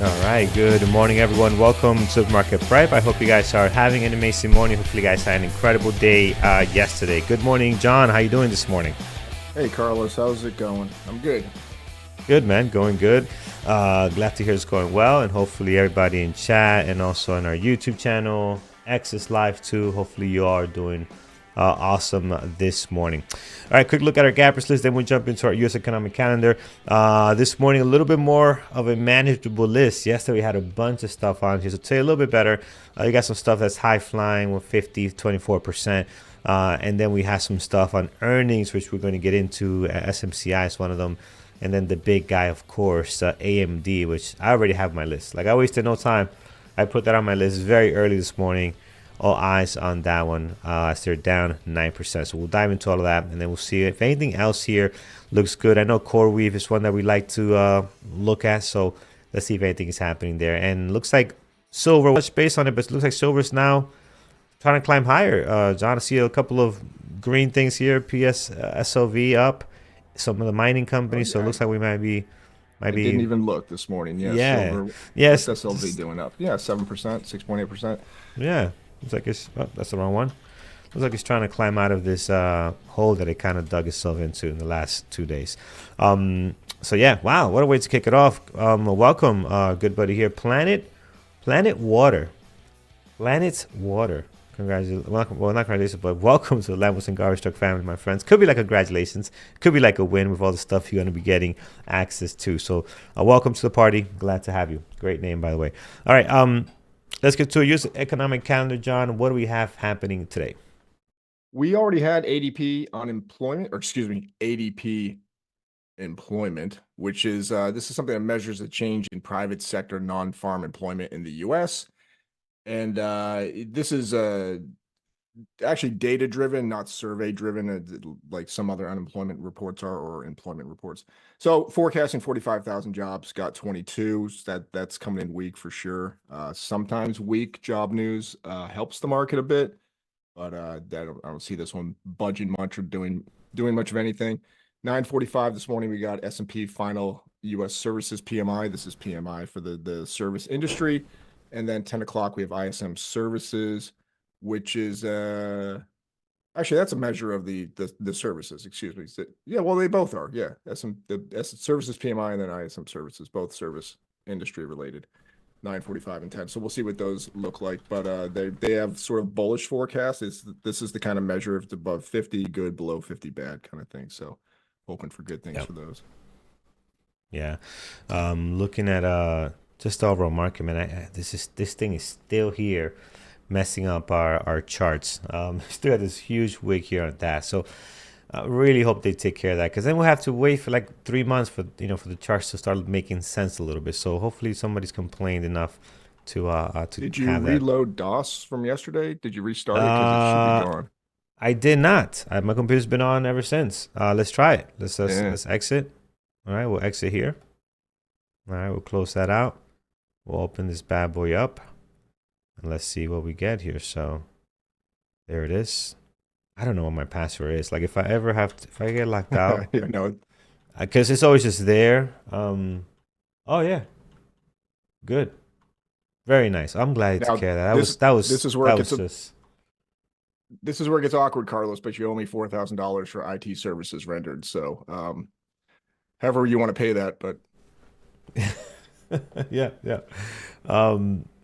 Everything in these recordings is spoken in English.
All right, good morning, everyone. Welcome to Market Prep. I hope you guys are having an amazing morning. Hopefully, you guys had an incredible day yesterday. Good morning, John. How you doing this morning? Hey, Carlos. How's it going? I'm good. Good, man. Going good. Glad to hear it's going well, and hopefully everybody in chat and also on our YouTube channel, X is live too. Hopefully you are doing awesome this morning. All right, quick look at our gappers list, then we'll jump into our U.S. economic calendar. This morning, a little bit more of a manageable list. Yesterday, we had a bunch of stuff on here, so tell you a little bit better. You got some stuff that's high flying with 50, 24%. And then we have some stuff on earnings, which we're going to get into. SMCI is one of them. And then the big guy, of course, AMD, which I already have my list. Like, I wasted no time. I put that on my list very early this morning. All eyes on that one as they're down 9%. So we'll dive into all of that, and then we'll see if anything else here looks good. I know CoreWeave is one that we like to look at, so let's see if anything is happening there. And looks like silver, much based on it, but it looks like silver is now trying to climb higher. John, I see a couple of green things here. SLV up, some of the mining companies. So it looks like we might be. I didn't even look this morning. Yeah. Silver, yes. What's SLV doing up? Yeah, 7%, 6.8%. Yeah. Looks like it's, oh, that's the wrong one. Looks like it's trying to climb out of this hole that it kind of dug itself into in the last 2 days. So yeah, wow, what a way to kick it off. Welcome, good buddy here, Planet Water. Congratulations, well, not congratulations, but welcome to the Lambos and Garbage Truck family, my friends. Could be like congratulations, could be like a win with all the stuff you're going to be getting access to. So welcome to the party. Glad to have you. Great name, by the way. All right, let's get to a U.S. economic calendar, John. What do we have happening today? We already had ADP employment, which is this is something that measures the change in private sector non-farm employment in the U.S. And this is actually data driven, not survey driven, like some other unemployment reports are, or employment reports. So forecasting 45,000 jobs, got 22. So that's coming in weak for sure. Sometimes weak job news helps the market a bit, but I don't see this one budging much or doing much of anything. 9:45 this morning, we got S&P final U.S. services PMI. This is PMI for the service industry. And then 10 o'clock, we have ISM services, which is actually that's a measure of the services. Excuse me. So, yeah, well, they both are. Yeah, the services PMI and then ISM services, both service industry related. 9:45 and 10. So we'll see what those look like. But they have sort of bullish forecasts. This is the kind of measure of above 50 good, below 50 bad kind of thing. So hoping for good things for those. Yeah, looking at just the overall market, man. This thing is still here, messing up our charts. Still got this huge wick here on that. So I really hope they take care of that, because then we'll have to wait for like 3 months for the charts to start making sense a little bit. So hopefully somebody's complained enough to Did you reload DOS from yesterday? Did you restart it? Because it should be gone. I did not. My computer's been on ever since. Let's try it. Let's exit. All right, we'll exit here. All right, we'll close that out. We'll open this bad boy up, and let's see what we get here. So there it is. I don't know what my password is. Like, if I get locked out, yeah, no, because it's always just there. Oh yeah, good, very nice. I'm glad you took care of that. This is where it gets awkward, Carlos. But you owe me $4,000 for IT services rendered. So, however you want to pay that, but. yeah.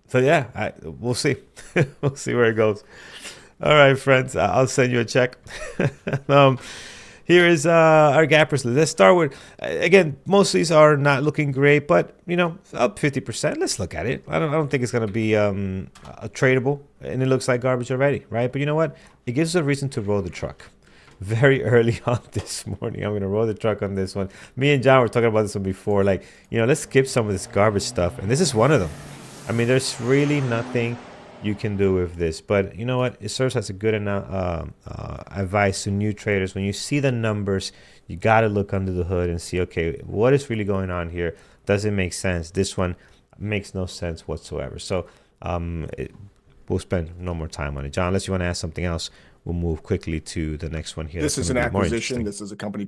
So yeah, we'll see. We'll see where it goes. All right, friends, I'll send you a check. Here is our gappers list. Let's start with, again, most of these are not looking great, but up 50%. Let's look at it. I don't think it's going to be tradable, and it looks like garbage already, right? But you know what? It gives us a reason to roll the truck. very early on this morning. I'm gonna roll the truck on this one. Me and John were talking about this one before. Like, let's skip some of this garbage stuff, and this is one of them. I mean, there's really nothing you can do with this, but you know what? It serves as a good advice to new traders. When you see the numbers, you got to look under the hood and see, okay, what is really going on here? Does it make sense? This one makes no sense whatsoever. So we'll spend no more time on it. John, unless you want to ask something else, we'll move quickly to the next one here. This is an acquisition. This is a company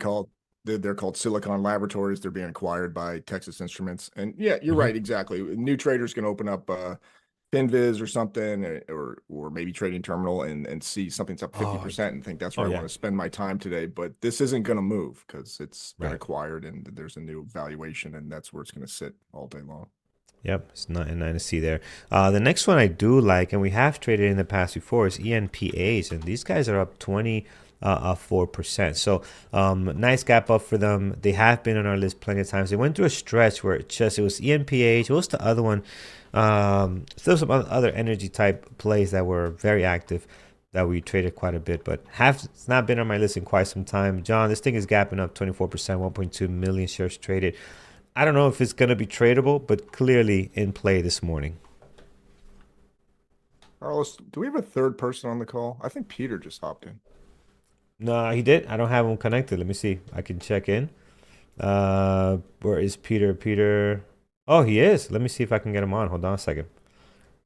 they're called Silicon Laboratories. They're being acquired by Texas Instruments. And yeah, you're right. Exactly. New traders can open up Nphase or something, or maybe trading terminal and see something's up 50% and think that's where I want to spend my time today. But this isn't going to move because it's been acquired and there's a new valuation, and that's where it's going to sit all day long. Yep, it's not to see there. The next one I do like, and we have traded in the past before, is Nphase, and these guys are up 24%. So nice gap up for them. They have been on our list plenty of times. They went through a stretch where it was Nphase. What was the other one? Still some other energy type plays that were very active that we traded quite a bit, but it's not been on my list in quite some time. John, this thing is gapping up 24%, 1.2 million shares traded. I don't know if it's going to be tradable, but clearly in play this morning. Carlos, do we have a third person on the call? I think Peter just hopped in. No, he did. I don't have him connected. Let me see. I can check in. Where is Peter? Peter. Oh, he is. Let me see if I can get him on. Hold on a second.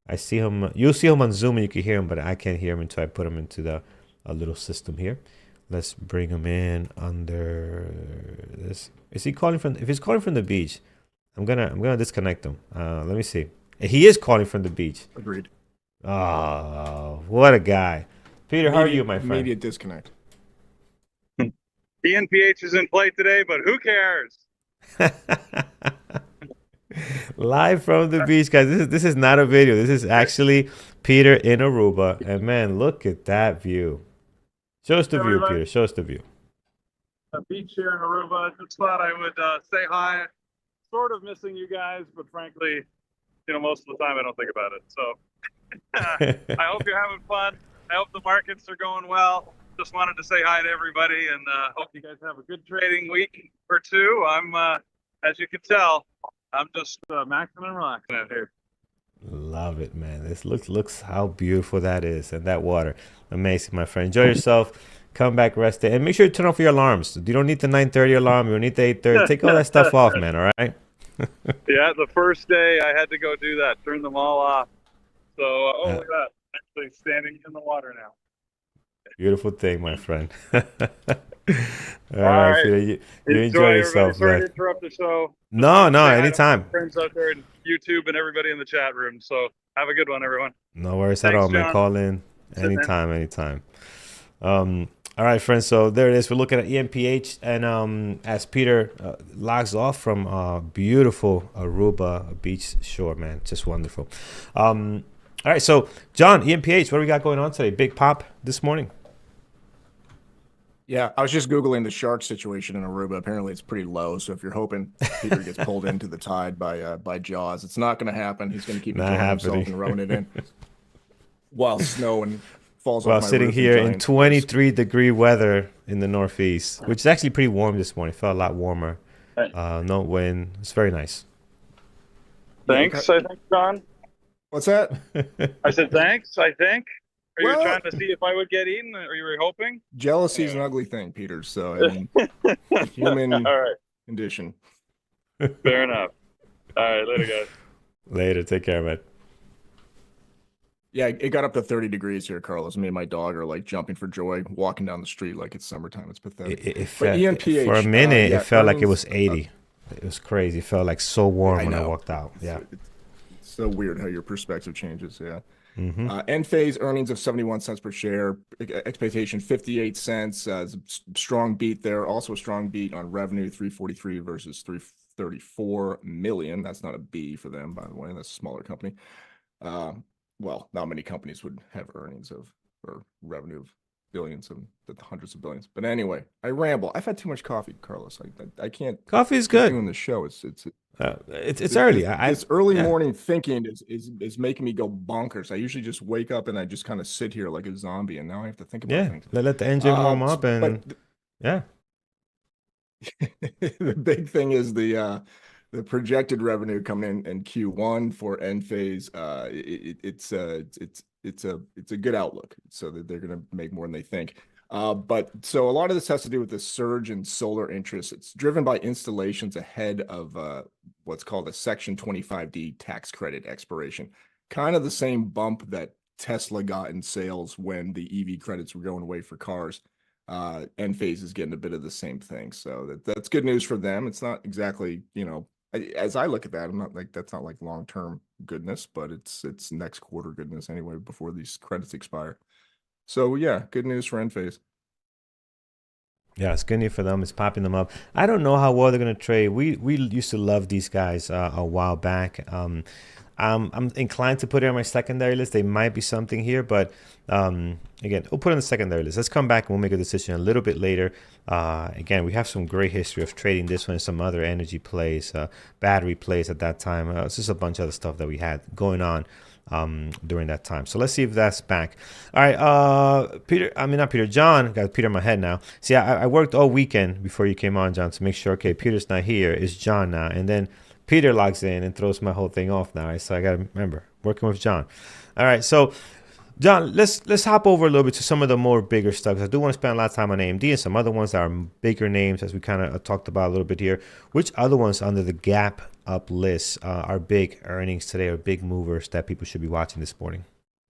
I see him. You'll see him on Zoom and you can hear him, but I can't hear him until I put him into a little system here. Let's bring him in under this. Is he calling from? If he's calling from the beach, I'm gonna disconnect him. Let me see. He is calling from the beach. Agreed. Oh, what a guy. Peter, how are you, my friend? Immediate disconnect. ENPH is in play today, but who cares? Live from the beach, guys. This is not a video. This is actually Peter in Aruba. And man, look at that view. Show us the view, Peter. Show us the view. A beach here in Aruba. Just thought I would say hi. Sort of missing you guys, but frankly, most of the time I don't think about it. So I hope you're having fun. I hope the markets are going well. Just wanted to say hi to everybody, and hope you guys have a good trading week or two. I'm, as you can tell, I'm just maxing and relaxing out here. Love it, man. This looks how beautiful that is, and that water, amazing, my friend. Enjoy yourself. Come back rested, and make sure you turn off your alarms. You don't need the 9:30 alarm. You don't need the 8:30. Take all that stuff off, man. All right. Yeah, the first day I had to go do that. Turn them all off. So, look at that. Actually standing in the water now. Beautiful thing, my friend. All right, Peter, you enjoy yourself, Sorry man. to interrupt the show. No, anytime. Friends out there in YouTube and everybody in the chat room. So have a good one, everyone. No worries at all, man. John. Call in anytime. All right, friends. So there it is. We're looking at ENPH, and as Peter logs off from beautiful Aruba beach shore, man, just wonderful. All right, so John, ENPH, what do we got going on today? Big pop this morning. Yeah, I was just Googling the shark situation in Aruba. Apparently it's pretty low. So if you're hoping Peter gets pulled into the tide by Jaws, it's not going to happen. He's going to keep enjoying himself and rowing it in while snow and falls off my roof. While sitting here in 23-degree weather in the Northeast, which is actually pretty warm this morning. It felt a lot warmer. No wind. It's very nice. Thanks, I think, John. What's that? I said thanks, I think. Are you trying to see if I would get eaten, or you were hoping? Jealousy is an ugly thing, Peter. So, I mean, human condition. Fair enough. All right, later, guys. Later. Take care, man. Yeah, it got up to 30 degrees here, Carlos. Me and my dog are like jumping for joy, walking down the street like it's summertime. It's pathetic. ENPH, for a minute, it felt like it was 80. It was crazy. It felt like so warm when I walked out. Yeah. It's so weird how your perspective changes. Yeah. Nphase earnings of 71 cents per share, expectation 58 cents. Strong beat there. Also a strong beat on revenue, 343 versus 334 million. That's not a B for them, by the way. That's a smaller company. Well, not many companies would have earnings or revenue of billions and hundreds of billions. But anyway, I ramble. I've had too much coffee, Carlos. I can't. Coffee is good. Doing the show, it's It's early. This early Yeah. morning thinking is making me go bonkers. I usually just wake up and I just kind of sit here like a zombie, and now I have to think about Yeah. things. Let the engine warm up But and yeah. the big thing is the projected revenue coming in Q1 for Nphase. It's a good outlook, so that they're going to make more than they think. But so a lot of this has to do with the surge in solar interest. It's driven by installations ahead of what's called a Section 25D tax credit expiration. Kind of the same bump that Tesla got in sales when the EV credits were going away for cars. Nphase is getting a bit of the same thing. So that's good news for them. It's not exactly, as I look at that, I'm not like, that's not like long-term goodness, but it's next quarter goodness anyway, before these credits expire. So yeah, good news for Nphase. Yeah, it's good news for them. It's popping them up. I don't know how well they're gonna trade. We used to love these guys a while back. I'm inclined to put it on my secondary list. They might be something here, but again, we'll put it on the secondary list. Let's come back and we'll make a decision a little bit later. Again, we have some great history of trading this one and some other energy plays, battery plays at that time. It's just a bunch of other stuff that we had going on during that time. So let's see if that's back. All right, Peter, I mean, not Peter, John, got Peter in my head now. See, I worked all weekend before you came on, John, to make sure, okay, Peter's not here, it's John now. And then Peter logs in and throws my whole thing off now, right? So I got to remember, working with John. All right, so John, let's hop over a little bit to some of the more bigger stuff. I do want to spend a lot of time on AMD and some other ones that are bigger names, as we kind of talked about a little bit here. Which other ones under the gap up list are big earnings today, or big movers that people should be watching this morning?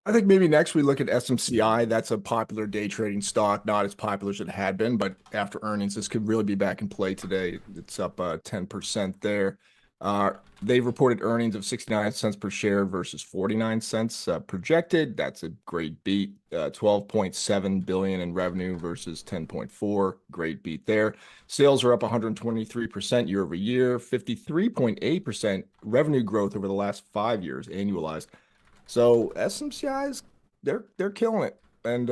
I think maybe next we look at SMCI. That's a popular day trading stock, not as popular as it had been, but after earnings, this could really be back in play today. It's up 10% there. They've reported earnings of 69 cents per share versus 49 cents projected. That's a great beat. 12.7 billion in revenue versus 10.4. Great beat there. Sales are up 123% year over year, 53.8% revenue growth over the last 5 years annualized. So SMCI's they're killing it, and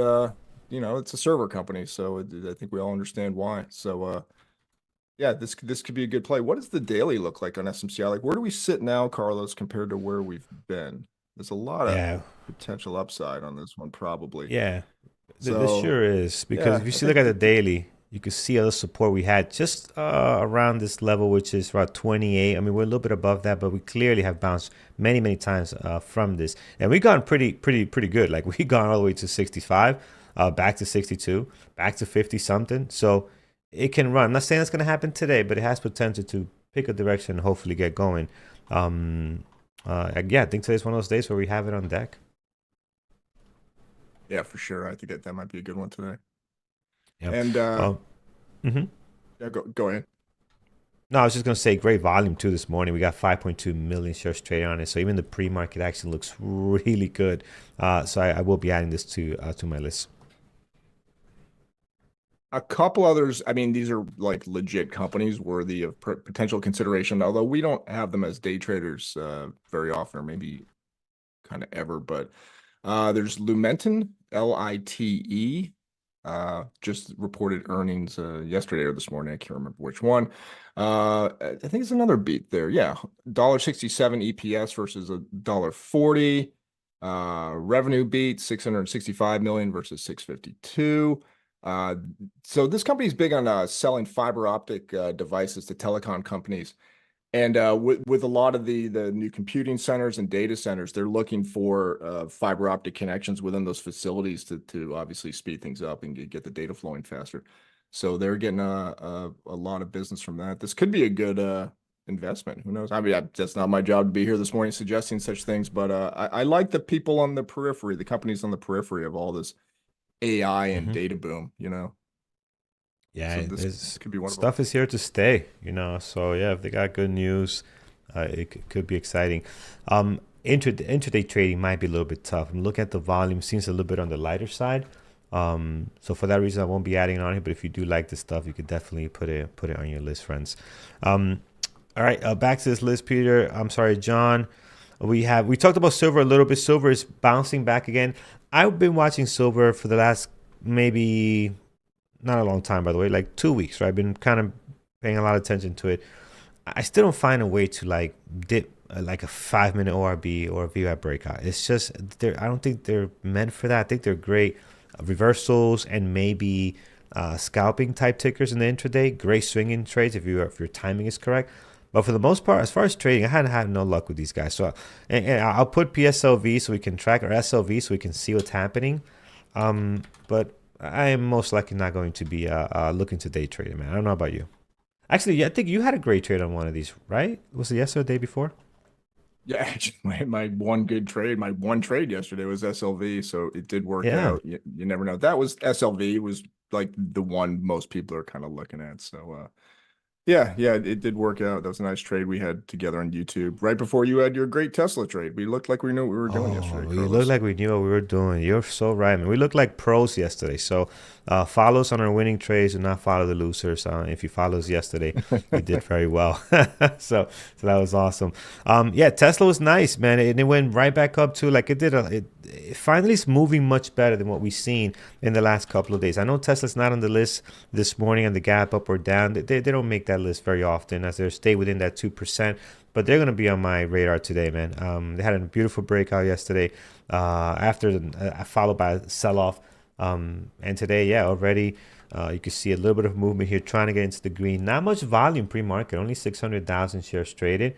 it's a server company, so I think we all understand why. So yeah, this could be a good play. What does the daily look like on SMCI? Like, where do we sit now, Carlos, compared to where we've been? There's a lot of Yeah, potential upside on this one, probably. yeah, this So sure is, because yeah, if you I see, look at think the daily, you can see other support we had just around this level, which is about 28. I mean, we're a little bit above that, but we clearly have bounced many times from this, and we've gone pretty good. Like, we've gone all the way to 65, back to 62, back to 50 something. So it can run. I'm not saying it's going to happen today, but it has potential to pick a direction and hopefully get going. Yeah, I think today's one of those days where we have it on deck. yeah, for sure. I think that might be a good one today. Yep. And Mhm. yeah, go ahead. No, I was just going to say, great volume too this morning. We got 5.2 million shares traded on it. So even the pre-market action looks really good. So I will be adding this to my list. A couple others, I mean, these are like legit companies worthy of potential consideration, although we don't have them as day traders very often, or maybe kind of ever. But there's Lumentum, LITE, just reported earnings yesterday or this morning. I can't remember which one. I think it's another beat there. Yeah, $1.67 EPS versus $1.40. Revenue beat 665 million versus 652. So this company is big on selling fiber optic devices to telecom companies, and with a lot of the new computing centers and data centers, they're looking for fiber optic connections within those facilities to obviously speed things up and get the data flowing faster. So they're getting a lot of business from that. This could be a good investment. Who knows? I mean, that's not my job to be here this morning suggesting such things, but I like the people on the periphery, the companies on the periphery of all this AI and Mhm. data boom, Yeah, So this could be one of them. stuff is here to stay, So yeah, if they got good news, it could be exciting. Intraday trading might be a little bit tough. I'm looking at the volume, seems a little bit on the lighter side. So for that reason, I won't be adding it on here. But if you do like this stuff, you could definitely put it on your list, friends. All right, back to this list, Peter. I'm sorry, John. We talked about silver a little bit. Silver is bouncing back again. I've been watching silver for the last maybe not a long time, by the way, like 2 weeks. Right, I've been kind of paying a lot of attention to it. I still don't find a way to like dip like a 5 minute ORB or a VWAP breakout. It's just I don't think they're meant for that. I think they're great reversals and maybe scalping type tickers in the intraday. Great swinging trades if your timing is correct. But for the most part, as far as trading, I hadn't had no luck with these guys. So and I'll put PSLV so we can track, or SLV so we can see what's happening. But I am most likely not going to be looking to day trade, man. I don't know about you. Actually, yeah, I think you had a great trade on one of these, right? Was it yesterday or the day before? Yeah, actually, my one good trade, my one trade yesterday was SLV, so it did work Yeah. out. You never know. That was SLV was like the one most people are kind of looking at. So yeah, it did work out. That was a nice trade we had together on YouTube right before you had your great Tesla trade. We looked like we knew what we were doing yesterday, We Carlos. looked like we knew what we were doing. You're so right, man. We looked like pros yesterday. So follow us on our winning trades. Do not follow the losers. If you followed us yesterday, you did very well. So that was awesome. Yeah, Tesla was nice, man. And it went right back up to like it did. It finally is moving much better than what we've seen in the last couple of days. I know Tesla's not on the list this morning on the gap up or down. They don't make that list very often as they stay within that 2%. But they're going to be on my radar today, man. They had a beautiful breakout yesterday followed by a sell-off. And today, yeah, already you can see a little bit of movement here trying to get into the green. Not much volume pre-market, only 600,000 shares traded.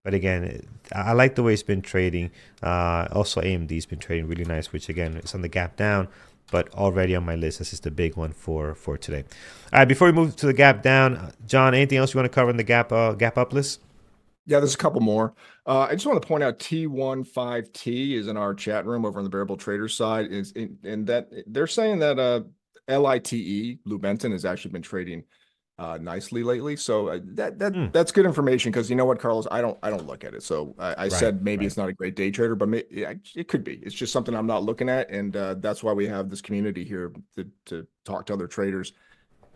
But again, I like the way it's been trading. Also, AMD's been trading really nice, which again, it's on the gap down, but already on my list. This is the big one for today. All right, before we move to the gap down, John, anything else you want to cover in the gap up list? Yeah, there's a couple more. I just want to point out T15T is in our chat room over on the Variable Traders side. And that they're saying that LITE, Lumentum, has actually been trading nicely lately. So that's good information because you know what, Carlos, I don't look at it. So I said maybe it's not a great day trader, but it could be. It's just something I'm not looking at, and that's why we have this community here to talk to other traders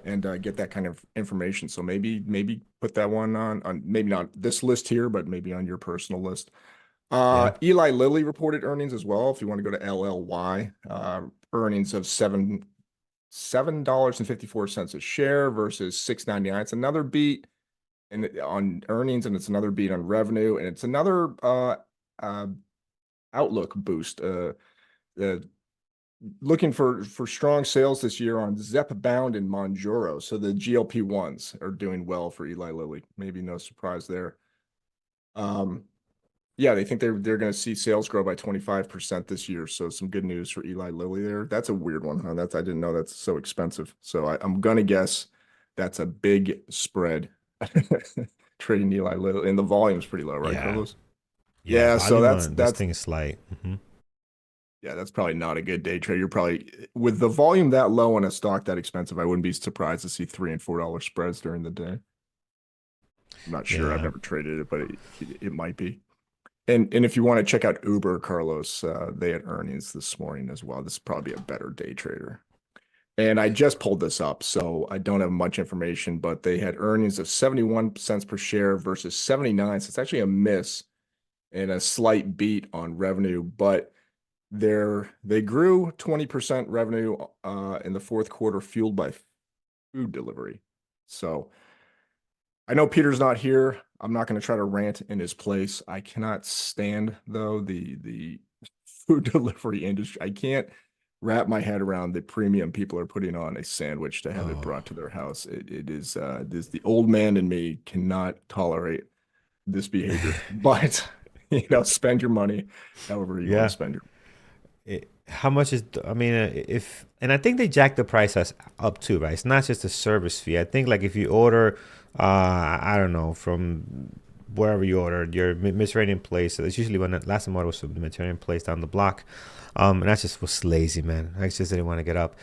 and get that kind of information. So maybe put that one on maybe not this list here, but maybe on your personal list. Eli Lilly reported earnings as well. If you want to go to LLY, earnings of $7.54 a share versus $6.99. It's another beat on earnings, and it's another beat on revenue, and it's another outlook boost. Looking for strong sales this year on Zepbound and Mounjaro. So the GLP-1s are doing well for Eli Lilly. Maybe no surprise there. Yeah, they think they're going to see sales grow by 25% this year. So some good news for Eli Lilly there. That's a weird one, huh? I didn't know that's so expensive. So I'm going to guess that's a big spread trading Eli Lilly, and the volume's pretty low, right, Carlos? Yeah, so that's thing is slight. Yeah, that's probably not a good day trade. You're probably, with the volume that low on a stock that expensive, I wouldn't be surprised to see $3 and $4 spreads during the day. I'm not sure. I've never traded it, but it might be. And if you want to check out Uber, Carlos, they had earnings this morning as well. This is probably a better day trader. And I just pulled this up, so I don't have much information, but they had earnings of 71 cents per share versus 79. So it's actually a miss and a slight beat on revenue, but they grew 20% revenue in the fourth quarter, fueled by food delivery. So I know Peter's not here. I'm not going to try to rant in his place. I cannot stand, though, the food delivery industry. I can't wrap my head around the premium people are putting on a sandwich to have it brought to their house. It is the old man in me cannot tolerate this behavior. But spend your money however you want to spend your money. How much is, and I think they jacked the price up too, right? It's not just a service fee. I think like if you order, I don't know, from wherever you ordered, your Mediterranean place, it's usually when last time I ordered was from the Mediterranean place down the block. And that just was lazy, man. I just didn't want to get up.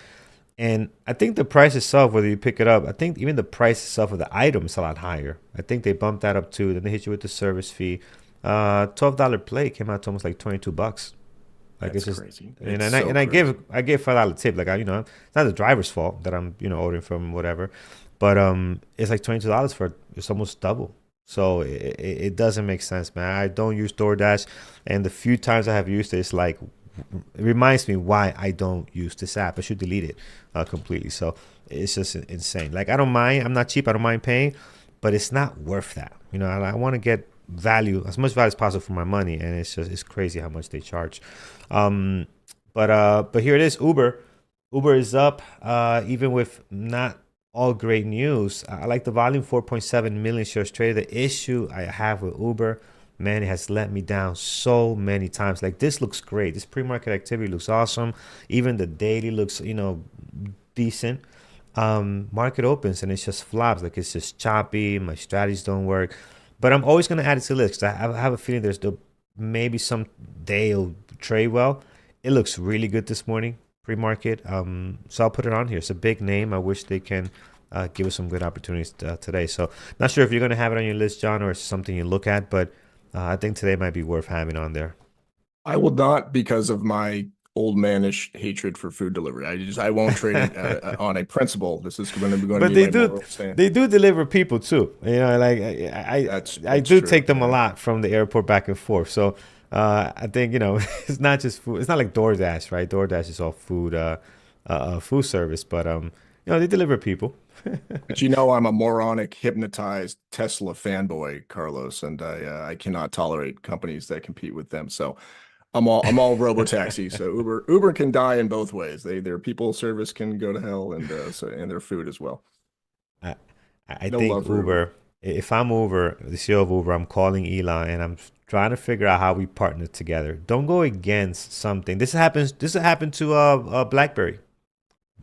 And I think the price itself, whether you pick it up, I think even the price itself of the item is a lot higher. I think they bumped that up too. Then they hit you with the service fee. $12 plate came out to almost like $22. Like That's it's just crazy. I gave $5 tip. Like it's not the driver's fault that I'm ordering from whatever, but it's like $22 for it's almost double. So it doesn't make sense, man. I don't use DoorDash, and the few times I have used it, it's like it reminds me why I don't use this app. I should delete it completely. So it's just insane. Like I don't mind. I'm not cheap. I don't mind paying, but it's not worth that. You know, I want to get value, as much value as possible for my money, and it's crazy how much they charge. But here it is, Uber. Uber is up, even with not all great news. I like the volume, 4.7 million shares traded. The issue I have with Uber, man, it has let me down so many times. Like, this looks great. This pre-market activity looks awesome. Even the daily looks, decent. Market opens and it just flops. Like, it's just choppy. My strategies don't work. But I'm always gonna add it to the list because I have a feeling there's maybe some day it'll trade well. It looks really good this morning, pre-market. So I'll put it on here. It's a big name. I wish they can give us some good opportunities today. So not sure if you're gonna have it on your list, John, or it's something you look at, but I think today might be worth having on there. I will not, because of my old manish hatred for food delivery. I won't trade it on a principle. This is going to be But my moral stand. they do deliver people too. Like I do true. take them a lot from the airport back and forth. So I think it's not just food. It's not like DoorDash, right? DoorDash is all food food service, but they deliver people. But I'm a moronic, hypnotized Tesla fanboy, Carlos, and I cannot tolerate companies that compete with them. So I'm all robotaxi. So Uber can die in both ways. Their people service can go to hell, and their food as well. I think Uber. If I'm Uber, the CEO of Uber, I'm calling Elon and I'm trying to figure out how we partner together. Don't go against something. This happened to BlackBerry.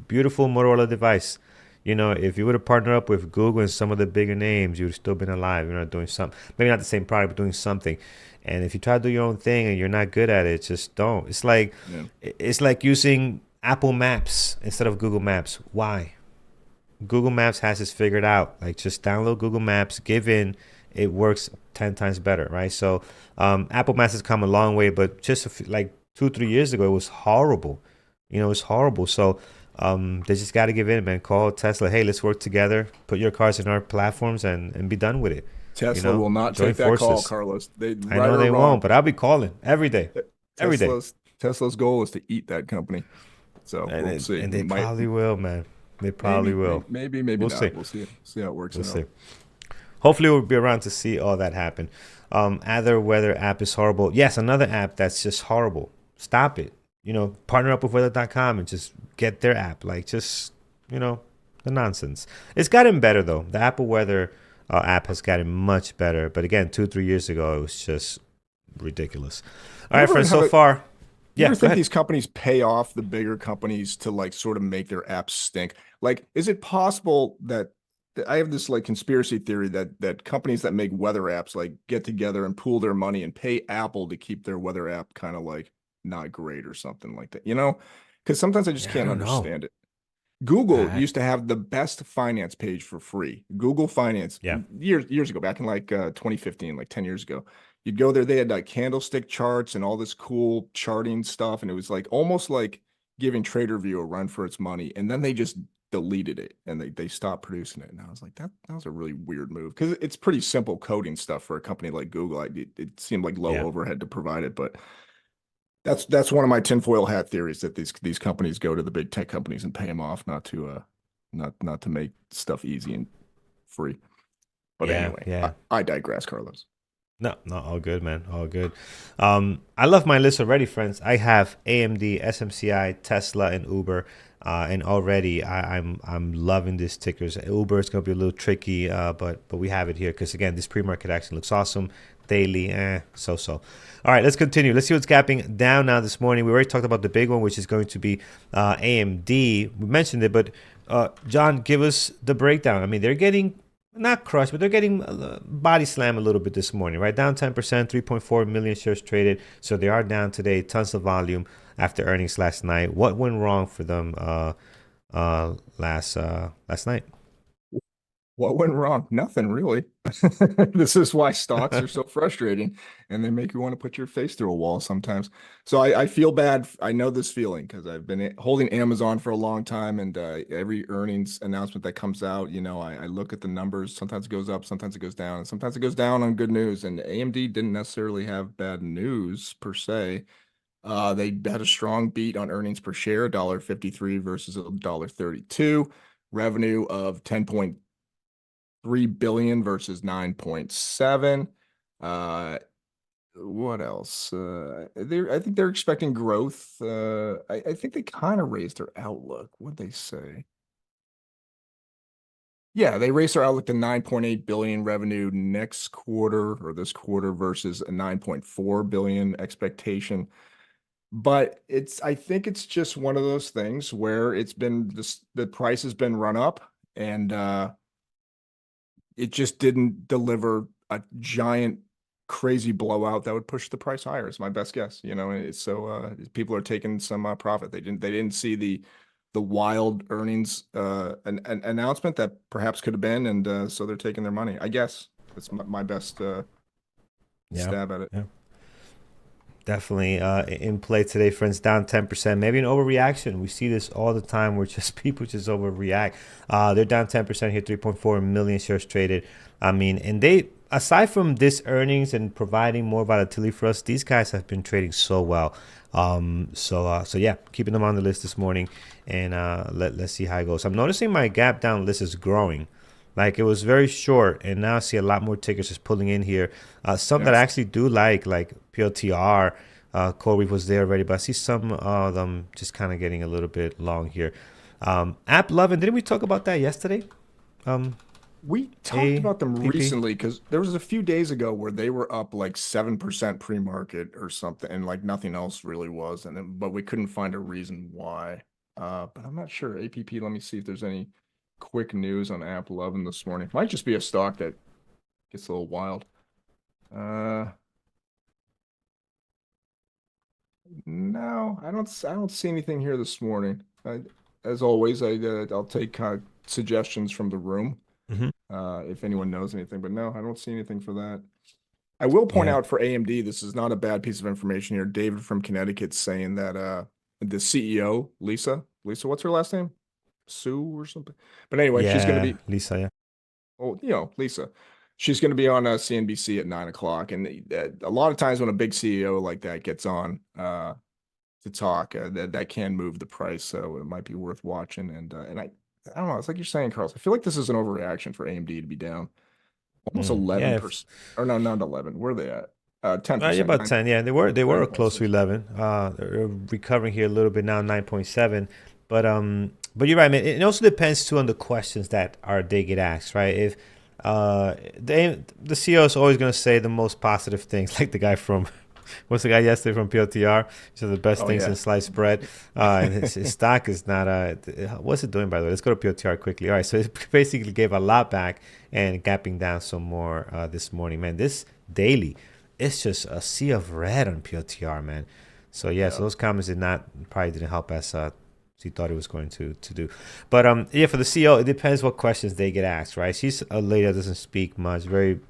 Beautiful Motorola device. If you would have partnered up with Google and some of the bigger names, you would have still been alive. You're not doing something, maybe not the same product, but doing something. And if you try to do your own thing and you're not good at it, just don't. It's like using Apple Maps instead of Google Maps. Why? Google Maps has this figured out. Like, just download Google Maps, give in. It works 10 times better, right? So Apple Maps has come a long way, but just like 2-3 years ago, it was horrible. It was horrible. So they just got to give in, man. Call Tesla. Hey, let's work together. Put your cars in our platforms and be done with it. Tesla will not take that call, Carlos. I know they won't, but I'll be calling every day. Every day. Tesla's goal is to eat that company. So we'll see. And they probably will, man. They probably will. Maybe we'll not. See. We'll see how it works. We'll see. Hopefully we'll be around to see all that happen. Other weather app is horrible. Yes, another app that's just horrible. Stop it. Partner up with weather.com and just get their app. Like, just, the nonsense. It's gotten better, though. The Apple Weather app has gotten much better. But again, 2-3 years ago, it was just ridiculous. All right, friends, so far. You ever think these companies pay off the bigger companies to, like, sort of make their apps stink? Like, is it possible that I have this, like, conspiracy theory that companies that make weather apps, like, get together and pool their money and pay Apple to keep their weather app kind of, like, not great or something like that, because sometimes I just can't understand it. Google used to have the best finance page for free. Google Finance, years ago, back in like 2015, like 10 years ago. You'd go there, they had like candlestick charts and all this cool charting stuff, and it was like almost like giving TraderView a run for its money. And then they just deleted it and they stopped producing it. And I was like, that was a really weird move, because it's pretty simple coding stuff for a company like Google. It seemed like low overhead to provide it, but that's one of my tinfoil hat theories, that these companies go to the big tech companies and pay them off, not to make stuff easy and free. But anyway, I digress, Carlos. No, all good, man. All good. I love my list already, friends. I have AMD, SMCI, Tesla, and Uber. And already I'm loving these tickers. Uber is going to be a little tricky, but we have it here because, again, this pre-market action looks awesome. Daily, so. All right, let's continue. Let's see what's gapping down now this morning. We already talked about the big one, which is going to be AMD. We mentioned it, but John, give us the breakdown. I mean, they're getting not crushed, but they're getting body slam a little bit this morning, right? Down 10%, 3.4 million shares traded. So they are down today. Tons of volume after earnings last night. What went wrong for them last night? What went wrong? Nothing, really. This is why stocks are so frustrating, and they make you want to put your face through a wall sometimes. So I feel bad. I know this feeling because I've been holding Amazon for a long time, and every earnings announcement that comes out, I look at the numbers. Sometimes it goes up, sometimes it goes down, and sometimes it goes down on good news. And AMD didn't necessarily have bad news per se. They had a strong beat on earnings per share, $1.53 versus $1.32. Revenue of billion versus 9.7. What else? I think they're expecting growth. I think they kind of raised their outlook. What'd they say? Yeah, they raised their outlook to 9.8 billion revenue next quarter or this quarter versus a 9.4 billion expectation. But I think it's just one of those things where it's been the price has been run up, and it just didn't deliver a giant crazy blowout that would push the price higher. Is my best guess. So people are taking some profit. They didn't see the wild earnings an announcement that perhaps could have been, and so they're taking their money. I guess that's my best stab at it. Yeah. Definitely in play today, friends. Down 10%. Maybe an overreaction. We see this all the time where people just overreact. They're down 10% here, 3.4 million shares traded. I mean, and they, aside from this earnings and providing more volatility for us, these guys have been trading so well. So yeah, keeping them on the list this morning, and let's see how it goes. I'm noticing my gap down list is growing. Like, it was very short, and now I see a lot more tickers just pulling in here. Some that I actually do like PLTR, Core was there already, but I see some of them just kind of getting a little bit long here. App Lovin', didn't we talk about that yesterday? We talked about them recently because there was a few days ago where they were up like 7% pre-market or something, and like nothing else really was, but we couldn't find a reason why. But I'm not sure. APP, let me see if there's any quick news on App Lovin' this morning. Might just be a stock that gets a little wild. No, I don't see anything here this morning. As always, I'll take suggestions from the room if anyone knows anything. But no, I don't see anything for that. I will point out for AMD, this is not a bad piece of information here. David from Connecticut saying that the CEO, Lisa, what's her last name? Sue or something. But anyway, she's going to be Lisa. Yeah. Oh, Lisa. She's going to be on CNBC at 9:00, and a lot of times when a big CEO like that gets on to talk, that can move the price. So it might be worth watching. And I don't know. It's like you're saying, Carlos. I feel like this is an overreaction for AMD to be down almost 11%. Or no, not 11. Where are they at? 10%. Yeah, about 10. Yeah, they were close to 11. They're recovering here a little bit now, 9.7. But you're right, man. It also depends too on the questions that they get asked, right? If the CEO is always going to say the most positive things, like the guy from what's the guy yesterday from PLTR? He said the best things in sliced bread. And his stock is not what's it doing, by the way? Let's go to PLTR quickly. All right, so it basically gave a lot back and gapping down some more this morning, man. This daily, it's just a sea of red on PLTR, man. So yeah, so those comments probably didn't help us he thought it was going to do. But yeah, for the CEO, it depends what questions they get asked, right? She's a lady that doesn't speak much, very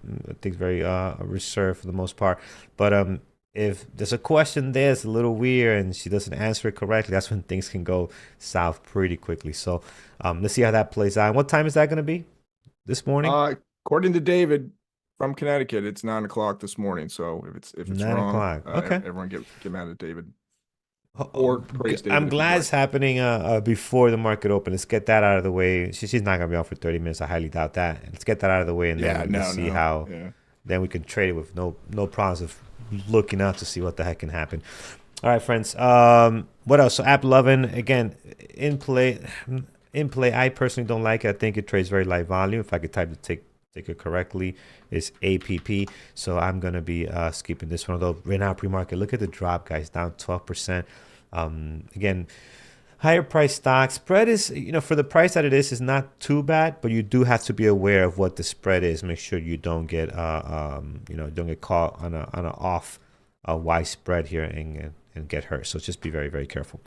reserved for the most part. But if there's a question there that's a little weird and she doesn't answer it correctly, that's when things can go south pretty quickly. So let's see how that plays out. And what time is that going to be this morning? According to David from Connecticut, it's 9:00 this morning. So if it's 9 wrong, o'clock. Okay. Everyone get mad at David. Or praise David. I'm glad it's happening before the market opens. Let's get that out of the way. She's not going to be on for 30 minutes. I highly doubt that. Let's get that out of the way, and then we'll see how. Yeah. Then we can trade it with no problems of looking out to see what the heck can happen. All right, friends. What else? So App Lovin', again, in play. I personally don't like it. I think it trades very light volume. If I could type the ticker correctly, it's APP. So I'm going to be skipping this one. Although right now, pre-market, look at the drop, guys, down 12%. Again, higher price stock spread is, for the price that it is not too bad, but you do have to be aware of what the spread is. Make sure you don't get don't get caught on an off wide spread here and get hurt. So just be very, very careful.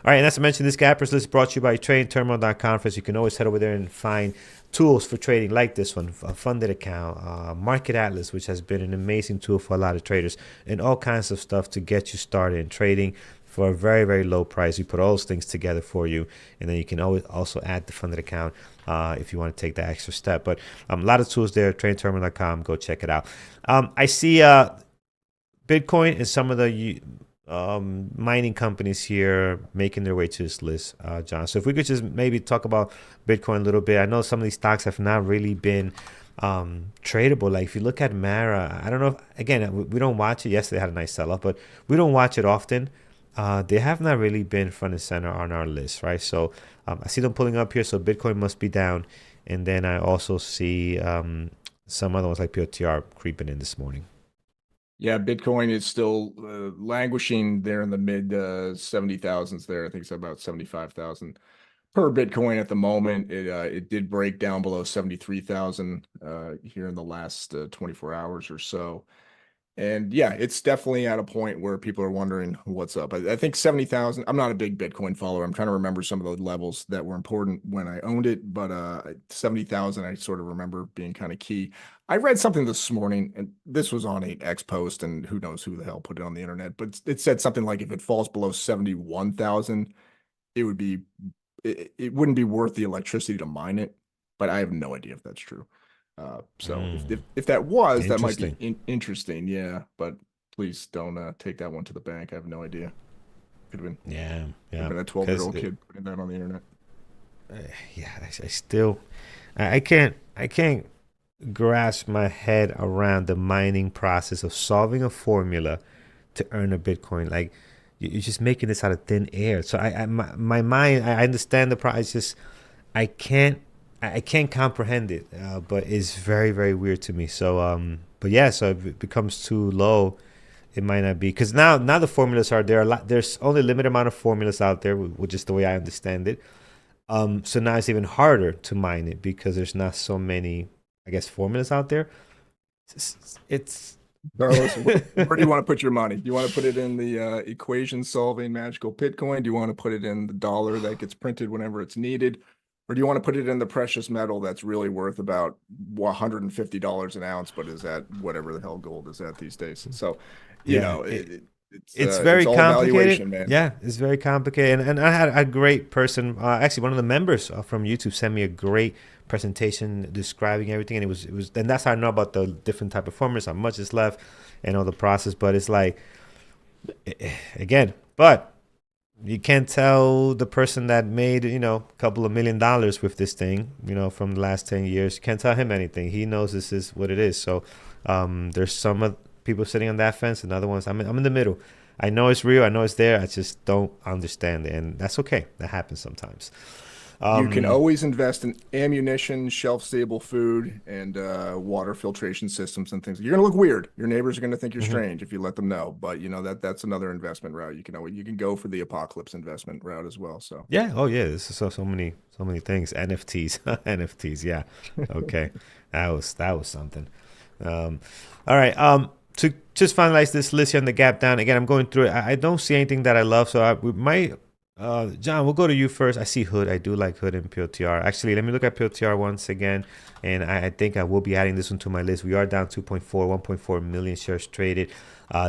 All right, and as I mentioned, this Gappers list brought to you by TradingTerminal.com. You can always head over there and find tools for trading like this one, a funded account, Market Atlas, which has been an amazing tool for a lot of traders, and all kinds of stuff to get you started in trading for a very, very low price. We put all those things together for you, and then you can always also add the funded account if you want to take that extra step. But a lot of tools there, TradingTerminal.com. Go check it out. I see Bitcoin and some of the mining companies here making their way to this list, John. So if we could just maybe talk about Bitcoin a little bit. I know some of these stocks have not really been tradable. Like if you look at Mara, I don't know. Again, we don't watch it. Yes, they had a nice sell off, but we don't watch it often. They have not really been front and center on our list, right? So I see them pulling up here. So Bitcoin must be down, and then I also see some other ones like POTR creeping in this morning. Yeah, Bitcoin is still languishing there in the mid 70,000s there. I think it's about 75,000 per Bitcoin at the moment. It did break down below 73,000 here in the last 24 hours or so. And yeah, it's definitely at a point where people are wondering what's up. I think 70,000, I'm not a big Bitcoin follower. I'm trying to remember some of the levels that were important when I owned it, but 70,000, I sort of remember being kind of key. I read something this morning, and this was on a X post, and who knows who the hell put it on the internet, but it said something like if it falls below 71,000, it would be, it wouldn't be worth the electricity to mine it, but I have no idea if that's true. So if that was, that might be interesting. Yeah, but please don't take that one to the bank. I have no idea. Could have been could have been a 12-year-old kid putting that on the internet. I still I can't grasp my head around the mining process of solving a formula to earn a Bitcoin. Like you're just making this out of thin air. So my mind, I understand the price. Just I can't comprehend it, but it's very, very weird to me. So, but yeah, so if it becomes too low, it might not be, because now the formulas are there. There's only a limited amount of formulas out there, which is the way I understand it. So now it's even harder to mine it because there's not so many, I guess, formulas out there. It's Carlos, where do you want to put your money? Do you want to put it in the equation solving magical Bitcoin? Do you want to put it in the dollar that gets printed whenever it's needed? Or do you want to put it in the precious metal that's really worth about $150 an ounce, but is at whatever the hell gold is at these days? So, you know, it's very complicated, man. Yeah, it's very complicated. And I had a great person, actually one of the members from YouTube sent me a great presentation describing everything, and it was and that's how I know about the different type of formulas, how much is left, and all the process. But it's like, again, but you can't tell the person that made, a couple of $1 million with this thing, from the last 10 years. You can't tell him anything. He knows this is what it is. So there's some people sitting on that fence, and other ones, I'm in the middle. I know it's real. I know it's there. I just don't understand it. And that's okay. That happens sometimes. You can always invest in ammunition, shelf-stable food, and water filtration systems and things. You're going to look weird. Your neighbors are going to think you're strange if you let them know. But that's another investment route. You can go for the apocalypse investment route as well. So yeah, this is so many things. NFTs, NFTs. Yeah, okay, that was something. All right. To just finalize this list here on the gap down again, I'm going through it. I don't see anything that I love, so we might. John, we'll go to you first. I see Hood. I do like Hood and POTR. Actually, let me look at POTR once again. And I think I will be adding this one to my list. We are down 1.4 million shares traded.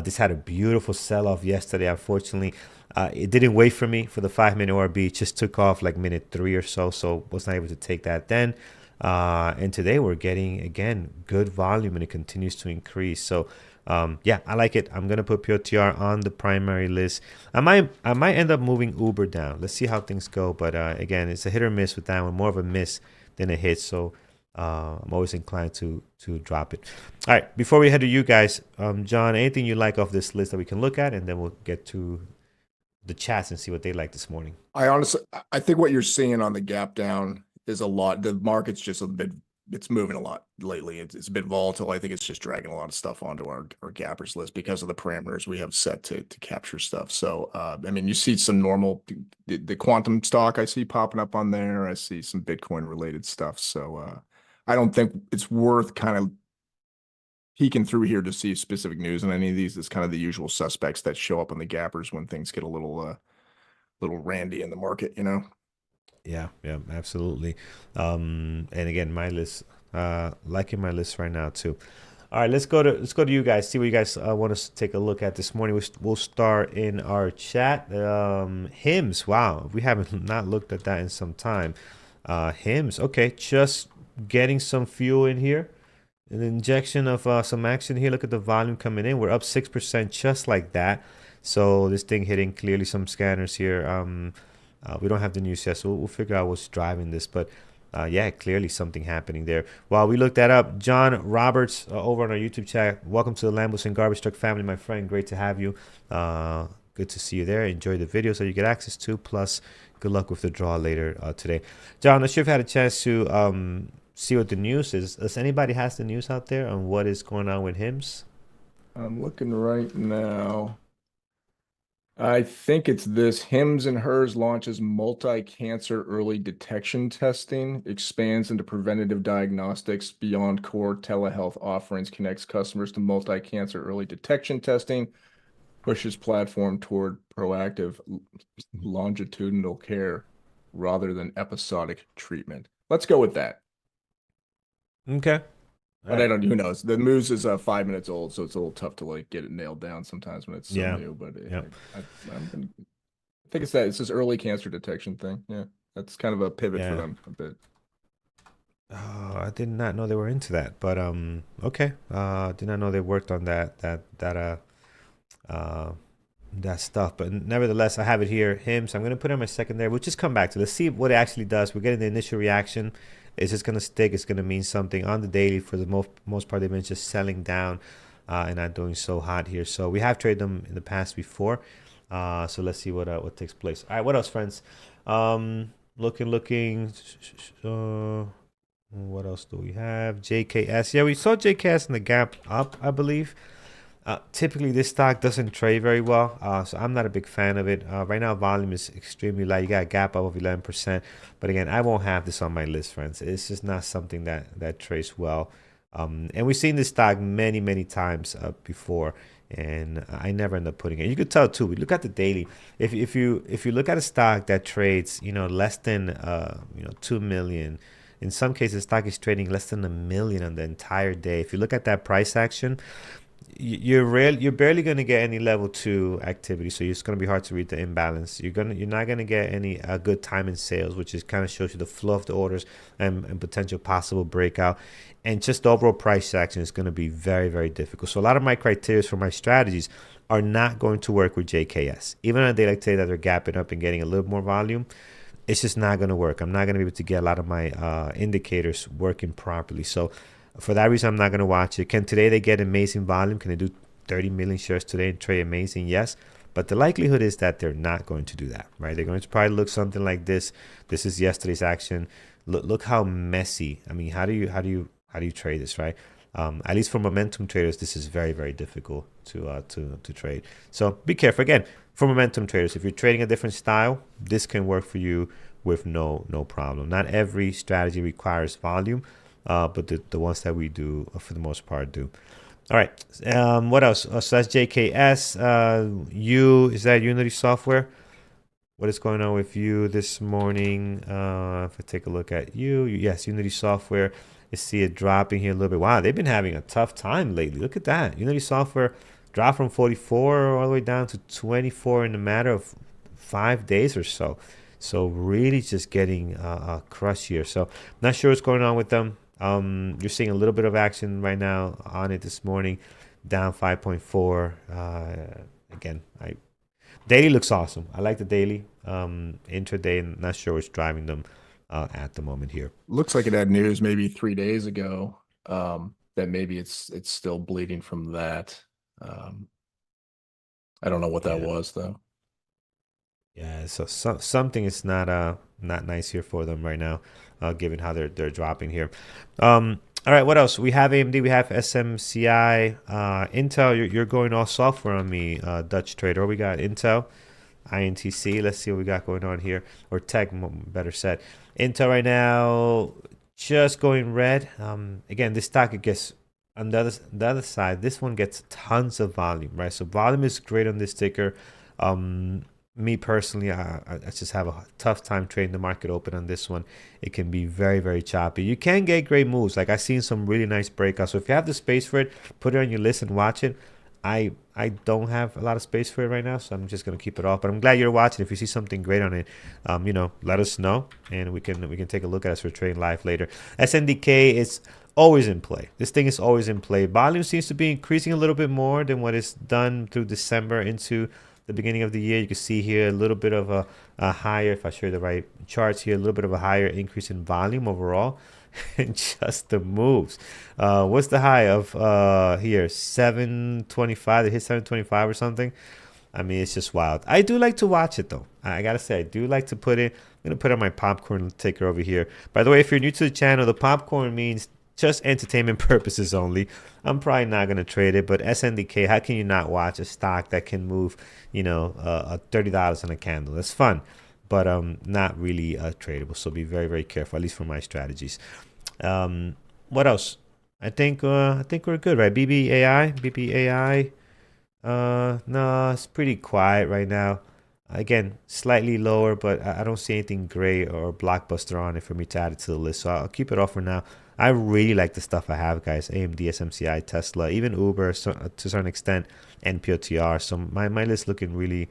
This had a beautiful sell-off yesterday. Unfortunately, it didn't wait for me for the 5-minute ORB. It just took off like minute 3 or so was not able to take that then. And today we're getting, again, good volume, and it continues to increase. So yeah, I like it. I'm gonna put POTR on the primary list. I might end up moving Uber down. Let's see how things go. But again, it's a hit or miss with that one. More of a miss than a hit. So I'm always inclined to drop it. All right. Before we head to you guys, John, anything you like off this list that we can look at, and then we'll get to the chats and see what they like this morning. I think what you're seeing on the gap down is a lot. The market's just a bit. It's moving a lot lately. It's a bit volatile. I think it's just dragging a lot of stuff onto our gappers list because of the parameters we have set to capture stuff. So, I mean, you see some normal, the quantum stock I see popping up on there. I see some Bitcoin related stuff. So, I don't think it's worth kind of peeking through here to see specific news on any of these. It's kind of the usual suspects that show up on the gappers when things get a little randy in the market, Yeah, absolutely. And again, my list, liking my list right now too. All right, let's go to you guys. See what you guys want us to take a look at this morning. We'll start in our chat. Hymns. Wow, we haven't not looked at that in some time. Hymns. Okay, just getting some fuel in here. An injection of some action here. Look at the volume coming in. We're up 6% just like that. So this thing hitting clearly some scanners here. We don't have the news yet, so we'll figure out what's driving this. But yeah, clearly something happening there. While we look that up, John Roberts over on our YouTube chat. Welcome to the Lambos and Garbage Truck family, my friend. Great to have you. Good to see you there. Enjoy the videos that you get access to. Plus, good luck with the draw later today. John, I'm not sure if you had a chance to see what the news is. Does anybody has the news out there on what is going on with HIMS? I'm looking right now. I think it's this. Hims and Hers launches multi-cancer early detection testing, expands into preventative diagnostics beyond core telehealth offerings, connects customers to multi-cancer early detection testing, pushes platform toward proactive longitudinal care rather than episodic treatment. Let's go with that. Okay. But I don't, who knows? The news is 5 minutes old, so it's a little tough to like get it nailed down sometimes when it's so new. But I think it's that. It's this early cancer detection thing. Yeah, that's kind of a pivot for them a bit. Oh, I did not know they were into that, but okay. Did not know they worked on that stuff. But nevertheless, I have it here. HIMS. I'm gonna put it on my secondary. We'll just come back to. Let's see what it actually does. We're getting the initial reaction. It's just gonna stick. It's gonna mean something on the daily. For the most part, they've been just selling down and not doing so hot here. So we have traded them in the past before. So let's see what takes place. All right, what else, friends? Looking. What else do we have? JKS. Yeah, we saw JKS in the gap up, I believe. Typically, this stock doesn't trade very well, so I'm not a big fan of it. Right now, volume is extremely light. You got a gap up of 11%. But again, I won't have this on my list, friends. It's just not something that trades well. And we've seen this stock many times before, and I never end up putting it. You could tell too. We look at the daily. If you look at a stock that trades, less than 2 million. In some cases, stock is trading less than 1 million on the entire day. If you look at that price action, you're barely going to get any level 2 activity, so it's going to be hard to read the imbalance. You're not going to get any good time in sales, which is kind of shows you the flow of the orders and potential possible breakout. And just the overall price action is going to be very difficult. So a lot of my criteria for my strategies are not going to work with JKS. Even on a day like today that they're gapping up and getting a little more volume, it's just not going to work. I'm not going to be able to get a lot of my indicators working properly. So for that reason, I'm not going to watch it. Can today they get amazing volume? Can they do 30 million shares today and trade amazing? Yes. But the likelihood is that they're not going to do that, right? They're going to probably look something like this. This is yesterday's action. Look how messy. I mean, how do you trade this, right? At least for momentum traders, this is very difficult to trade. So be careful. Again, for momentum traders, if you're trading a different style, this can work for you with no problem. Not every strategy requires volume. But the ones that we do, for the most part, do. All right. What else? So that's JKS. Is that Unity Software? What is going on with you this morning? If I take a look at you, yes, Unity Software. You see it dropping here a little bit. Wow, they've been having a tough time lately. Look at that. Unity Software dropped from 44 all the way down to 24 in a matter of 5 days or so. So really just getting crushed here. So not sure what's going on with them. You're seeing a little bit of action right now on it this morning, down 5.4. Again, daily looks awesome. I like the daily. Intraday, not sure what's driving them at the moment here. Looks like it had news maybe 3 days ago that maybe it's still bleeding from that. I don't know what that was though. Yeah, so something is not nice here for them right now, given how they're dropping here. All right, what else? We have AMD, we have SMCI, Intel. You're going all software on me, Dutch trader. We got Intel, INTC. Let's see what we got going on here, or tech, better said. Intel right now just going red. Again, this stock, it gets on the other side. This one gets tons of volume, right? So volume is great on this ticker. Me personally, I just have a tough time trading the market open on this one. It can be very choppy. You can get great moves. Like I've seen some really nice breakouts. So if you have the space for it, put it on your list and watch it. I don't have a lot of space for it right now, so I'm just gonna keep it off. But I'm glad you're watching. If you see something great on it, let us know, and we can take a look at it for trading live later. SNDK is always in play. This thing is always in play. Volume seems to be increasing a little bit more than what is done through December into the beginning of the year. You can see here a little bit of a higher, if I show you the right charts here, a little bit of a higher increase in volume overall. And just the moves. What's the high of here? 725. They hit 725 or something. I mean, it's just wild. I do like to watch it though. I gotta say, I do like to put it. I'm gonna put on my popcorn ticker over here. By the way, if you're new to the channel, the popcorn means just entertainment purposes only. I'm probably not gonna trade it, but SNDK, how can you not watch a stock that can move, $30 on a candle? That's fun, but not really tradable. So be very, very careful, at least for my strategies. What else? I think we're good, right? BBAI. No, it's pretty quiet right now. Again, slightly lower, but I don't see anything great or blockbuster on it for me to add it to the list. So I'll keep it off for now. I really like the stuff I have, guys. AMD, SMCI, Tesla, even Uber, to a certain extent, NPOTR. So my list looking really,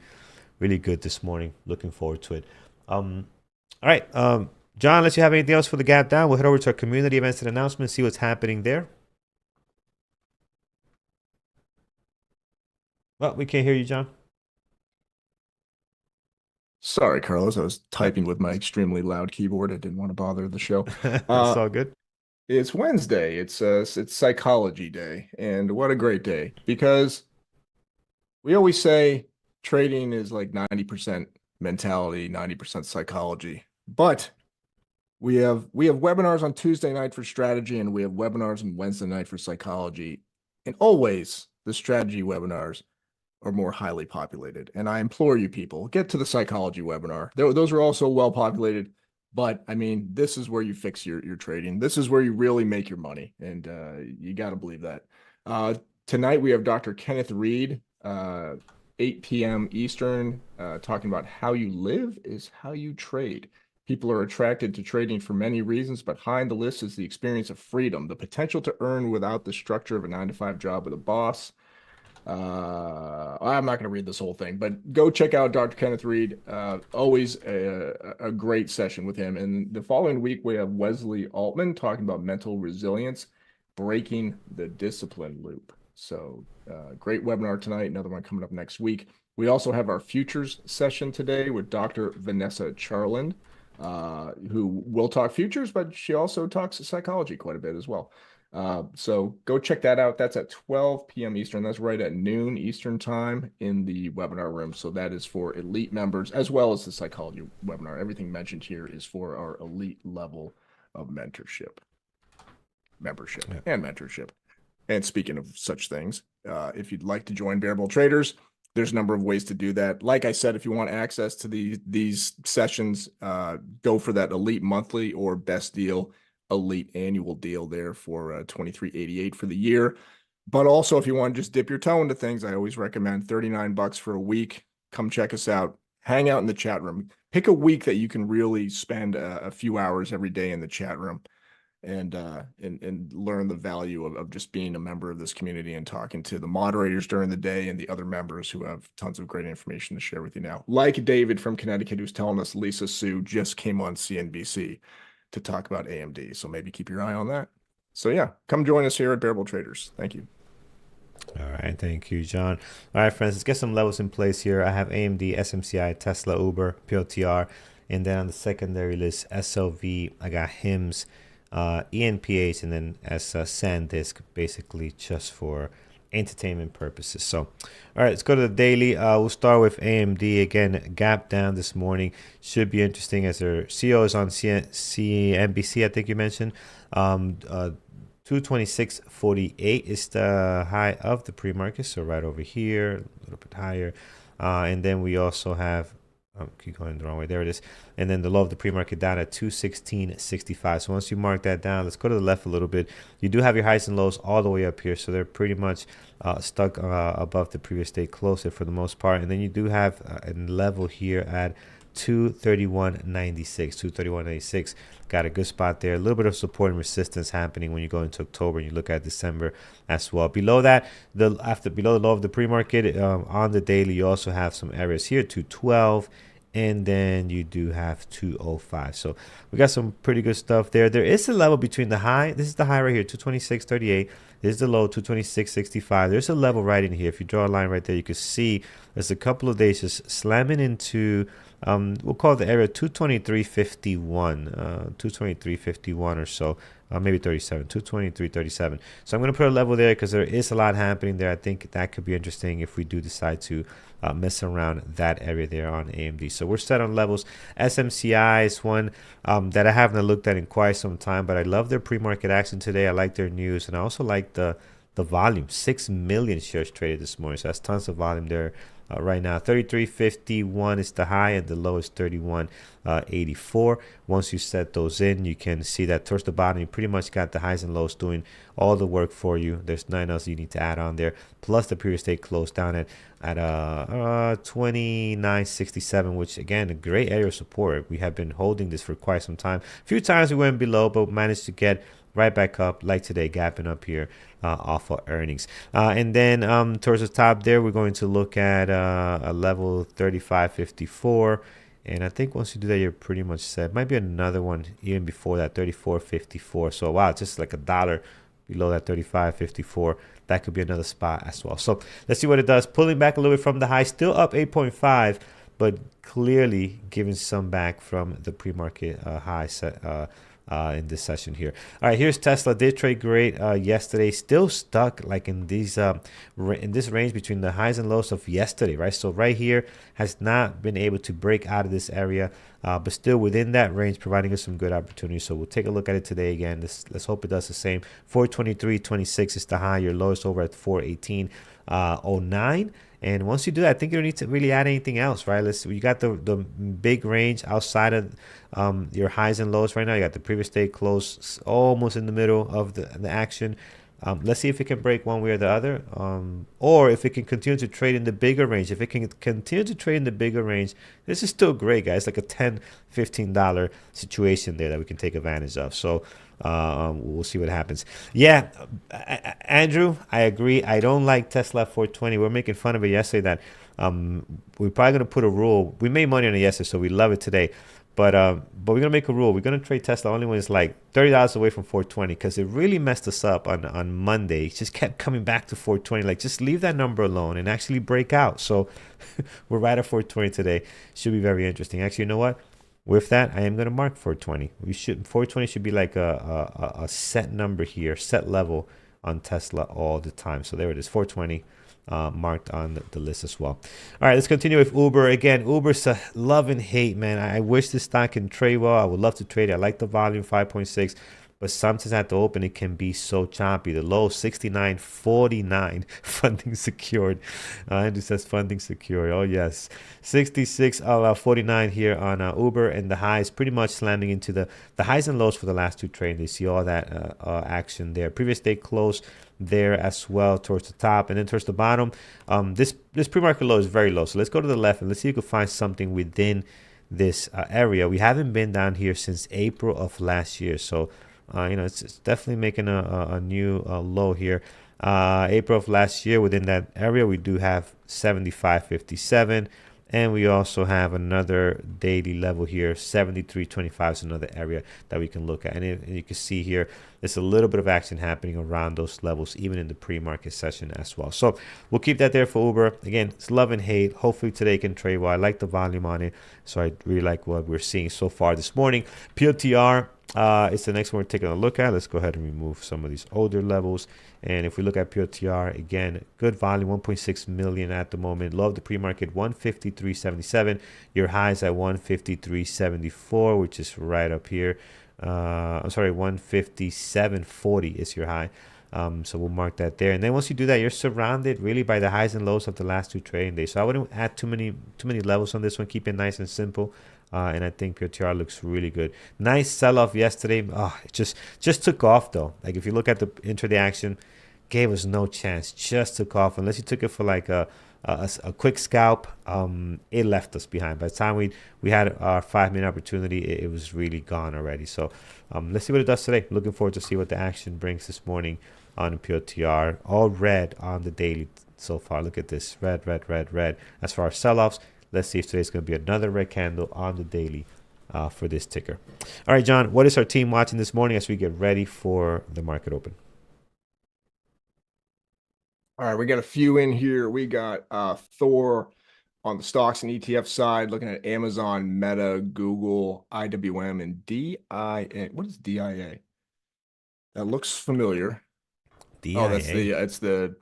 really good this morning. Looking forward to it. All right. John, unless you have anything else for the gap down, we'll head over to our community events and announcements, see what's happening there. Well, we can't hear you, John. Sorry, Carlos. I was typing with my extremely loud keyboard. I didn't want to bother the show. It's all good. It's Wednesday. It's Psychology Day, and what a great day, because we always say trading is like 90% mentality, 90% psychology. But we have webinars on Tuesday night for strategy, and we have webinars on Wednesday night for psychology. And always the strategy webinars are more highly populated. And I implore you people, get to the psychology webinar. Those are also well populated. But I mean, this is where you fix your trading. This is where you really make your money. And you got to believe that. Tonight we have Dr. Kenneth Reed, 8 p.m. Eastern, talking about how you live is how you trade. People are attracted to trading for many reasons, but behind the list is the experience of freedom, the potential to earn without the structure of a 9-to-5 job with a boss. I'm not going to read this whole thing, but go check out Dr. Kenneth Reed. Always a great session with him. And the following week, we have Wesley Altman talking about mental resilience, breaking the discipline loop. So great webinar tonight. Another one coming up next week. We also have our futures session today with Dr. Vanessa Charland, who will talk futures, but she also talks psychology quite a bit as well. So go check that out. That's at 12 p.m. Eastern. That's right at noon Eastern time in the webinar room. So that is for elite members as well as the psychology webinar. Everything mentioned here is for our elite level of membership and mentorship. And speaking of such things, if you'd like to join Bearable Traders, there's a number of ways to do that. Like I said, if you want access to these sessions, go for that elite monthly or best deal elite annual deal there for $23.88 for the year. But also, if you want to just dip your toe into things, I always recommend $39 for a week. Come check us out. Hang out in the chat room. Pick a week that you can really spend a few hours every day in the chat room and learn the value of just being a member of this community and talking to the moderators during the day and the other members who have tons of great information to share with you now. Like David from Connecticut, who's telling us Lisa Su just came on CNBC to talk about AMD. So maybe keep your eye on that. So yeah, come join us here at Bearable Traders. Thank you. All right. Thank you, John. All right, friends, let's get some levels in place here. I have AMD, SMCI, Tesla, Uber, POTR. And then on the secondary list, SLV, I got HIMS, ENPH, and then as SanDisk, basically just for entertainment purposes. So all right, let's go to the daily. We'll start with AMD. Again, gap down this morning. Should be interesting as their CEO is on CNBC, I think you mentioned. 226.48 is the high of the pre-market, so right over here, a little bit higher. And then we also have keep going the wrong way. There it is. And then the low of the pre-market down at 216.65. So once you mark that down, let's go to the left a little bit. You do have your highs and lows all the way up here. So they're pretty much stuck above the previous day, closer for the most part. And then you do have a level here at 231.96. 231.96. Got a good spot there. A little bit of support and resistance happening when you go into October and you look at December as well. Below that, below the low of the pre-market on the daily, you also have some areas here, 212. And then you do have 205. So we got some pretty good stuff there. There is a level between the high. This is the high right here, 226.38. This is the low, 226.65. There's a level right in here. If you draw a line right there, you can see there's a couple of days just slamming into, we'll call the area 223.51, 223.51 or so. Maybe 37, 223.37. So I'm going to put a level there because there is a lot happening there. I think that could be interesting if we do decide to mess around that area there on AMD. So we're set on levels. SMCI is one that I haven't looked at in quite some time, but I love their pre-market action today. I like their news, and I also like the volume. 6 million shares traded this morning, so that's tons of volume there. Right now 33.51 is the high and the low is 31.84. Once you set those in, you can see that towards the bottom you pretty much got the highs and lows doing all the work for you. There's nothing else you need to add on there, plus the previous day closed down at 29.67, which again a great area of support. We have been holding this for quite some time. A few times we went below, but managed to get right back up like today, gapping up here off of earnings. And then towards the top there, we're going to look at a level 35.54. And I think once you do that, you're pretty much set. Might be another one even before that, 34.54. So wow, just like $1 below that 35.54. That could be another spot as well. So let's see what it does. Pulling back a little bit from the high, still up 8.5, but clearly giving some back from the pre-market high set in this session here. All right, here's Tesla. Did trade great yesterday. Still stuck like in these in this range between the highs and lows of yesterday, right? So right here has not been able to break out of this area, but still within that range, providing us some good opportunities. So we'll take a look at it today again. Let's hope it does the same. 423.26 is the high. Your lowest over at 418.09. And once you do that, I think you don't need to really add anything else, right? You got the big range outside of your highs and lows right now. You got the previous day close almost in the middle of the action. Let's see if it can break one way or the other, or if it can continue to trade in the bigger range. If it can continue to trade in the bigger range, this is still great, guys. Like a $10, $15 situation there that we can take advantage of. So we'll see what happens. Yeah, Andrew, I agree. I don't like Tesla 420. We're making fun of it yesterday that we're probably going to put a rule. We made money on it yesterday, so we love it today. But we're going to make a rule. We're going to trade Tesla only when it's like $30 away from 420, because it really messed us up on Monday. It just kept coming back to 420. Like, just leave that number alone and actually break out. So we're right at 420 today. Should be very interesting. Actually, you know what? With that, I am going to mark 420. 420 should be like a set number here, set level on Tesla all the time. So there it is, 420. Marked on the list as well. All right, let's continue with Uber. Again, Uber's a love and hate, man. I wish this stock can trade well. I would love to trade it. I like the volume, 5.6. But sometimes at the open, it can be so choppy. The low, 69.49, funding secured. Andrew says funding secured. Oh, yes. 66.49 here on Uber. And the highs pretty much slamming into the highs and lows for the last two trades. You see all that action there. Previous day close there as well towards the top. And then towards the bottom, this pre-market low is very low. So let's go to the left and let's see if we can find something within this area. We haven't been down here since April of last year. So it's definitely making a new low here. April of last year, within that area, we do have 75.57, and we also have another daily level here. 73.25 is another area that we can look at, and you can see here there's a little bit of action happening around those levels, even in the pre-market session as well. So we'll keep that there for Uber. Again, it's love and hate. Hopefully today can trade well. I like the volume on it, so I really like what we're seeing so far this morning. PLTR. It's the next one we're taking a look at. Let's go ahead and remove some of these older levels. And if we look at POTR, again, good volume, 1.6 million at the moment. Low of the pre-market, 153.77. Your highs at 153.74, which is right up here. I'm sorry, 157.40 is your high. So we'll mark that there. And then once you do that, you're surrounded really by the highs and lows of the last two trading days. So I wouldn't add too many levels on this one. Keep it nice and simple. And I think PTR looks really good. Nice sell-off yesterday. It just took off, though. Like, if you look at the intraday action, gave us no chance. Just took off. Unless you took it for like a quick scalp, it left us behind. By the time we had our 5-minute opportunity, it was really gone already. So let's see what it does today. Looking forward to see what the action brings this morning on PTR. All red on the daily so far. Look at this. Red, red, red, red. As far as sell-offs, let's see if today's going to be another red candle on the daily for this ticker. All right, John, what is our team watching this morning as we get ready for the market open? All right, we got a few in here. We got Thor on the stocks and ETF side, looking at Amazon, Meta, Google, IWM, and DIA. What is DIA? That looks familiar. Oh, that's DIA. it's the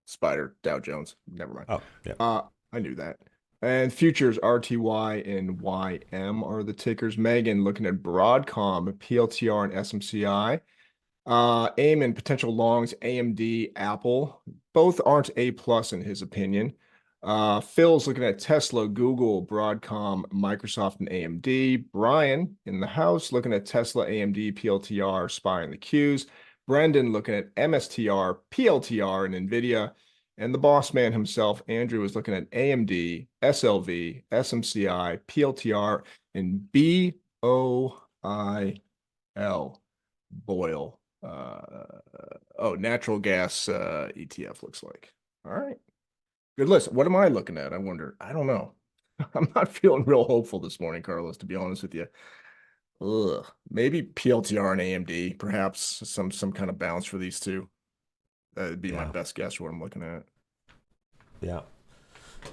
Spider Dow Jones. Never mind. Oh, yeah. I knew that. And futures RTY and YM are the tickers. Megan looking at Broadcom, PLTR, and SMCI. AIM and potential longs, AMD, Apple. Both aren't A plus in his opinion. Phil's looking at Tesla, Google, Broadcom, Microsoft, and AMD. Brian in the house looking at Tesla, AMD, PLTR, SPY, and the Qs. Brendan looking at MSTR, PLTR, and NVIDIA. And the boss man himself, Andrew, is looking at AMD, SLV, SMCI, PLTR, and BOIL, Boil. Natural gas ETF looks like. All right. Good list. What am I looking at? I wonder. I don't know. I'm not feeling real hopeful this morning, Carlos, to be honest with you. Maybe PLTR and AMD, perhaps some kind of balance for these two. That'd be my best guess for what I'm looking at. Yeah.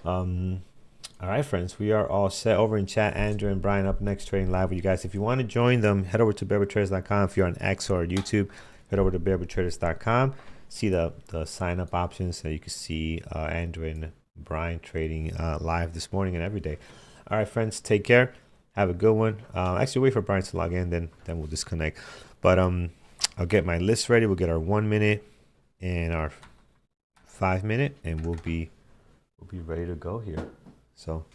All right, friends, we are all set over in chat. Andrew and Brian up next, trading live with you guys. If you want to join them, head over to bearbrookstraders.com. If you're on X or YouTube, head over to bearbrookstraders.com. See the sign up options so you can see Andrew and Brian trading live this morning and every day. All right, friends, take care. Have a good one. Actually, wait for Brian to log in, then we'll disconnect. But I'll get my list ready. We'll get our 1 minute and our 5 minute, and we'll be ready to go here. So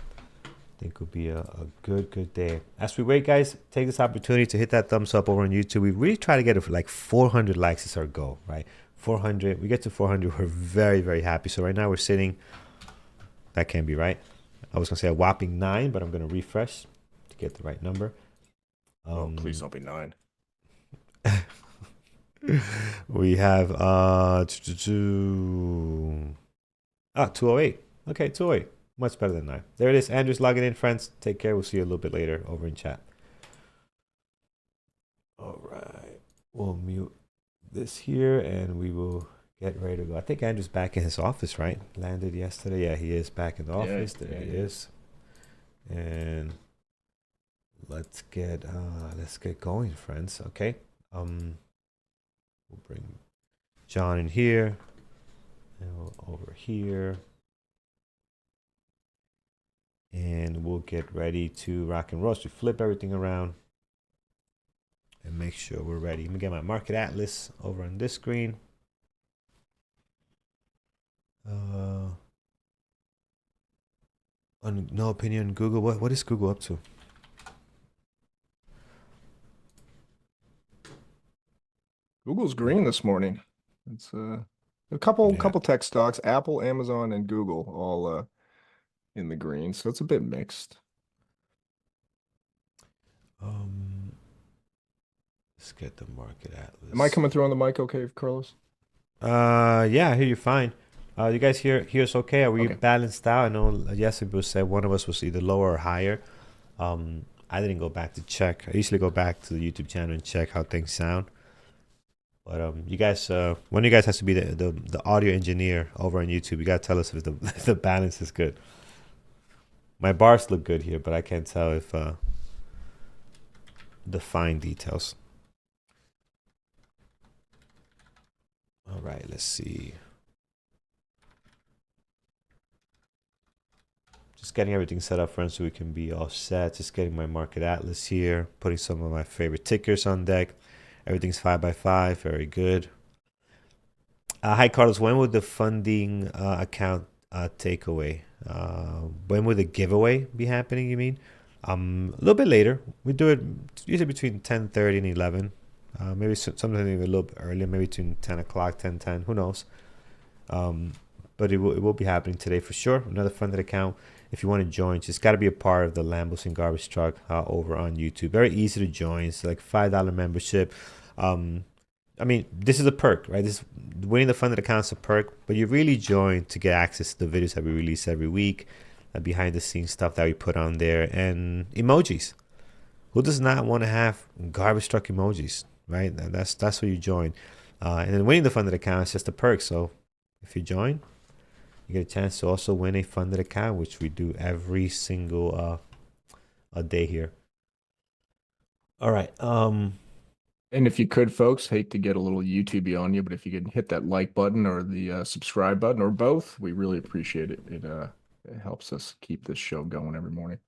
I think it'll be a good day. As we wait, guys, take this opportunity to hit that thumbs up over on YouTube. We really try to get it for like 400 likes is our goal, right? 400. We get to 400. We're very, very happy. So right now we're sitting. That can't be right. I was gonna say a whopping 9, but I'm gonna refresh to get the right number. Please don't be 9. We have 208. Okay, 208. Much better than 9. There it is. Andrew's logging in, friends. Take care. We'll see you a little bit later over in chat. All right. We'll mute this here and we will get ready to go. I think Andrew's back in his office, right? Landed yesterday. Yeah, he is back in the office. There he is. And let's get going, friends. Okay. We'll bring John in here and we'll over here. And we'll get ready to rock and roll. So flip everything around and make sure we're ready. Let me get my market atlas over on this screen. No opinion on Google. What is Google up to? Google's green this morning. It's a couple tech stocks, Apple, Amazon, and Google all in the green, so it's a bit mixed. Let's get the market atlas. Am I coming through on the mic okay, Carlos? Yeah, I hear you fine. You guys hear us okay? Are we balanced out? I know yesterday people said one of us was either lower or higher. I didn't go back to check. I usually go back to the YouTube channel and check how things sound. But you guys, one of you guys has to be the audio engineer over on YouTube. You gotta tell us if the balance is good. My bars look good here, but I can't tell if the fine details. All right, let's see. Just getting everything set up, friends, so we can be all set. Just getting my market atlas here, putting some of my favorite tickers on deck. Everything's 5x5, very good. Hi, Carlos. When would the funding account takeaway? When would the giveaway be happening, you mean? A little bit later. We do it usually between 10:30 and 11. Maybe something a little bit earlier, maybe between 10 o'clock, 10:10, who knows? But it will be happening today for sure. Another funded account. If you want to join, just got to be a part of the Lambos and Garbage Truck over on YouTube. Very easy to join. It's like $5 membership. I mean, this is a perk, right? This winning the funded account is a perk, but you really join to get access to the videos that we release every week, behind the scenes stuff that we put on there, and emojis. Who does not want to have garbage truck emojis, right? And that's what you join. And then winning the funded account is just a perk. So If you join, you get a chance to also win a funded account, which we do every single a day here. All right. And if you could, folks, hate to get a little YouTube on you, but if you could hit that like button or the subscribe button or both, we really appreciate it. It helps us keep this show going every morning.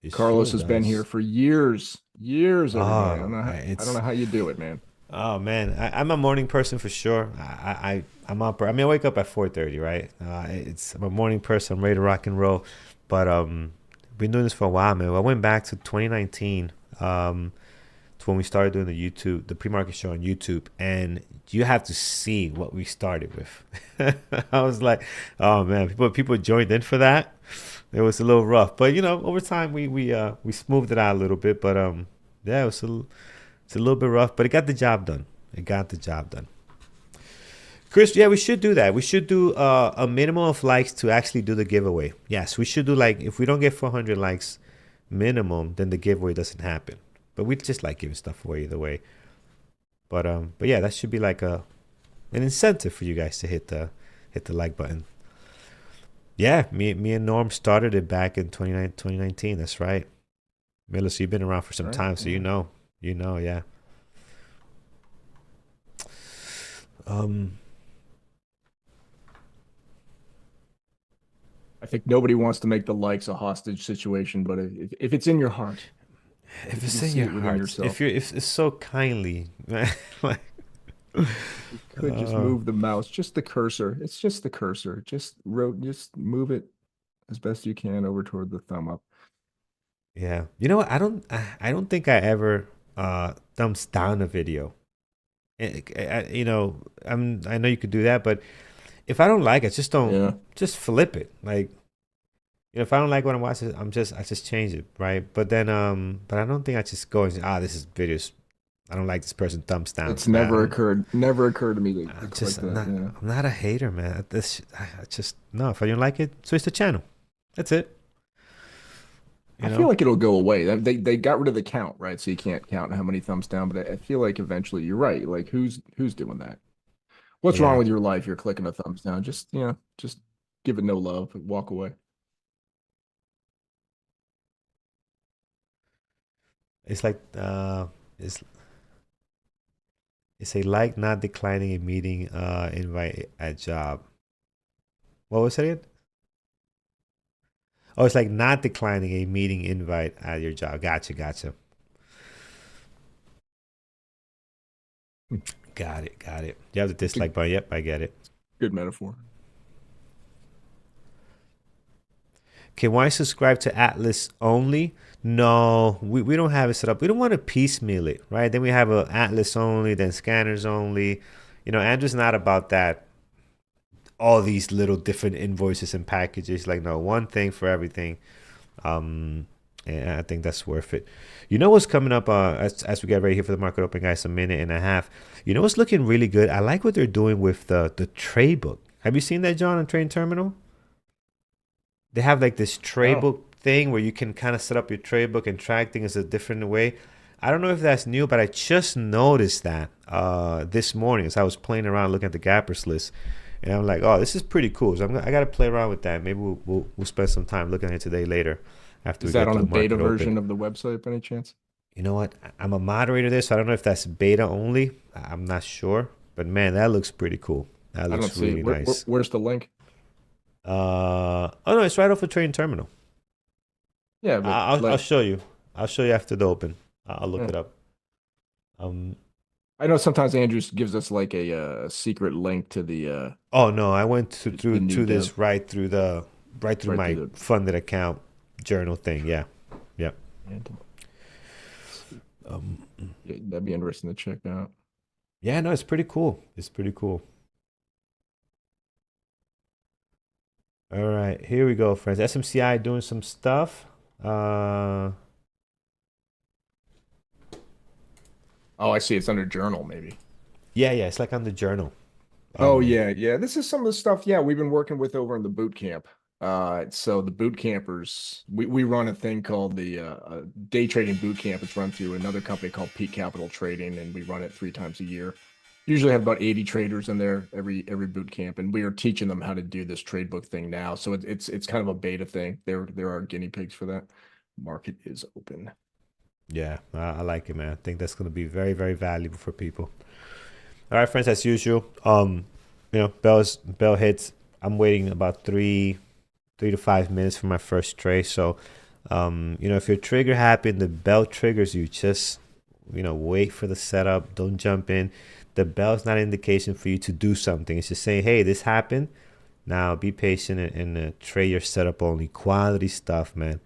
It Carlos sure has been here does. for years every morning. I don't It's know how you do it, man. Oh man, I'm a morning person for sure. I'm up. I mean, I wake up at 4:30, right? I'm a morning person. I'm ready to rock and roll. But been doing this for a while, man. I went back to 2019, to when we started doing the pre-market show on YouTube, and you have to see what we started with. I was like, oh man, people joined in for that. It was a little rough, but over time we smoothed it out a little bit. But yeah, it's a little bit rough, but it got the job done. It got the job done. Chris, yeah, we should do that. We should do a minimum of likes to actually do the giveaway. Yes, we should do, like, if we don't get 400 likes minimum, then the giveaway doesn't happen. But we just like giving stuff away either way. But yeah, that should be like an incentive for you guys to hit the like button. Yeah, me and Norm started it back in 2019. That's right. Miller, so you've been around for some time, so yeah. yeah. I think nobody wants to make the likes a hostage situation, but if it's in your heart, If you it's can in see your it within heart, yourself. if it's so kindly, man, like, You could just move the mouse, just the cursor. It's just the cursor. Just move it as best you can over toward the thumb up. yeah. You know what? I don't think I ever thumbs down a video. I know you could do that, but if I don't like it, just don't Yeah. just flip it. Like, if I don't like what I'm watching, I just change it, right? But then but I don't think I just go and say, this is videos. I don't like this person, thumbs down. It's never occurred to me to I'm click just that. not. Yeah. I'm not a hater, man. I just no. If I don't like it, switch the channel. That's it. I feel like it'll go away. They got rid of the count, right? So you can't count how many thumbs down, but I feel like eventually you're right. Like who's doing that? What's wrong Yeah. with your life? You're clicking a thumbs down. Just just give it no love and walk away. It's like it's a like not declining a meeting invite at job. What was it? Oh, it's like not declining a meeting invite at your job. Gotcha. Got it. You have the dislike button. Yep, I get it. Good metaphor. Can I subscribe to Atlas only? No, we don't have it set up. We don't want to piecemeal it, right? Then we have a Atlas only, then scanners only. Andrew's not about that. All these little different invoices and packages. Like, no, one thing for everything. And I think that's worth it. What's coming up as we get ready here for the market open, guys? A minute and a half. What's looking really good? I like what they're doing with the trade book. Have you seen that, John, on Trade Terminal? They have like this trade book thing where you can kind of set up your trade book and track things a different way. I don't know if that's new, but I just noticed that this morning as I was playing around looking at the gappers list. And I'm like, oh, this is pretty cool. So I got to play around with that. Maybe we'll spend some time looking at it today later. After Is we that get on to a the market beta open. version of the website by any chance? You know what? I'm a moderator there, so I don't know if that's beta only. I'm not sure. But man, that looks pretty cool. That looks really nice. Where's the link? Oh no, it's right off the Trade Terminal. Yeah, but I'll show you. I'll show you after the open. I'll look Yeah. it up. I know sometimes Andrew gives us like a secret link to the Oh no, I went through new this dev. right through my through funded account journal thing. Yeah. yeah, that'd be interesting to check out. Yeah, no, it's pretty cool. It's pretty cool. All right, here we go, friends. SMCI doing some stuff. Oh, I see. It's under journal, maybe. Yeah, it's like on the journal. Oh yeah. This is some of the stuff. Yeah, we've been working with over in the boot camp. So the boot campers, we run a thing called the day trading boot camp. It's run through another company called Peak Capital Trading, and we run it 3 times a year. usually have about 80 traders in there every boot camp, and we are teaching them how to do this trade book thing now. So it's kind of a beta thing. There are guinea pigs for that. Market is open. Yeah, I like it, man. I think that's going to be very, very valuable for people. All right, friends, as usual, bell hits. I'm waiting about 3 to 5 minutes for my first trade. So, if you're trigger happy and the bell triggers you, just, wait for the setup. Don't jump in. The bell is not an indication for you to do something. It's just saying, hey, this happened. Now be patient and trade your setup only. Quality stuff, man.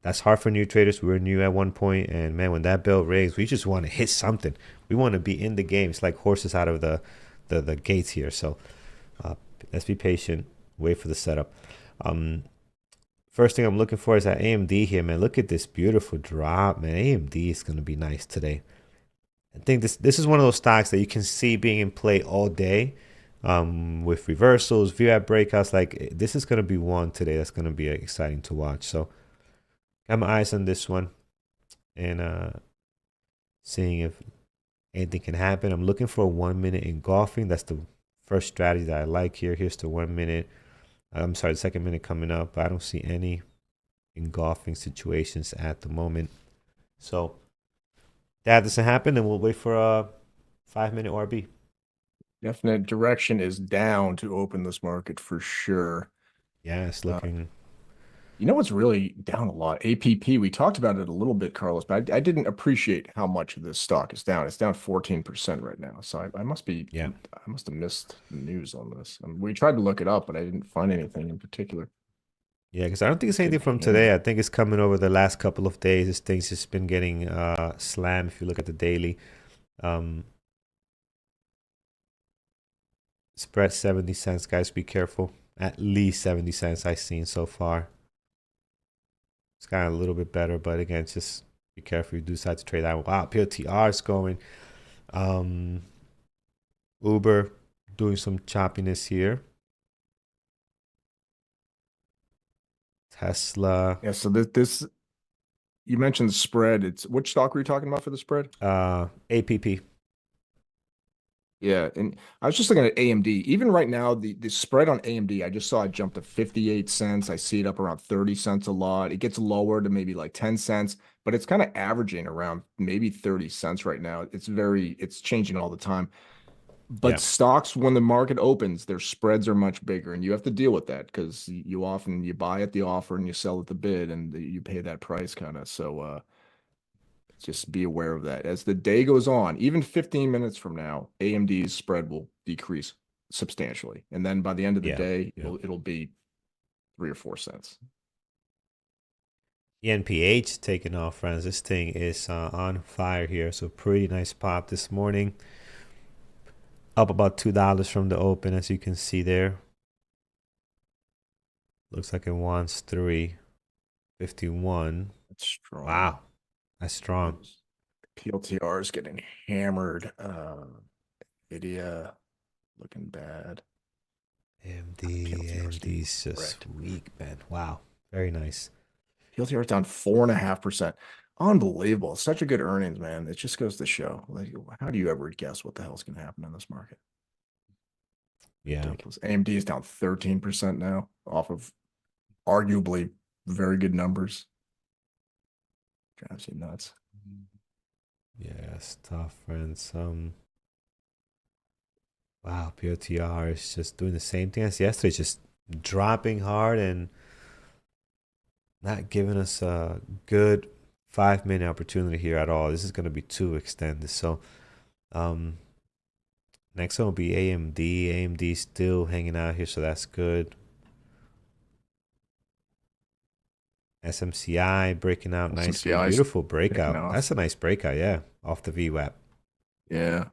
That's hard for new traders. We were new at one point, and man, when that bell rings, we just want to hit something. We want to be in the game. It's like horses out of the gates here. So let's be patient. Wait for the setup. First thing I'm looking for is that AMD here, man. Look at this beautiful drop, man. AMD is going to be nice today. I think this is one of those stocks that you can see being in play all day, with reversals, VWAP breakouts. Like, this is going to be one today that's going to be exciting to watch. So got my eyes on this one and seeing if anything can happen. I'm looking for a 1 minute engulfing. That's the first strategy that I like here. Here's the 1 minute. I'm sorry, the second minute coming up. I don't see any engulfing situations at the moment. So that doesn't happen, then we'll wait for a 5 minute RB. Definite direction is down to open this market for sure. Yeah, it's looking. You know what's really down a lot? APP. We talked about it a little bit, Carlos, but I didn't appreciate how much this stock is down. It's down 14% right now. So I must be, Yeah. I must have missed the news on this. We tried to look it up, but I didn't find anything in particular. Yeah, because I don't think it's anything from today. I think it's coming over the last couple of days. This thing's just been getting slammed if you look at the daily. Spread 70 cents, guys. Be careful. At least 70 cents I've seen so far. It's kind of a little bit better, but again, just be careful. You do decide to trade that. Wow, PLTR is going. Uber doing some choppiness here. Tesla. Yeah, so this you mentioned the spread. It's which stock were you talking about for the spread? APP. Yeah, and I was just looking at AMD. Even right now, the spread on AMD, I just saw it jump to 58 cents. I see it up around 30 cents a lot. It gets lower to maybe like 10 cents, but it's kind of averaging around maybe 30 cents right now. It's changing all the time. But Yeah. stocks, when the market opens, their spreads are much bigger, and you have to deal with that because you buy at the offer and you sell at the bid, and you pay that price kind of. So just be aware of that. As the day goes on, even 15 minutes from now, AMD's spread will decrease substantially. And then by the end of the day, it'll be 3 or 4 cents. NPH taking off, friends. This thing is on fire here. So pretty nice pop this morning. Up about $2 from the open, as you can see there. Looks like it wants 351. That's strong. Wow. That's strong. PLTR is getting hammered. NVDA looking bad. AMD's just weak, man. Wow. Very nice. PLTR is down 4.5%. Unbelievable. Such a good earnings, man. It just goes to show. Like, how do you ever guess what the hell's going to happen in this market? Yeah. Ridiculous. AMD is down 13% now off of arguably very good numbers. Drives you nuts. Yeah, it's tough, friends. Wow, POTR is just doing the same thing as yesterday, just dropping hard and not giving us a good 5 minute opportunity here at all. This is going to be too extended. So next one will be AMD. AMD still hanging out here, so that's good. SMCI breaking out nicely. Beautiful breakout. That's a nice breakout, yeah, off the VWAP. Yeah.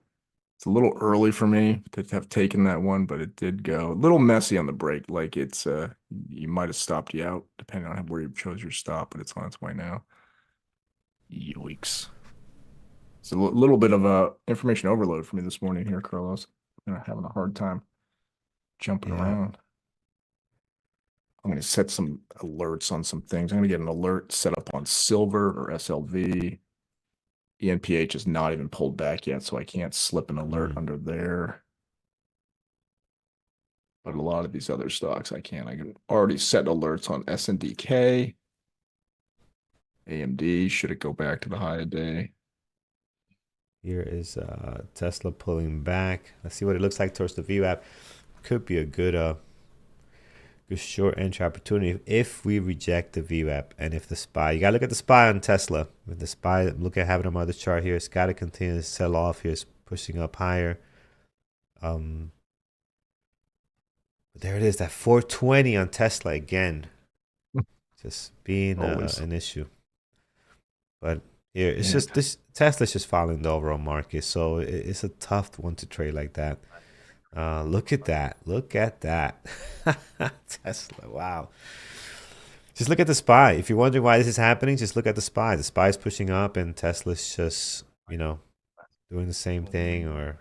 It's a little early for me to have taken that one, but it did go a little messy on the break. Like it's you might have stopped you out depending on where you chose your stop, but it's on its way now. Yikes. It's a little bit of a information overload for me this morning here, Carlos. I'm having a hard time jumping around. I'm going to set some alerts on some things. I'm going to get an alert set up on silver or SLV. ENPH is not even pulled back yet, so I can't slip an alert under there. But a lot of these other stocks I can. I can already set alerts on SNDK. AMD, should it go back to the high a day? Here is Tesla pulling back. Let's see what it looks like towards the VWAP. Could be a good short entry opportunity if we reject the VWAP and if the SPY. You gotta look at the SPY on Tesla. With the SPY, look at having them on the chart here. It's got to continue to sell off here. It's pushing up higher. But there it is, that 420 on Tesla again. Just being an issue. But here, it's just this Tesla's just following the overall market, so it's a tough one to trade like that. Look at that. Look at that. Tesla, wow. Just look at the SPY. If you're wondering why this is happening, just look at the SPY. The SPY is pushing up and Tesla's just, doing the same thing. Or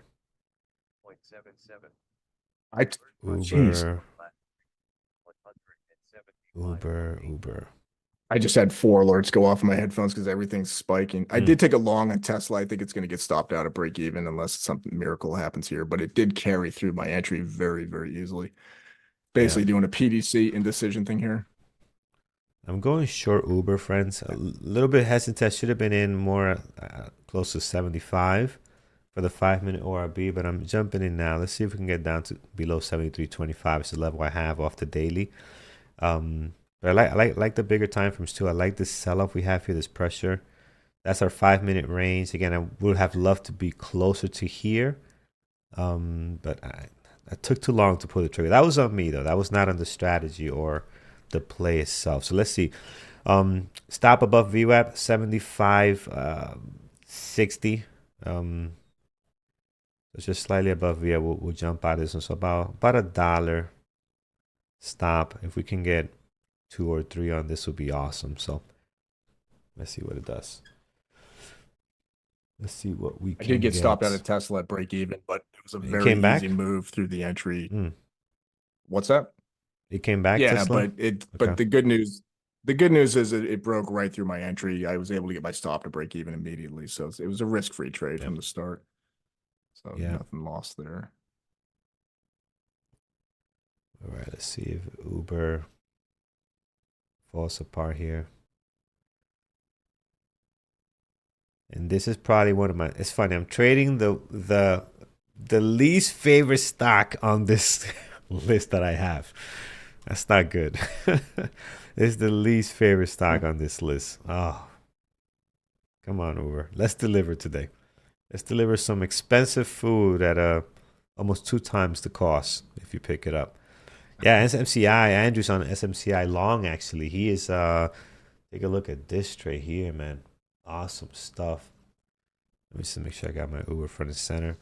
Uber. I just had 4 alerts go off in my headphones because everything's spiking. I did take a long on Tesla. I think it's going to get stopped out at break even unless something miracle happens here, but it did carry through my entry very, very easily. Basically doing a PDC indecision thing here. I'm going short Uber, friends. A little bit hesitant. Should have been in more close to 75 for the 5-minute ORB, but I'm jumping in now. Let's see if we can get down to below 73.25. It's the level I have off the daily. But I like the bigger time frames too. I like this sell-off we have here, this pressure. That's our 5-minute range. Again, I would have loved to be closer to here. But I took too long to pull the trigger. That was on me though. That was not on the strategy or the play itself. So let's see. Stop above VWAP 75.60. It's just slightly above VWAP. We'll jump out of this one. So about $1 stop. If we can get 2 or 3 on this, would be awesome. So let's see what it does. Let's see what we can get. I did get stopped out of Tesla at break even, but it was a very easy move through the entry. What's that? It came back. Yeah, Tesla? but the good news is it broke right through my entry. I was able to get my stop to break even immediately. So it was a risk-free trade from the start. So nothing lost there. All right, let's see if Uber falls apart here. And this is probably one of my, it's funny, I'm trading the least favorite stock on this list that I have. That's not good. It's the least favorite stock on this list. Oh, come on, Uber. Let's deliver today. Let's deliver some expensive food at almost 2 times the cost if you pick it up. Yeah, SMCI. Andrew's on SMCI long, actually. He is, take a look at this trade here, man. Awesome stuff. Let me just make sure I got my Uber front and center.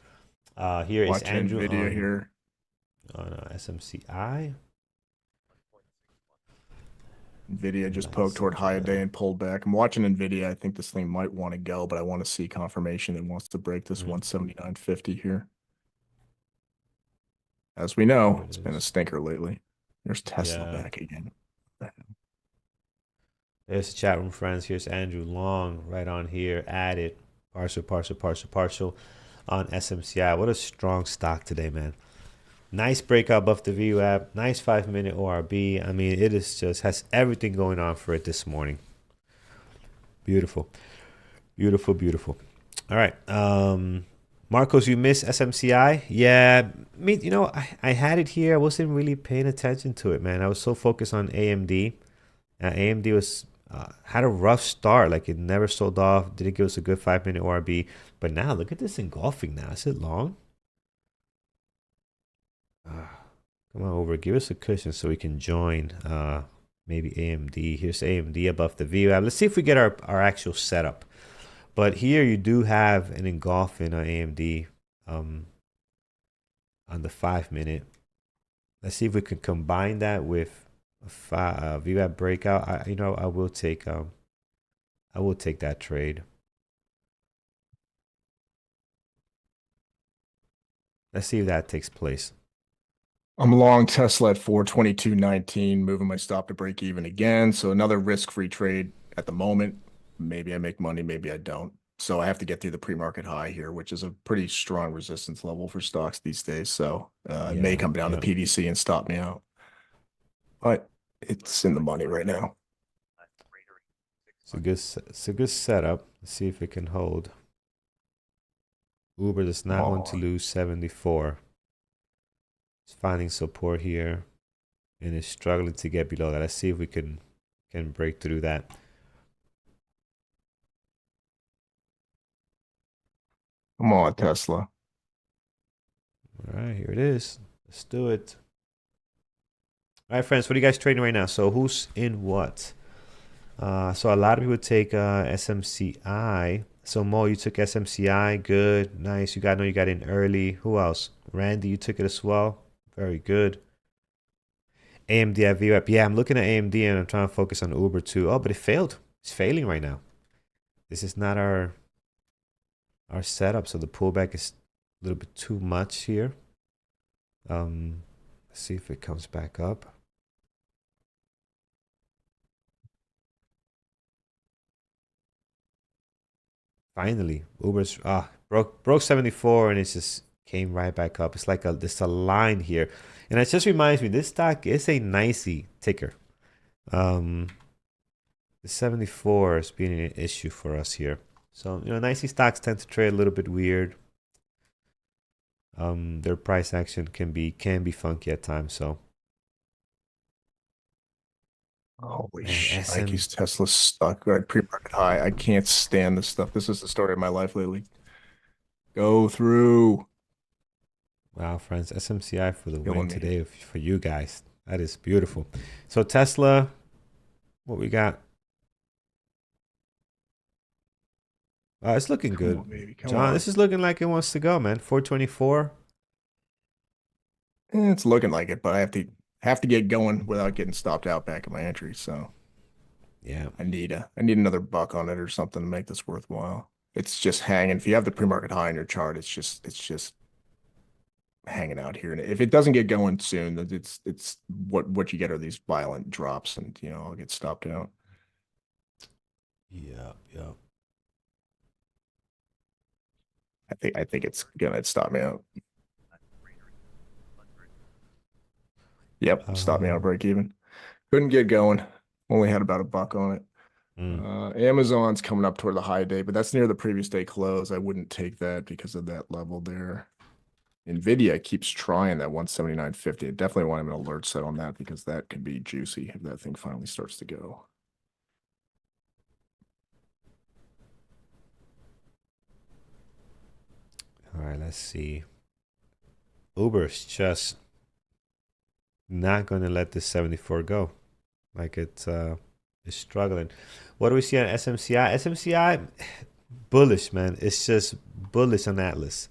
Here is Andrew NVDA here on SMCI. NVIDIA just poked toward high a day and pulled back. I'm watching NVIDIA. I think this thing might want to go, but I want to see confirmation it wants to break this 179.50 here. As we know, it's been a stinker lately. There's Tesla back again. There's the chat room, friends. Here's Andrew Long right on here. Added partial on SMCI. What a strong stock today, man. Nice breakout above the VWAP. Nice 5-minute ORB. I mean, it is just has everything going on for it this morning. Beautiful. Beautiful, beautiful. All right. Marcos, you missed SMCI? Yeah, I had it here. I wasn't really paying attention to it, man. I was so focused on AMD. AMD was had a rough start. Like, it never sold off. Didn't give us a good 5-minute ORB. But now, look at this engulfing now. Is it long? Come on over. Give us a cushion so we can join maybe AMD. Here's AMD above the VWAP. Let's see if we get our actual setup. But here you do have an engulfing on AMD on the 5-minute. Let's see if we can combine that with a VWAP breakout. I will take that trade. Let's see if that takes place. I'm long Tesla at 422.19, moving my stop to break even again. So another risk-free trade at the moment. Maybe I make money, maybe I don't. So I have to get through the pre-market high here, which is a pretty strong resistance level for stocks these days. So it may come down to PVC and stop me out. But it's in the money right now. It's a good setup. Let's see if it can hold. Uber does not want to lose 74. It's finding support here and is struggling to get below that. Let's see if we can break through that. Come on, Tesla. All right, here it is. Let's do it. All right, friends, what are you guys trading right now? So who's in what? So a lot of people take SMCI. So Mo, you took SMCI. Good, nice. You got in early. Who else? Randy, you took it as well. Very good. AMD at VWAP. Yeah, I'm looking at AMD and I'm trying to focus on Uber too. Oh, but it failed. It's failing right now. This is not our setup. So the pullback is a little bit too much here. Let's see if it comes back up. Finally, Uber's broke 74 and it just came right back up. It's like there's a line here, and it just reminds me this stock is a nicey ticker. The 74 is being an issue for us here. So nicey stocks tend to trade a little bit weird. Their price action can be funky at times. So. Holy shit. Tesla stuck right pre-market high. I can't stand this stuff. This is the story of my life lately. Go through. Wow, friends. SMCI for the win today for you guys. That is beautiful. So Tesla, what we got? It's looking good. John, this is looking like it wants to go, man. 424. It's looking like it, but I have to get going without getting stopped out back at my entry. So yeah, I need another buck on it or something to make this worthwhile. It's just hanging. If you have the pre-market high in your chart, it's just hanging out here. And if it doesn't get going soon, it's what you get are these violent drops, and I'll get stopped out. Yeah. I think it's gonna stop me out. Yep, stop me out, break even. Couldn't get going. Only had about a buck on it. Amazon's coming up toward the high day, but that's near the previous day close. I wouldn't take that because of that level there. NVDA keeps trying that 179.50. I definitely want an alert set on that because that could be juicy if that thing finally starts to go. All right, let's see. Uber's just not going to let this 74 go. Like it's struggling. What do we see on SMCI? SMCI, bullish, man. It's just bullish on Atlas.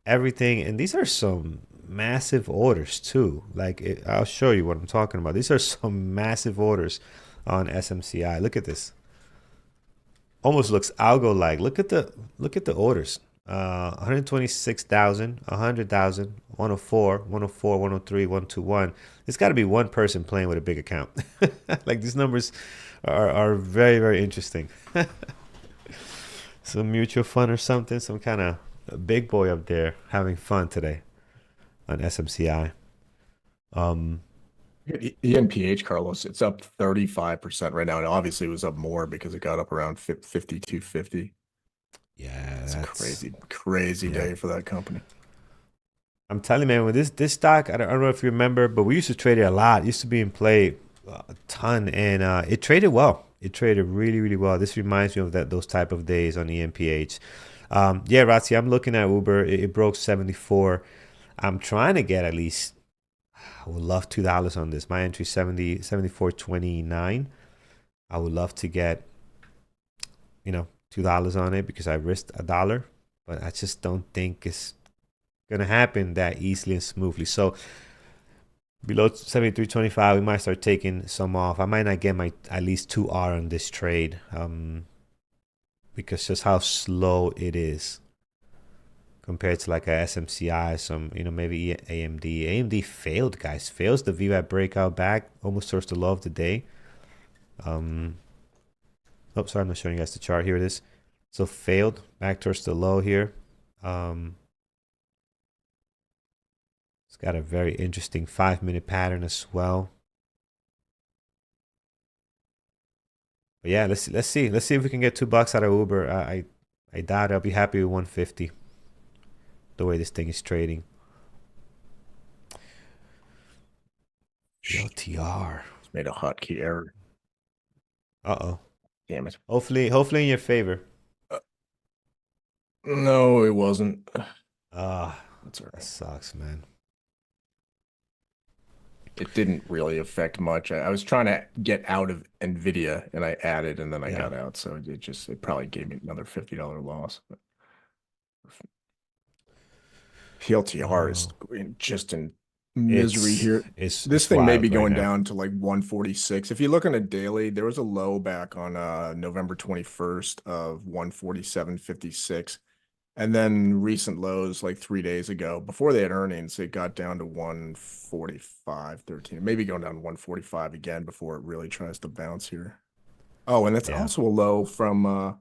Everything, and these are some massive orders too. Like I'll show you what I'm talking about. These are some massive orders on SMCI. Look at this. Almost looks algo-like. Look at the orders. 126,000, 100,000, 104, 104, 103, 121. It's got to be one person playing with a big account. Like these numbers are very, very interesting. Some mutual fund or something, some kind of big boy up there having fun today on SMCI. ENPH, Carlos, it's up 35% right now, and obviously it was up more because it got up around 52.50. Yeah, that's crazy day for that company. I'm telling you, man, with this stock, I don't know if you remember, but we used to trade it a lot. It used to be in play a ton, and it traded well. It traded really, really well. This reminds me of those type of days on ENPH. Yeah, Razzi, I'm looking at Uber. It broke 74. I'm trying to get at least, I would love $2 on this. My entry 74.29. I would love to get, $2 on it because I risked $1, but I just don't think it's gonna happen that easily and smoothly. So below 73.25, we might start taking some off. I might not get my at least 2R on this trade, because just how slow it is compared to like a SMCI, some maybe AMD. AMD failed, guys. Fails the VWAP breakout back almost towards the low of the day. Oh, sorry, I'm not showing you guys the chart. Here it is. So failed back towards the low here. It's got a very interesting 5-minute pattern as well. But yeah, let's see if we can get $2 out of Uber. I doubt it. I'll be happy with 150. The way this thing is trading. LTR. It's made a hotkey error. Uh-oh. Damn it. Hopefully in your favor. No, it wasn't. That's right. That sucks, man. It didn't really affect much. I was trying to get out of NVIDIA and I added and then I got out. So it probably gave me another $50 loss. But PLTR is just in misery here. This thing may be going down to like 146. If you look on a daily, there was a low back on November 21st of 147.56. And then recent lows like 3 days ago, before they had earnings, it got down to 145.13. Maybe going down to 145 again before it really tries to bounce here. Oh, and that's also a low from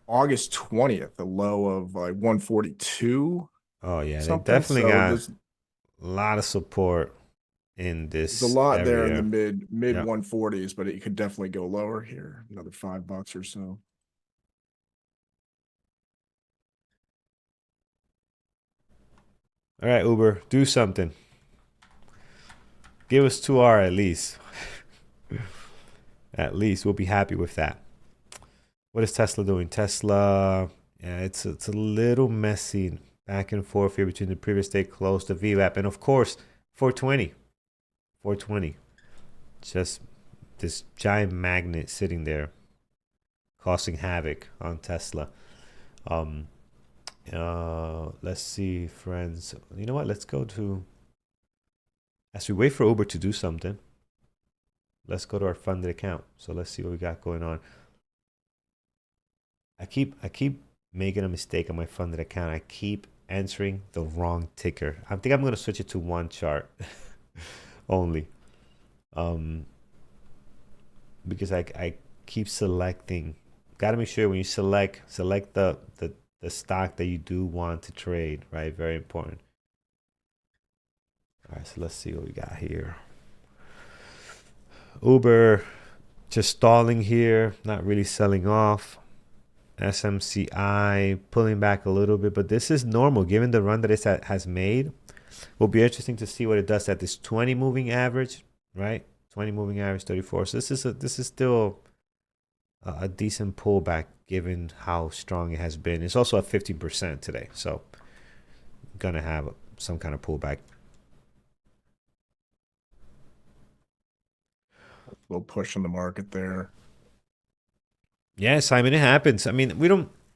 August 20th, a low of like 142. Oh yeah, they definitely got a lot of support in this. There's a lot there in the mid 140s, but it could definitely go lower here, another $5 or so. All right, Uber, do something. Give us 2R at least. At least we'll be happy with that. What is Tesla doing? Tesla, yeah, it's a little messy back and forth here between the previous day close, the VWAP, and of course 420. 420. Just this giant magnet sitting there causing havoc on Tesla. Let's see, friends. You know what? Let's go to, as we wait for Uber to do something, let's go to our funded account. So let's see what we got going on. I keep making a mistake on my funded account. I keep entering the wrong ticker. I think I'm going to switch it to one chart only. Because I keep selecting. Got to make sure when you select the stock that you do want to trade, right? Very important. All right, so let's see what we got here. Uber just stalling here, not really selling off. SMCI pulling back a little bit, but this is normal given the run that it has made. Will be interesting to see what it does at this 20 moving average, right? 20 moving average 34. So this is still a decent pullback given how strong it has been. It's also at 15% today, so gonna have some kind of pullback. A little push in the market there. Yeah, Simon, it happens. I mean,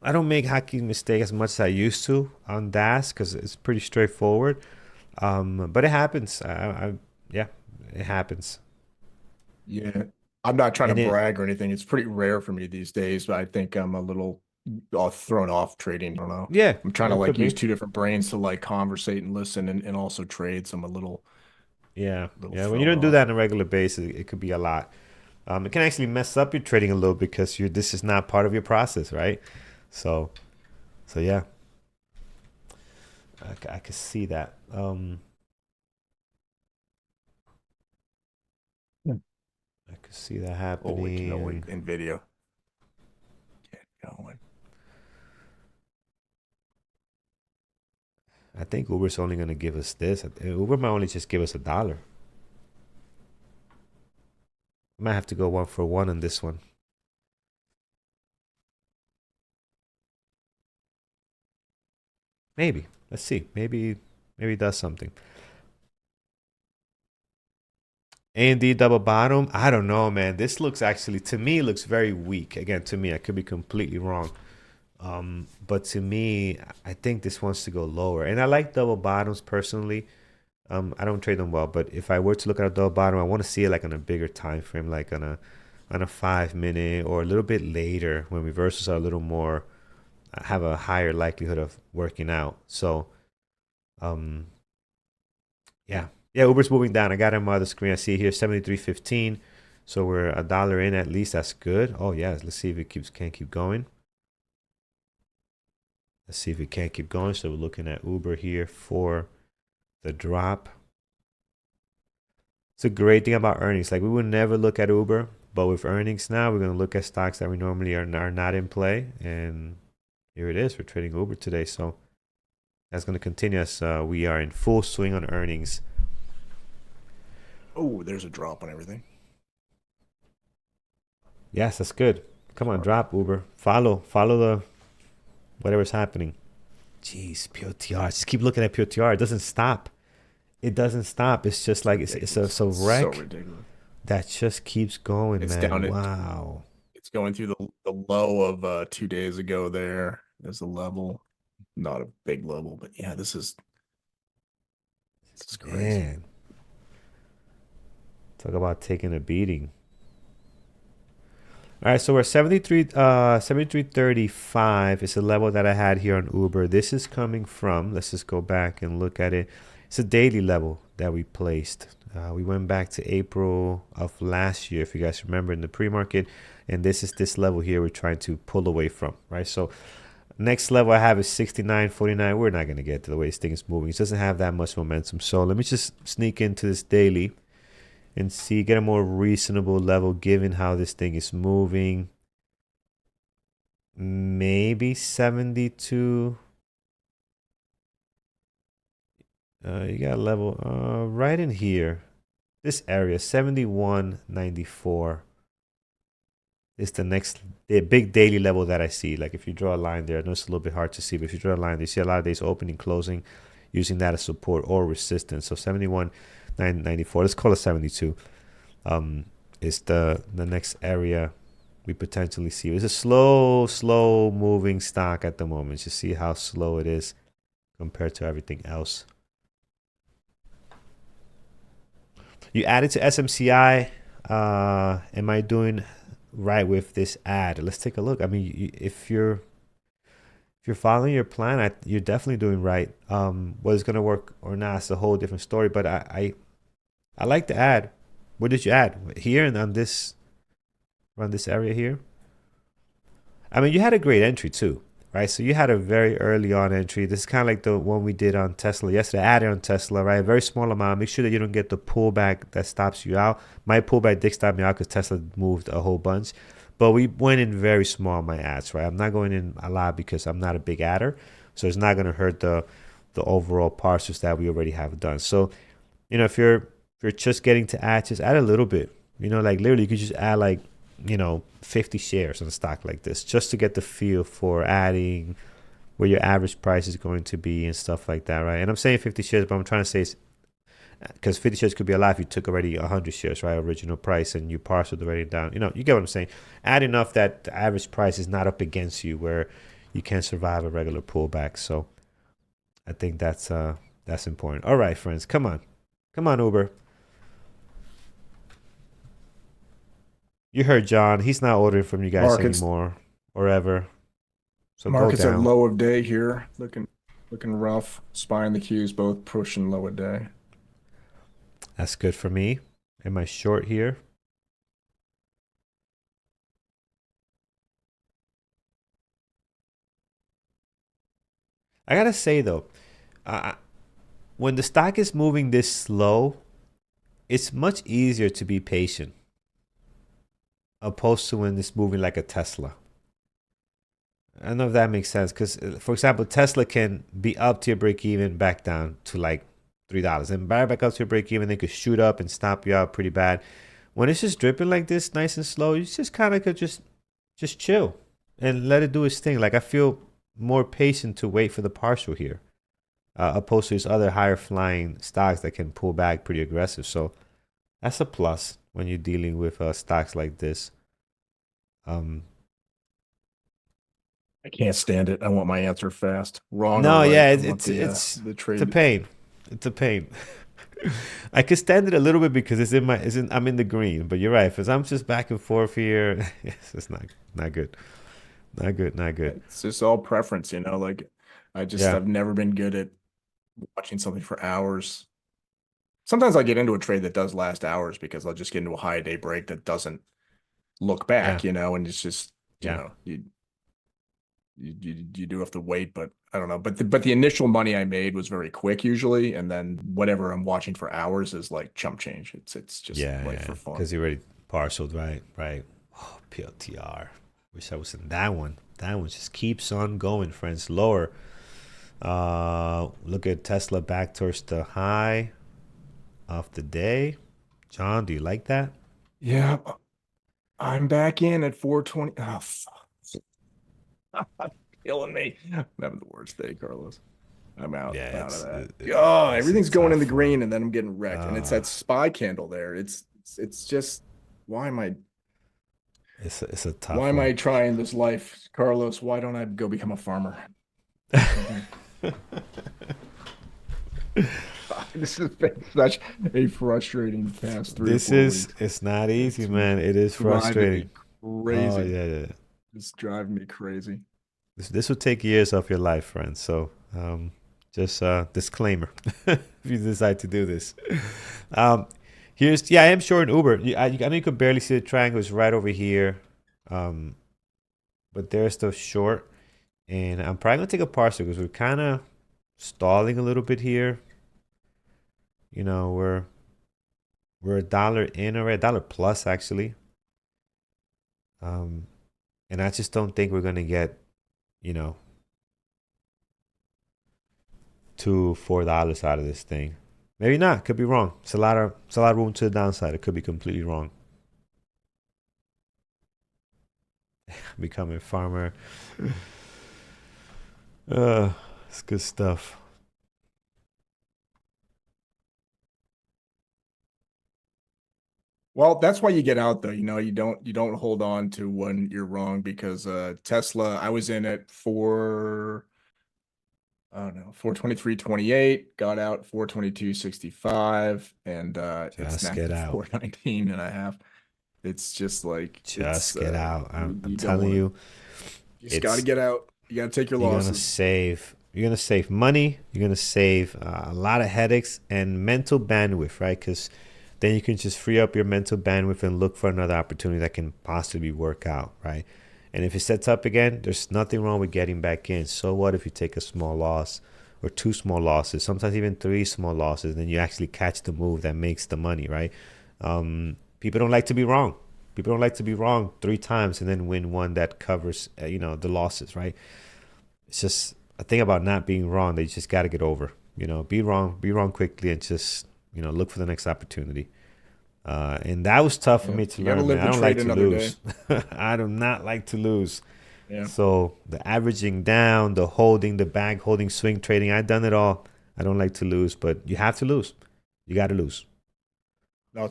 I don't make hockey mistake as much as I used to on DAS because it's pretty straightforward. But it happens. Yeah, it happens. Yeah, I'm not trying to brag or anything. It's pretty rare for me these days, but I think I'm a little thrown off trading. I don't know. Yeah, I'm trying to like use two different brains to like conversate and listen and also trade. So I'm a little. Yeah. When you don't do that on a regular basis, it could be a lot. It can actually mess up your trading a little because this is not part of your process, right? So yeah, I can see that. I could see that happening. Holy cannoli, NVIDIA. Get going. I think Uber's only going to give us this. Uber might only just give us $1. I might have to go 1 for 1 on this one. Maybe. Let's see. Maybe it does something. AMD double bottom. I don't know, man. This looks actually, to me, looks very weak. Again, to me, I could be completely wrong. But to me, I think this wants to go lower. And I like double bottoms personally. I don't trade them well, but if I were to look at a double bottom, I want to see it like on a bigger time frame, like on a 5-minute or a little bit later when reversals are a little more, have a higher likelihood of working out. So, yeah, Uber's moving down. I got him on the screen. I see it here, 73.15. So we're $1 in at least. That's good. Oh yeah, let's see if it can keep going. Let's see if we can't keep going. So we're looking at Uber here for the drop. It's a great thing about earnings. Like we would never look at Uber, but with earnings now, we're going to look at stocks that we normally are not in play. And here it is. We're trading Uber today. So that's going to continue as we are in full swing on earnings. Oh, there's a drop on everything. Yes, that's good. Come on, drop Uber. Follow the whatever's happening. Jeez, POTR. Just keep looking at POTR. It doesn't stop. It doesn't stop. It's just like it's a wreck so ridiculous. that just keeps going, It's man. down Wow. It's going through the low of 2 days ago there. There's a level. Not a big level, but yeah, this is crazy. Man. Talk about taking a beating. All right, so we're 73.35 is a level that I had here on Uber. This is coming from, let's just go back and look at it. It's a daily level that we placed. We went back to April of last year, if you guys remember, in the pre-market. And this is this level here we're trying to pull away from, right? So next level I have is 69.49. We're not going to get to the way this thing is moving. It doesn't have that much momentum. So let me just sneak into this daily and see, get a more reasonable level given how this thing is moving. Maybe 72. You got a level right in here. This area, 71.94. Is the big daily level that I see. Like if you draw a line there, I know it's a little bit hard to see, but if you draw a line, you see a lot of days opening, closing, using that as support or resistance. So 71.94. Let's call it 72. Is the next area we potentially see. It's a slow moving stock at the moment. Just see how slow it is compared to everything else. You added to SMCI. Am I doing right with this ad? Let's take a look. I mean, if you're following your plan, you're definitely doing right. Whether it's gonna work or not, it's a whole different story. But I like the ad. Where did you add? Here and on this, around this area here. I mean, you had a great entry too, right? So you had a very early on entry. This is kind of like the one we did on Tesla yesterday. Added on Tesla, right? A very small amount. Make sure that you don't get the pullback that stops you out. My pullback did stop me out because Tesla moved a whole bunch. But we went in very small on my ads, right? I'm not going in a lot because I'm not a big adder. So it's not going to hurt the overall parcels that we already have done. So, you know, if you're just getting to add, just add a little bit. You know, like literally you could just add like, 50 shares on a stock like this just to get the feel for adding, where your average price is going to be and stuff like that, right? And I'm saying 50 shares, but I'm trying to say it's because 50 shares could be a lot if you took already 100 shares, right? Original price, and you parceled already down. You get what I'm saying. Add enough that the average price is not up against you where you can't survive a regular pullback. So I think that's important. All right, friends, come on, Uber. You heard John. He's not ordering from you guys anymore or ever. So markets at low of day here, looking rough. SPY and the Qs both pushing low of day. That's good for me. Am I short here? I gotta say though, when the stock is moving this slow, it's much easier to be patient opposed to when it's moving like a Tesla. I don't know if that makes sense because, for example, Tesla can be up to your break even, back down to like $3, and back up to your break even. They could shoot up and stop you out pretty bad. When it's just dripping like this, nice and slow, you just kind of could just chill and let it do its thing. Like I feel more patient to wait for the partial here, opposed to these other higher flying stocks that can pull back pretty aggressive. So that's a plus when you're dealing with stocks like this. I can't stand it. I want my answer fast. Wrong. No, right. yeah, it's the trade. It's a pain. It's a pain. I could stand it a little bit because I'm in the green. But you're right. Because I'm just back and forth here, it's not good. Not good. It's just all preference, Like I've never been good at watching something for hours. Sometimes I get into a trade that does last hours because I'll just get into a high day break that doesn't look back, and it's just, you do have to wait. But I don't know, but the initial money I made was very quick usually, and then whatever I'm watching for hours is like chump change. It's just like for fun. Because you already partialed, right? Right. Oh, PLTR. Wish I was in that one. That one just keeps on going, friends. Lower. Look at Tesla back towards the high of the day. John, do you like that? Yeah, I'm back in at 420. Oh, fuck. Killing me. I'm having the worst day, Carlos. I'm out of that. Everything's going in the green, and then I'm getting wrecked. And it's that SPY candle there. It's just, why am I? It's a tough. Why am I trying this life, Carlos? Why don't I go become a farmer? This has been such a frustrating past 3 or 4 weeks. It's not easy, man. It is frustrating. Crazy. Oh, yeah. It's driving me crazy. This will take years of your life, friends. So, just disclaimer if you decide to do this. I am short in Uber. I know you could barely see the triangle. It's right over here. But there's the short. And I'm probably going to take a partial because we're kind of stalling a little bit here. You know, we're $1 in already, $1 plus actually. And I just don't think we're going to get, you know, $2-4 out of this thing. Maybe not. Could be wrong. It's a lot of room to the downside. It could be completely wrong. Becoming a farmer. It's good stuff. Well, that's why you get out though. You know, you don't hold on to when you're wrong, because Tesla, I was in at 423.28, got out 422.65, and it's now get out 419.5. It's just like, get out. I'm telling you, you just got to get out. You got to take your losses. You're gonna save money. You're gonna save a lot of headaches and mental bandwidth, right? Because then you can just free up your mental bandwidth and look for another opportunity that can possibly work out, right? And if it sets up again, there's nothing wrong with getting back in. So what if you take a small loss or 2 small losses, sometimes even 3 small losses, then you actually catch the move that makes the money, right? People don't like to be wrong. People don't like to be wrong 3 times and then win one that covers, the losses, right? It's just a thing about not being wrong that you just got to get over. Be wrong quickly and just, look for the next opportunity. And that was tough for me to learn. Man. I don't like to lose. I do not like to lose. Yeah. So the averaging down, the holding, the bag holding, swing trading, I've done it all. I don't like to lose, but you have to lose. You got to lose. No,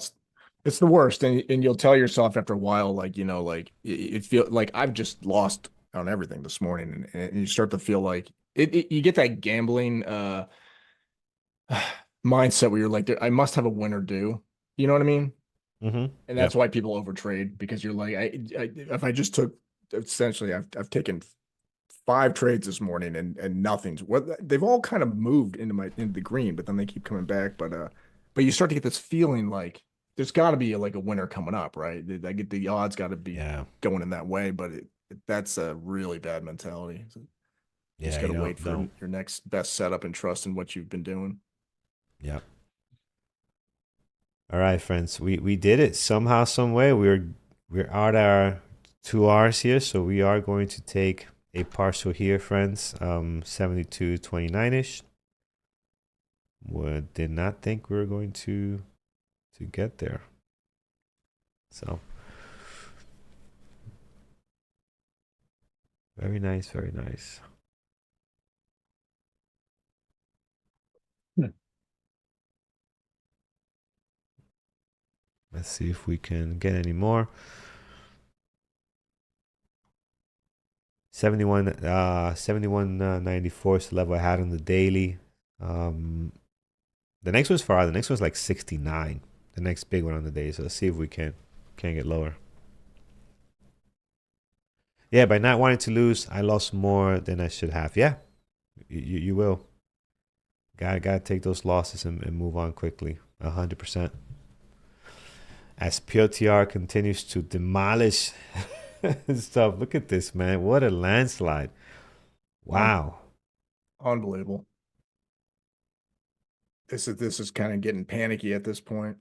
it's the worst. And you'll tell yourself after a while, like, it feels like I've just lost on everything this morning. And you start to feel like you get that gambling mindset where you're like, I must have a win or do. You know what I mean? Mm-hmm. And that's why people overtrade, because you're like, if I just took, essentially, I've taken 5 trades this morning and nothing's they've all kind of moved into the green, but then they keep coming back. But you start to get this feeling like there's got to be a winner coming up, right? I get the odds got to be going in that way, but that's a really bad mentality. So you just got to wait for your next best setup and trust in what you've been doing. Yeah. All right, friends, we did it somehow, some way. We're at our 2 hours here, so we are going to take a partial here, friends. 72.29ish. Did not think we were going to get there. So very nice, very nice. Let's see if we can get any more. 71.94 is the level I had on the daily. The next one's far. The next one's like 69. The next big one on the day. So let's see if we can get lower. Yeah, by not wanting to lose, I lost more than I should have. Yeah, you will. Gotta take those losses and move on quickly. 100%. As POTR continues to demolish stuff. Look at this, man. What a landslide. Wow. Unbelievable. This is kind of getting panicky at this point.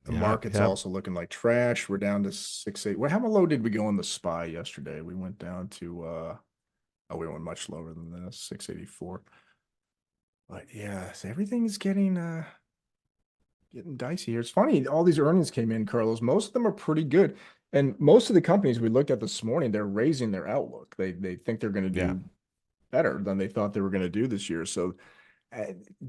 The market's Yep. also looking like trash. We're down to 6.8. Well, how low did we go on the SPY yesterday? We went down to oh, we went much lower than this, 684. But yeah, so everything's getting dicey here. It's funny, all these earnings came in, Carlos. Most of them are pretty good. And most of the companies we looked at this morning, they're raising their outlook. They think they're going to do better than they thought they were going to do this year. So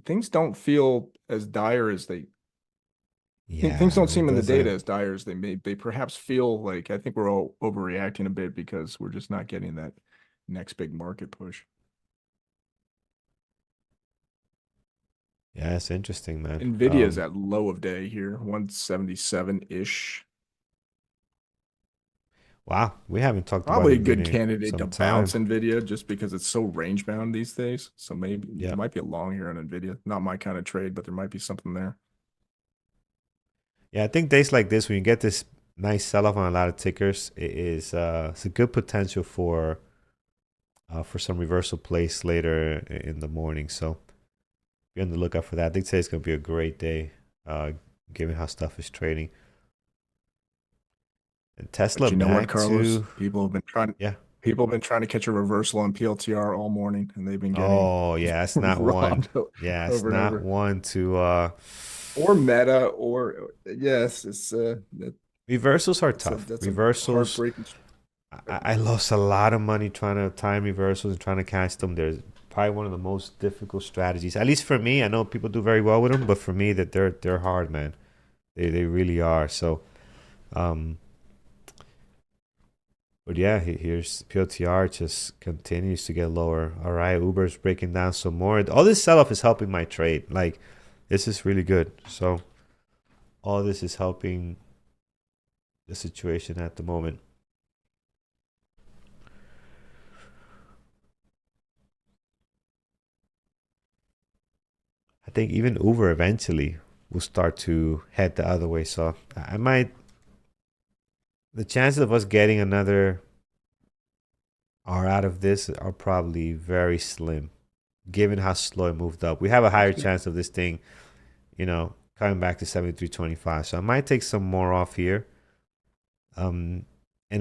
things don't feel as dire as things don't seem in the data as dire as they perhaps feel like. I think we're all overreacting a bit because we're just not getting that next big market push. Yeah, it's interesting, man. NVIDIA is at low of day here, 177-ish. Wow, we haven't talked Probably a about good NVIDIA candidate to sometime. bounce NVIDIA just because it's so range bound these days. So maybe there might be a long here on NVIDIA. Not my kind of trade, but there might be something there. Yeah, I think days like this, when you get this nice sell-off on a lot of tickers, it's a good potential for some reversal plays later in the morning. So be on the lookout for that. I think today's going to be a great day, given how stuff is trading. And Tesla, but you know back what, Carlos? to People have been trying to catch a reversal on PLTR all morning, and they've been getting it's not one. Yeah, it's not over. one to or Meta or yes, it's reversals are tough. Reversals. Heartbreaking. I lost a lot of money trying to time reversals and trying to catch them. There's probably one of the most difficult strategies, at least for me. I know people do very well with them, but for me, that they're hard, man. They really are. So, but yeah, here's PLTR just continues to get lower. All right, Uber's breaking down some more. All this sell-off is helping my trade. Like, this is really good. So, all this is helping the situation at the moment. I think even Uber eventually will start to head the other way. So the chances of us getting another R out of this are probably very slim, given how slow it moved up. We have a higher chance of this thing, coming back to 73.25. So I might take some more off here. And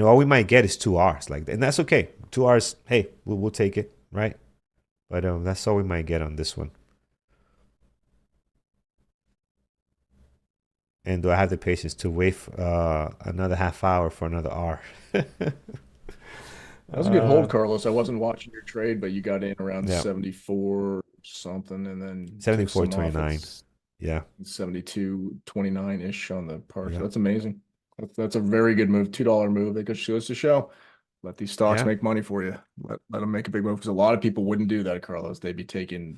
all we might get is 2 Rs, and that's okay. 2 Rs, hey, we'll take it, right? But that's all we might get on this one. And do I have the patience to wait another half hour for another R? That was a good hold, Carlos. I wasn't watching your trade, but you got in around 74 something, and then 74.29. Yeah, 72.29-ish on the partial. Yeah. That's amazing. That's a very good move. $2 move. That just goes to show. Let these stocks make money for you. Let them make a big move, because a lot of people wouldn't do that, Carlos. They'd be taking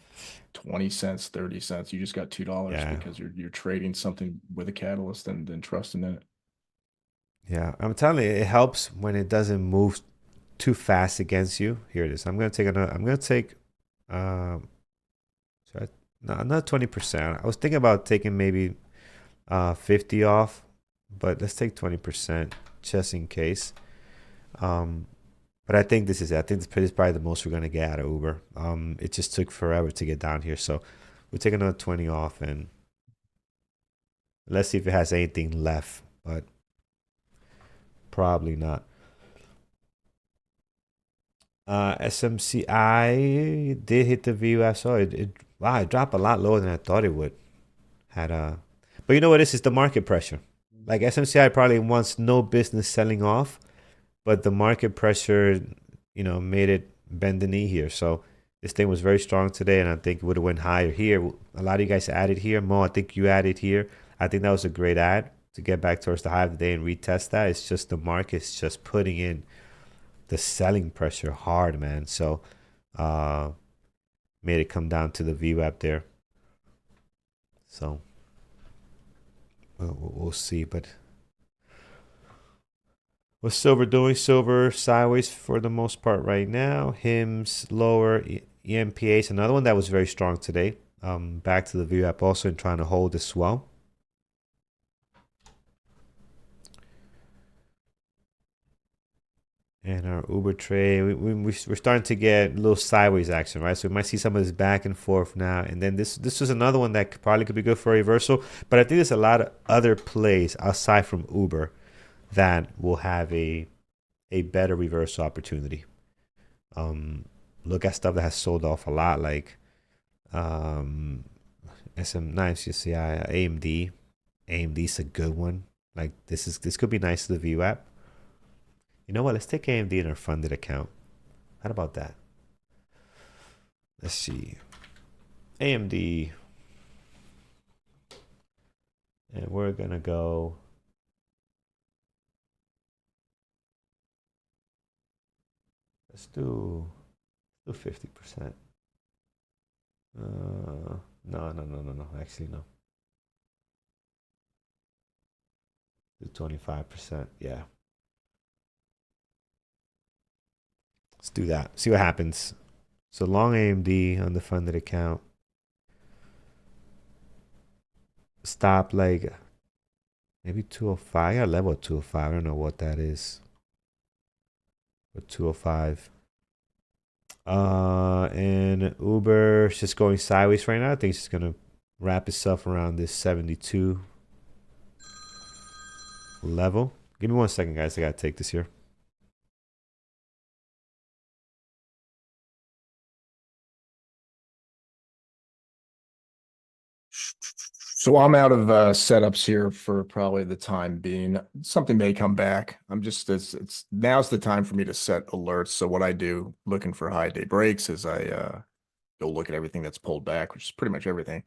20 cents, 30 cents. You just got $2 because you're trading something with a catalyst and then trusting in it. Yeah, I'm telling you, it helps when it doesn't move too fast against you. Here it is. I'm gonna take another. I'm gonna take another 20%. I was thinking about taking maybe 50 off, but let's take 20% just in case. But I think this is it. I think this is probably the most we're gonna get out of Uber. It just took forever to get down here, so we'll take another 20 off, and let's see if it has anything left. But probably not. SMCI did hit the VWAP. So it dropped a lot lower than I thought it would. But you know what? This is the market pressure. Like, SMCI probably wants no business selling off, but the market pressure, made it bend the knee here. So this thing was very strong today, and I think it would have went higher here. A lot of you guys added here. Mo, I think you added here. I think that was a great add to get back towards the high of the day and retest that. It's just the market's just putting in the selling pressure hard, man. So made it come down to the VWAP there. So we'll see. But what's silver doing? Silver sideways for the most part right now. HIMS lower. EMPH, another one that was very strong today. Back to the VWAP also, and trying to hold as well. And our Uber trade, we're starting to get a little sideways action, right? So we might see some of this back and forth now. And then this is another one that probably could be good for a reversal. But I think there's a lot of other plays outside from Uber that will have a better reversal opportunity. Look at stuff that has sold off a lot, like SMCI, AMD. AMD's a good one. Like this could be nice to the view app. You know what? Let's take AMD in our funded account. How about that? Let's see. AMD. And we're going to go. Let's do 50%. No. Actually, no. Do 25%. Yeah. Let's do that. See what happens. So long AMD on the funded account. Stop like maybe 205. I got a level at 205. I don't know what that is. Or 205. And Uber's just going sideways right now. I think it's just gonna wrap itself around this 72 level. Give me 1 second, guys. I gotta take this here. So I'm out of setups here for probably the time being. Something may come back. I'm just it's now's the time for me to set alerts. So what I do looking for high day breaks is I go look at everything that's pulled back, which is pretty much everything.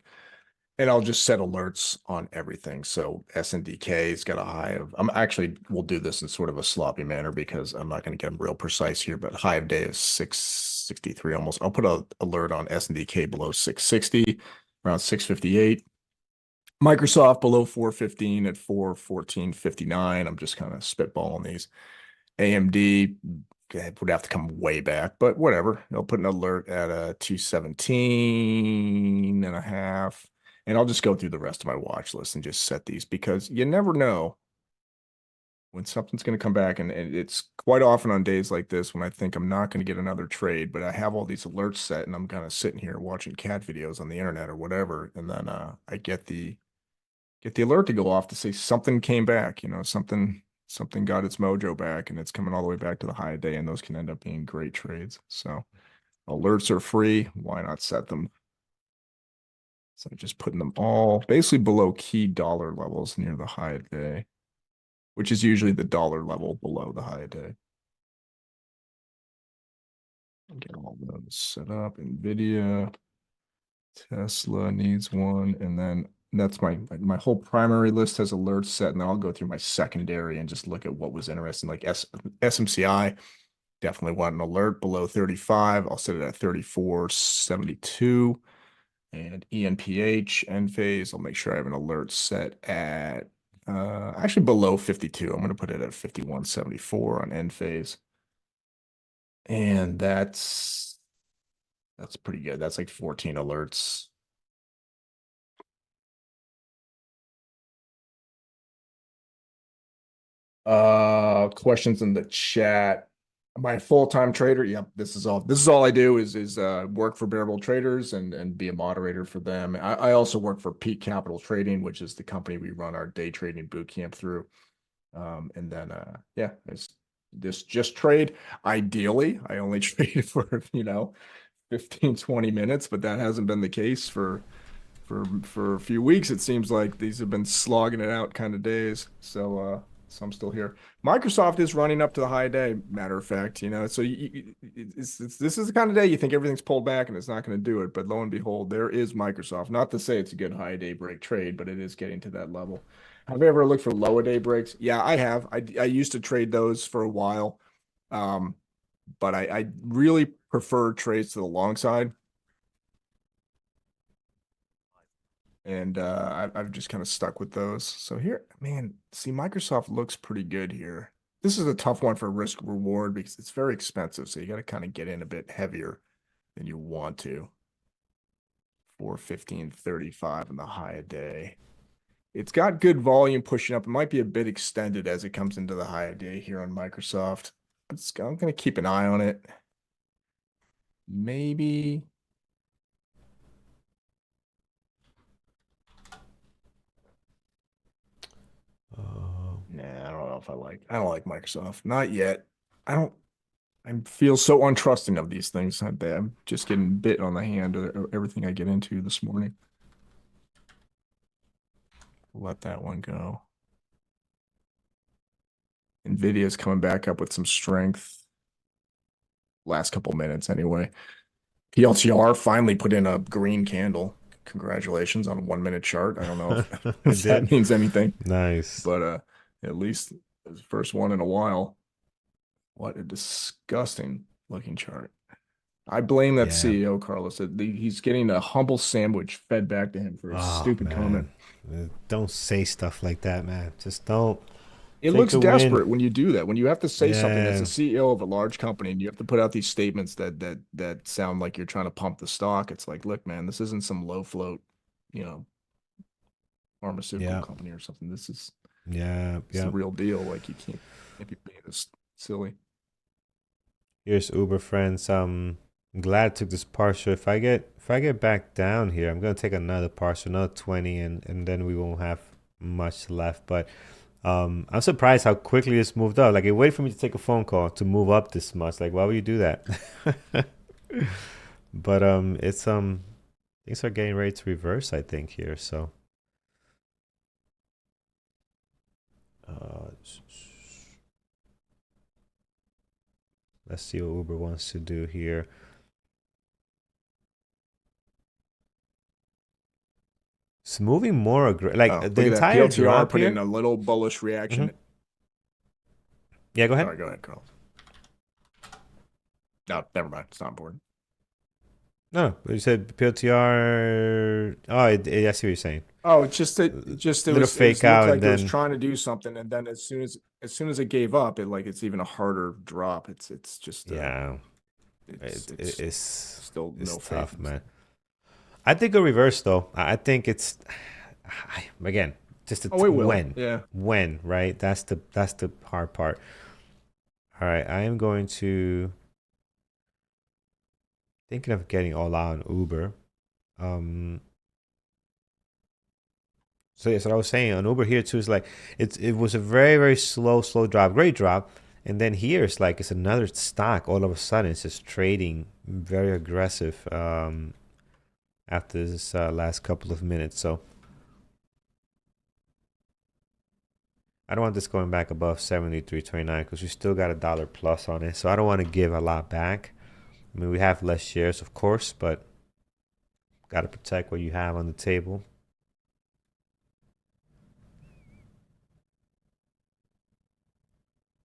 And I'll just set alerts on everything. So SNDK's got a high of, I'm actually, we'll do this in sort of a sloppy manner because I'm not going to get them real precise here, but high of day is 663 almost. I'll put an alert on SNDK below 660, around 658. Microsoft below 415 at 414.59. I'm just kind of spitballing these. AMD would have to come way back, but whatever. They'll put an alert at a 217 and a half. And I'll just go through the rest of my watch list and just set these because you never know when something's going to come back. And it's quite often on days like this when I think I'm not going to get another trade, but I have all these alerts set and I'm kind of sitting here watching cat videos on the internet or whatever. And then I get the alert to go off to say something came back, something got its mojo back and it's coming all the way back to the high day, and those can end up being great trades. So alerts are free. Why not set them? So just putting them all basically below key dollar levels near the high day, which is usually the dollar level below the high day. Get all those set up. NVIDIA, Tesla needs one, and then that's my whole primary list has alerts set, and then I'll go through my secondary and just look at what was interesting. Like SMCI, definitely want an alert below 35. I'll set it at 34.72. And ENPH, Nphase, I'll make sure I have an alert set at actually below 52. I'm going to put it at 51.74 on Nphase. And that's pretty good. That's like 14 alerts. Questions in the chat. Am I a full-time trader? Yep, this is all I do is work for Bearable Traders and be a moderator for them. I also work for Peak Capital Trading, which is the company we run our day trading boot camp through. And then yeah, this just trade. Ideally, I only trade for 15, 20 minutes, but that hasn't been the case for a few weeks. It seems like these have been slogging it out kind of days. So I'm still here. Microsoft is running up to the high day, matter of fact, so this is the kind of day you think everything's pulled back and it's not going to do it. But lo and behold, there is Microsoft. Not to say it's a good high day break trade, but it is getting to that level. Have you ever looked for lower day breaks? Yeah, I have. I used to trade those for a while. But I really prefer trades to the long side. And I've just kind of stuck with those. So here, man, see, Microsoft looks pretty good here. This is a tough one for risk reward because it's very expensive. So you got to kind of get in a bit heavier than you want to. 415.35 in the high a day. It's got good volume pushing up. It might be a bit extended as it comes into the high a day here on Microsoft. I'm gonna keep an eye on it. Maybe. Nah, I don't know if I don't like Microsoft. Not yet. I feel so untrusting of these things. I'm just getting bit on the hand of everything I get into this morning. Let that one go. NVIDIA's coming back up with some strength. Last couple minutes anyway. PLTR finally put in a green candle. Congratulations on a 1 minute chart. I don't know if that means anything. Nice. But at least it was the first one in a while. What a disgusting looking chart. I blame that CEO, Carlos. He's getting a humble sandwich fed back to him for a stupid comment. Don't say stuff like that, man. Just don't. It looks desperate when you do that. When you have to say something as a CEO of a large company and you have to put out these statements that sound like you're trying to pump the stock. It's like, look, man, this isn't some low float, pharmaceutical company or something. This is the real deal. Like you can't be being this silly. Here's Uber friends. I'm glad I took this partial. If I get back down here, I'm gonna take another partial, another 20, and then we won't have much left. But I'm surprised how quickly this moved up. Like it waited for me to take a phone call to move up this much. Like why would you do that? But it's things are getting ready to reverse, I think, here. So let's see what Uber wants to do here. It's moving more aggressive. Like the entire PLTR drop put here. in a little bullish reaction. Yeah, go ahead. Sorry, go ahead, Carl. No, never mind. It's not important. No, but you said PLTR. Oh, I see what you're saying. Oh, it's just it was fake out, like and it was then trying to do something, and then as soon as it gave up, it's even a harder drop. It's just it's still no tough, faith. man. I think a reverse though. I think it's again just when, right? That's the hard part. All right, I am going to thinking of getting all out on Uber. So yes, what I was saying on Uber here too is like it was a very, very slow drop, great drop, and then here it's like it's another stock all of a sudden. It's just trading very aggressive after this last couple of minutes. So I don't want this going back above 73.29 because we still got $1 plus on it. So I don't want to give a lot back. I mean, we have less shares, of course, but got to protect what you have on the table.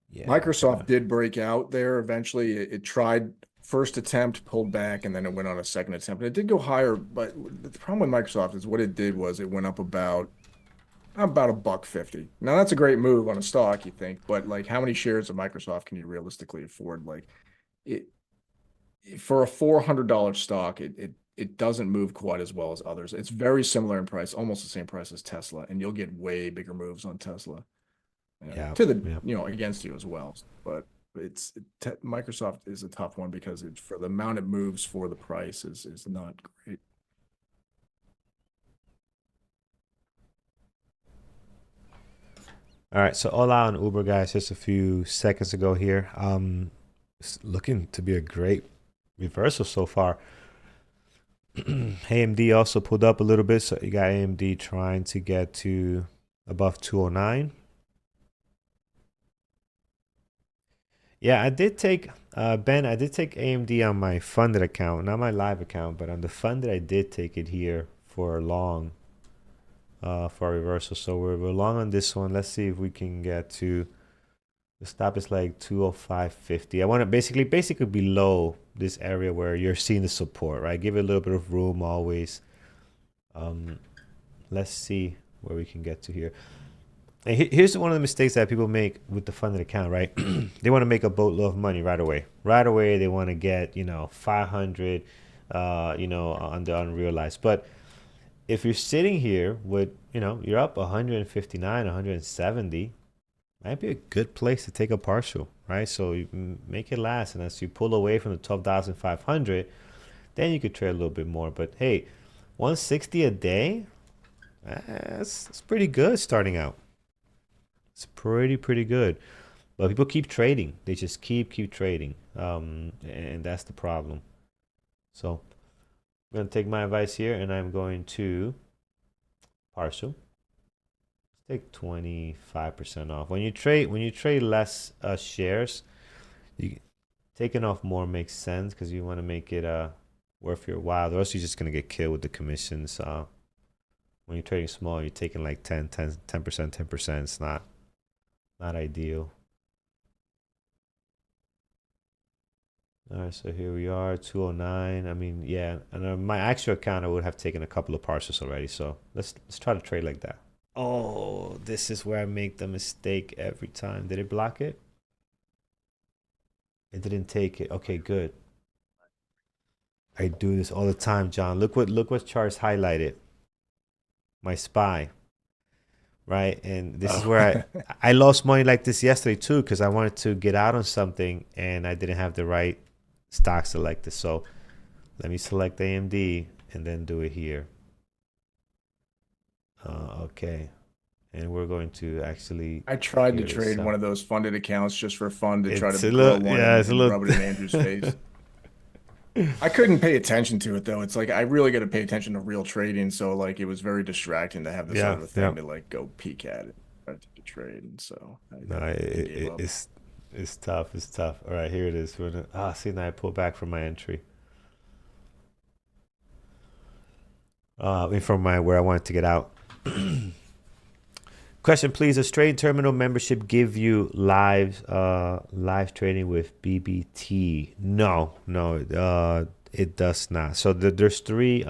Yeah, Microsoft did break out there eventually. It tried first attempt, pulled back, and then it went on a second attempt. And it did go higher, but the problem with Microsoft is what it did was it went up about $1.50. Now that's a great move on a stock, you think, but like how many shares of Microsoft can you realistically afford? Like it for a $400 stock, it doesn't move quite as well as others. It's very similar in price, almost the same price as Tesla, and you'll get way bigger moves on Tesla. Against you as well. But Microsoft is a tough one because for the amount it moves for the price is not great. All right, so all out on Uber, guys, just a few seconds ago here. It's looking to be a great reversal so far. AMD also pulled up a little bit, so you got AMD trying to get to above 209. Yeah, I did take Ben. I did take AMD on my funded account, not my live account, but on the funded, I did take it here for a long, for a reversal. So we're long on this one. Let's see if we can get to the stop is like 205.50. I want to basically below this area where you're seeing the support, right? Give it a little bit of room always. Let's see where we can get to here. And here's one of the mistakes that people make with the funded account, right? They want to make a boatload of money right away. Right away, they want to get 500, on the unrealized. But if you're sitting here with, you're up 159, 170, might be a good place to take a partial, right? So you make it last, and as you pull away from the 12,500, then you could trade a little bit more. But hey, 160 a day, it's pretty good starting out. It's pretty good. But people keep trading. They just keep trading, and that's the problem. So I'm gonna take my advice here, and I'm going to partial. Let's take 25% off. When you trade less shares, you taking off more makes sense because you want to make it worth your while. Or else you're just gonna get killed with the commissions. When you're trading small, you're taking like 10%, 10%. It's not ideal. All right, so here we are, 209. I mean, yeah, and on my actual account, I would have taken a couple of partials already. So let's try to trade like that. Oh, this is where I make the mistake every time. Did it block it? It didn't take it. Okay, good. I do this all the time, John. Look what charts highlighted. My SPY, right? And this is where I lost money like this yesterday too because I wanted to get out on something and I didn't have the right stock selected. So let me select AMD and then do it here. Okay, and we're going to actually. I tried to trade one of those funded accounts just for fun to try to grow one and rub it in Andrew's face. I couldn't pay attention to it though. It's like I really got to pay attention to real trading. So like it was very distracting to have this other thing to like go peek at it, try to trade. And so it's tough. It's tough. All right, here it is. See, now I pull back from my entry. From where I wanted to get out. Question, please. Does Trade Terminal membership give you live trading with BBT? No, it does not. So there's three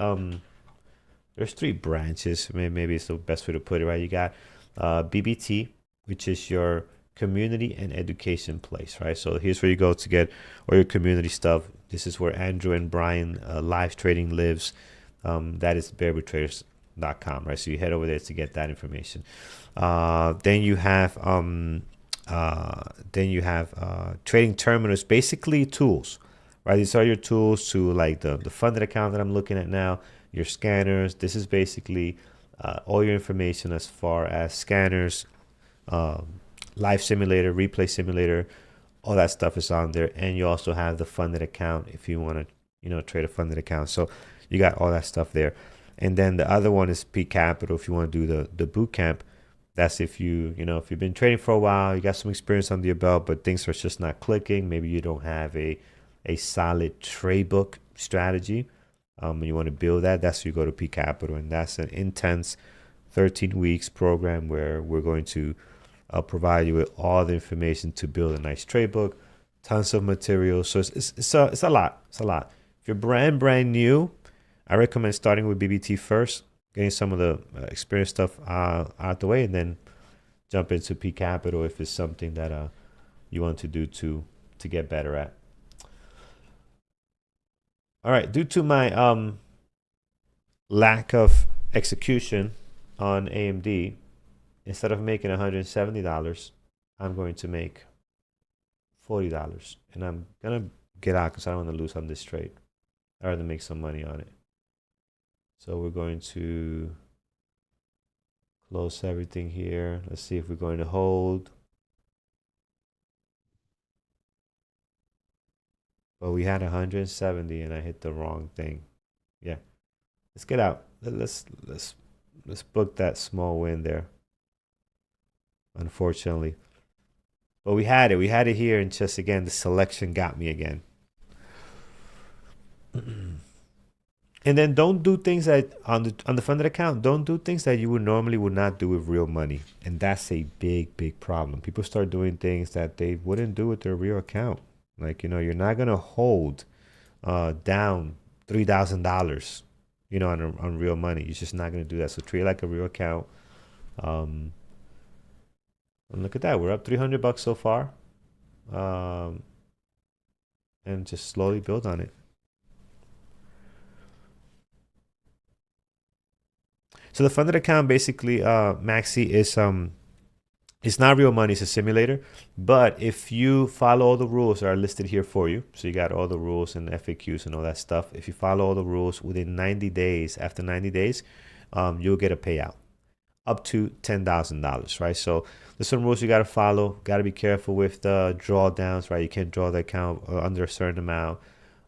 branches. Maybe it's the best way to put it, right? You got BBT, which is your community and education place, right? So here's where you go to get all your community stuff. This is where Andrew and Brian live trading lives. That is bearbrookTraders.com, right? So you head over there to get that information. Then you have trading terminals, basically tools, right? These are your tools to like the funded account that I'm looking at now, your scanners. This is basically all your information as far as scanners, live simulator, replay simulator, all that stuff is on there. And you also have the funded account if you want to, trade a funded account. So you got all that stuff there. And then the other one is P Capital if you want to do the boot camp. That's if you've been trading for a while, you got some experience under your belt, but things are just not clicking. Maybe you don't have a solid trade book strategy. And you want to build that. That's where you go to P Capital, and that's an intense 13 weeks program where we're going to provide you with all the information to build a nice trade book, tons of materials. So it's a lot. It's a lot. If you're brand new, I recommend starting with BBT first, getting some of the experience stuff out the way, and then jump into P Capital if it's something that you want to do to get better at. All right, due to my lack of execution on AMD, instead of making $170, I'm going to make $40, and I'm gonna get out because I don't want to lose on this trade. I'd rather make some money on it. So we're going to close everything here. Let's see if we're going to hold. But we had 170 and I hit the wrong thing. Yeah. Let's get out. Let's book that small win there. Unfortunately. But we had it. We had it here, and just again the selection got me again. And then don't do things that on the funded account, don't do things that you would not do with real money. And that's a big problem. People start doing things that they wouldn't do with their real account. Like, you're not going to hold down $3,000, on real money. You're just not going to do that. So treat it like a real account. And look at that. We're up $300 so far. And just slowly build on it. So the funded account basically, Maxi, is It's not real money, it's a simulator. But if you follow all the rules that are listed here for you, so you got all the rules and FAQs and all that stuff. If you follow all the rules within 90 days, after 90 days, you'll get a payout up to $10,000, right? So there's some rules you got to follow. Got to be careful with the drawdowns, right? You can't draw the account under a certain amount.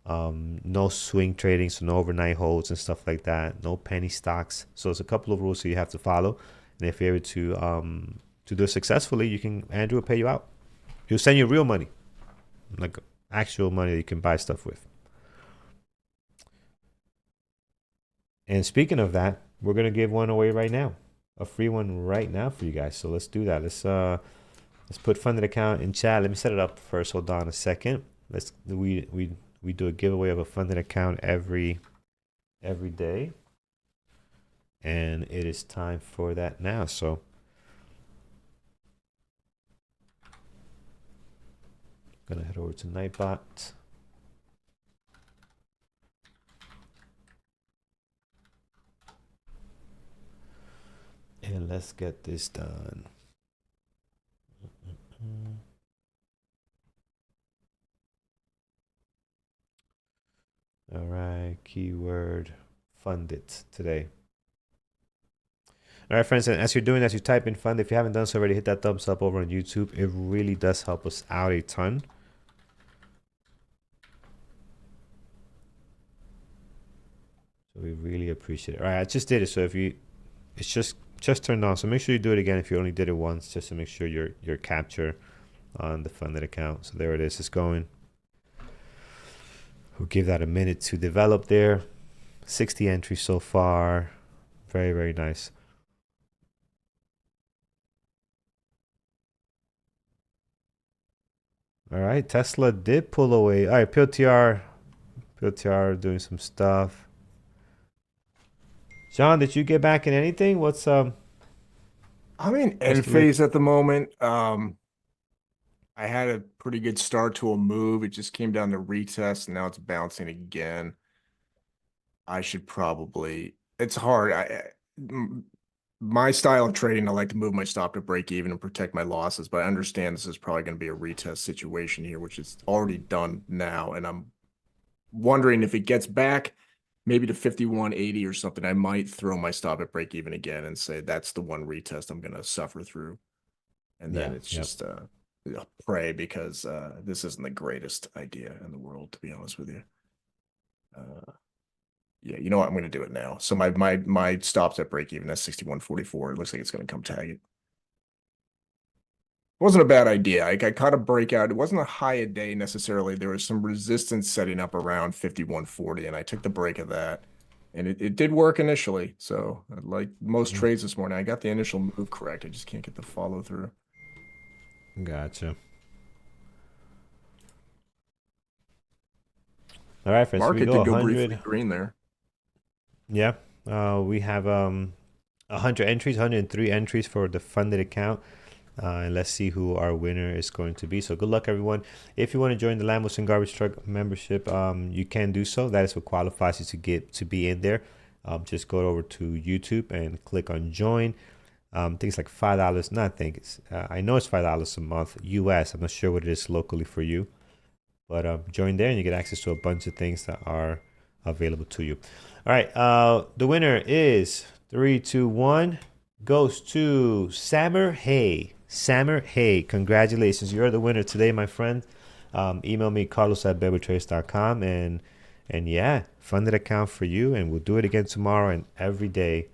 No swing trading, so no overnight holds and stuff like that. No penny stocks. So there's a couple of rules that you have to follow. And if you're able to do it successfully, Andrew will pay you out. He'll send you real money, like actual money that you can buy stuff with. And speaking of that, we're gonna give one away right now, a free one right now for you guys. So let's do that. Let's put funded account in chat. Let me set it up first. Hold on a second. We do a giveaway of a funded account every day, and it is time for that now. So gonna head over to Nightbot. And let's get this done. All right, keyword funded today. All right, friends, and as you're doing, as you type in fund, if you haven't done so already, hit that thumbs up over on YouTube. It really does help us out a ton. So we really appreciate it. All right, I just did it. So if you, it's just turned on. So make sure you do it again if you only did it once, just to make sure your capture on the funded account. So there it is. It's going. We'll give that a minute to develop there. 60 entries so far. Very, very nice. All right, Tesla did pull away. All right, PLTR doing some stuff. John, did you get back in anything? What's I'm in Nphase at the moment. I had a pretty good start to a move. It just came down to retest, and now it's bouncing again. I should probably. It's hard. My style of trading, I like to move my stop to break even and protect my losses, but I understand this is probably going to be a retest situation here, which is already done now, and I'm wondering if it gets back maybe to 51.80 or something, I might throw my stop at break even again and say that's the one retest I'm going to suffer through. And then it's just pray, because this isn't the greatest idea in the world, to be honest with you. Yeah, you know what? I'm going to do it now. So my stops at break even at 61.44. It looks like it's going to come tag it. It wasn't a bad idea. I caught a breakout. It wasn't a high a day necessarily. There was some resistance setting up around 51.40, and I took the break of that. And it did work initially. So like most trades this morning, I got the initial move correct. I just can't get the follow through. Gotcha. All right, friends. Market did go briefly green there. Yeah. We have 100 entries, 103 entries for the funded account. And let's see who our winner is going to be. So good luck, everyone. If you want to join the Lambos and Garbage Truck membership, you can do so. That is what qualifies you to be in there. Just go over to YouTube and click on join. I think it's like $5. No, I know it's $5 a month US. I'm not sure what it is locally for you, but join there and you get access to a bunch of things that are available to you. All right. The winner is 3, 2, 1 goes to Samer Hay. Samer Hay, congratulations. You're the winner today, my friend. Email me, carlos@bebertrace.com, and yeah, funded account for you, and we'll do it again tomorrow and every day,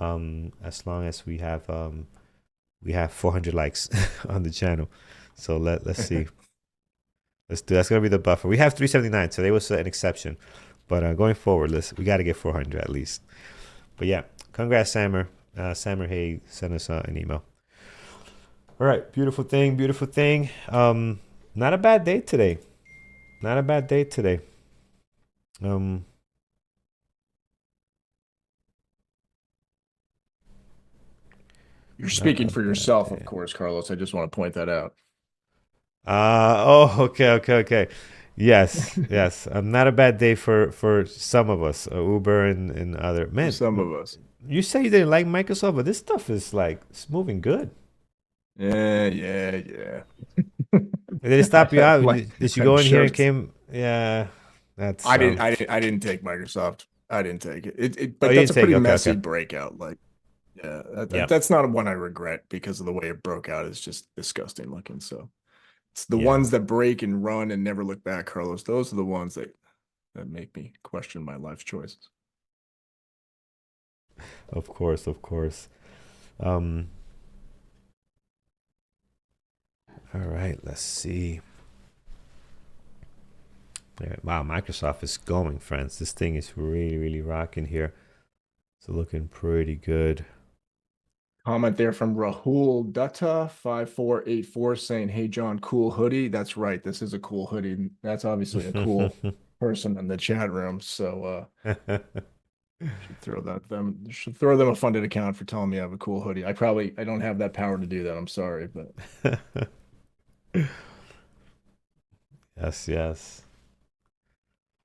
as long as we have 400 likes on the channel. So let's see. Let's do. That's gonna be the buffer. We have 379. Today was an exception, but going forward, we got to get 400 at least. But yeah, congrats, Samer. Samer Hay, send us an email. All right, beautiful thing, beautiful thing. Not a bad day today. Not a bad day today. You're speaking for yourself, of course, Carlos. I just want to point that out. Okay. Yes. Not a bad day for some of us, Uber and other men. Some of us. You say you didn't like Microsoft, but this stuff is like, it's moving good. Yeah. Did it stop you out? Like Did you I'm go in here sure and came? Yeah, that's I didn't take Microsoft. I didn't take it. Oh, But you that's didn't a take it. pretty Okay, messy okay. breakout. Like, yeah, Yeah, that's not one I regret because of the way it broke out. It's just disgusting looking. So it's the yeah. ones that break and run and never look back, Carlos. Those are the ones that make me question my life choices. Of course, of course. Um. All right. Let's see. Yeah, wow, Microsoft is going, friends. This thing is really, really rocking here. It's looking pretty good. Comment there from Rahul Dutta 5484 saying, "Hey John, cool hoodie." That's right. This is a cool hoodie. That's obviously a cool person in the chat room. So should throw them a funded account for telling me I have a cool hoodie. I don't have that power to do that. I'm sorry, but Yes, yes.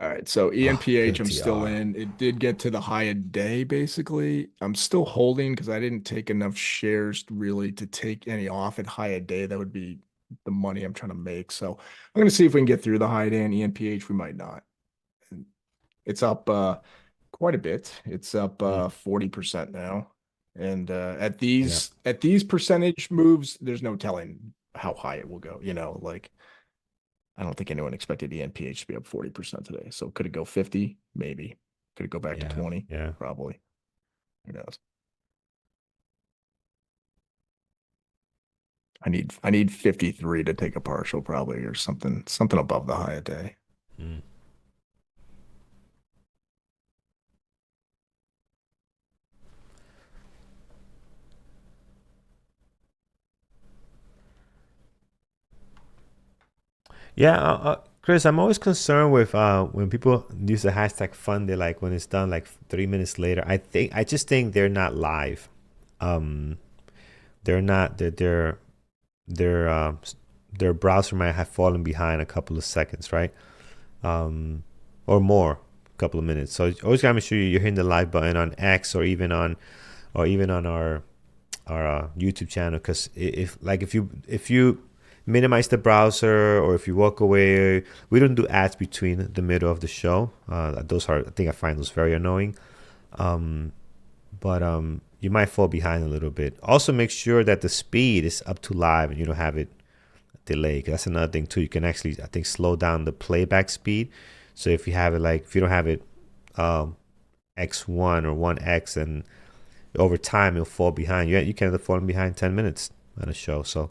all right. So Oh, ENPH, good I'm still TR. in. It did get to the high a day, basically. I'm still holding because I didn't take enough shares really to take any off at high a day. That would be the money I'm trying to make. So I'm going to see if we can get through the high day in ENPH. We might not. And it's up quite a bit. It's up Mm, 40% now. And yeah, at these percentage moves, there's no telling how high it will go. Like I don't think anyone expected ENPH to be up 40% today. So could it go 50? Maybe. Could it go back to yeah, 20? yeah. Probably. Who knows? I need 53 to take a partial probably or something above the high a day. Mm. Yeah, Chris, I'm always concerned with when people use the hashtag fun. They like when it's done like 3 minutes later. I just think they're not live. Um, they're not. Their their browser might have fallen behind a couple of seconds, right? Or more, a couple of minutes. So always gotta make sure you're hitting the live button on X or even on our YouTube channel. Because if you minimize the browser or if you walk away, we don't do ads between the middle of the show. Those are I think I find those very annoying. Um, but you might fall behind a little bit. Also, make sure that the speed is up to live and you don't have it delayed. 'Cause that's another thing too. You can actually, I think, slow down the playback speed. So if you have it like, if you don't have it um, X1 or 1X, and over time you'll fall behind. You can end up falling behind 10 minutes on a show. So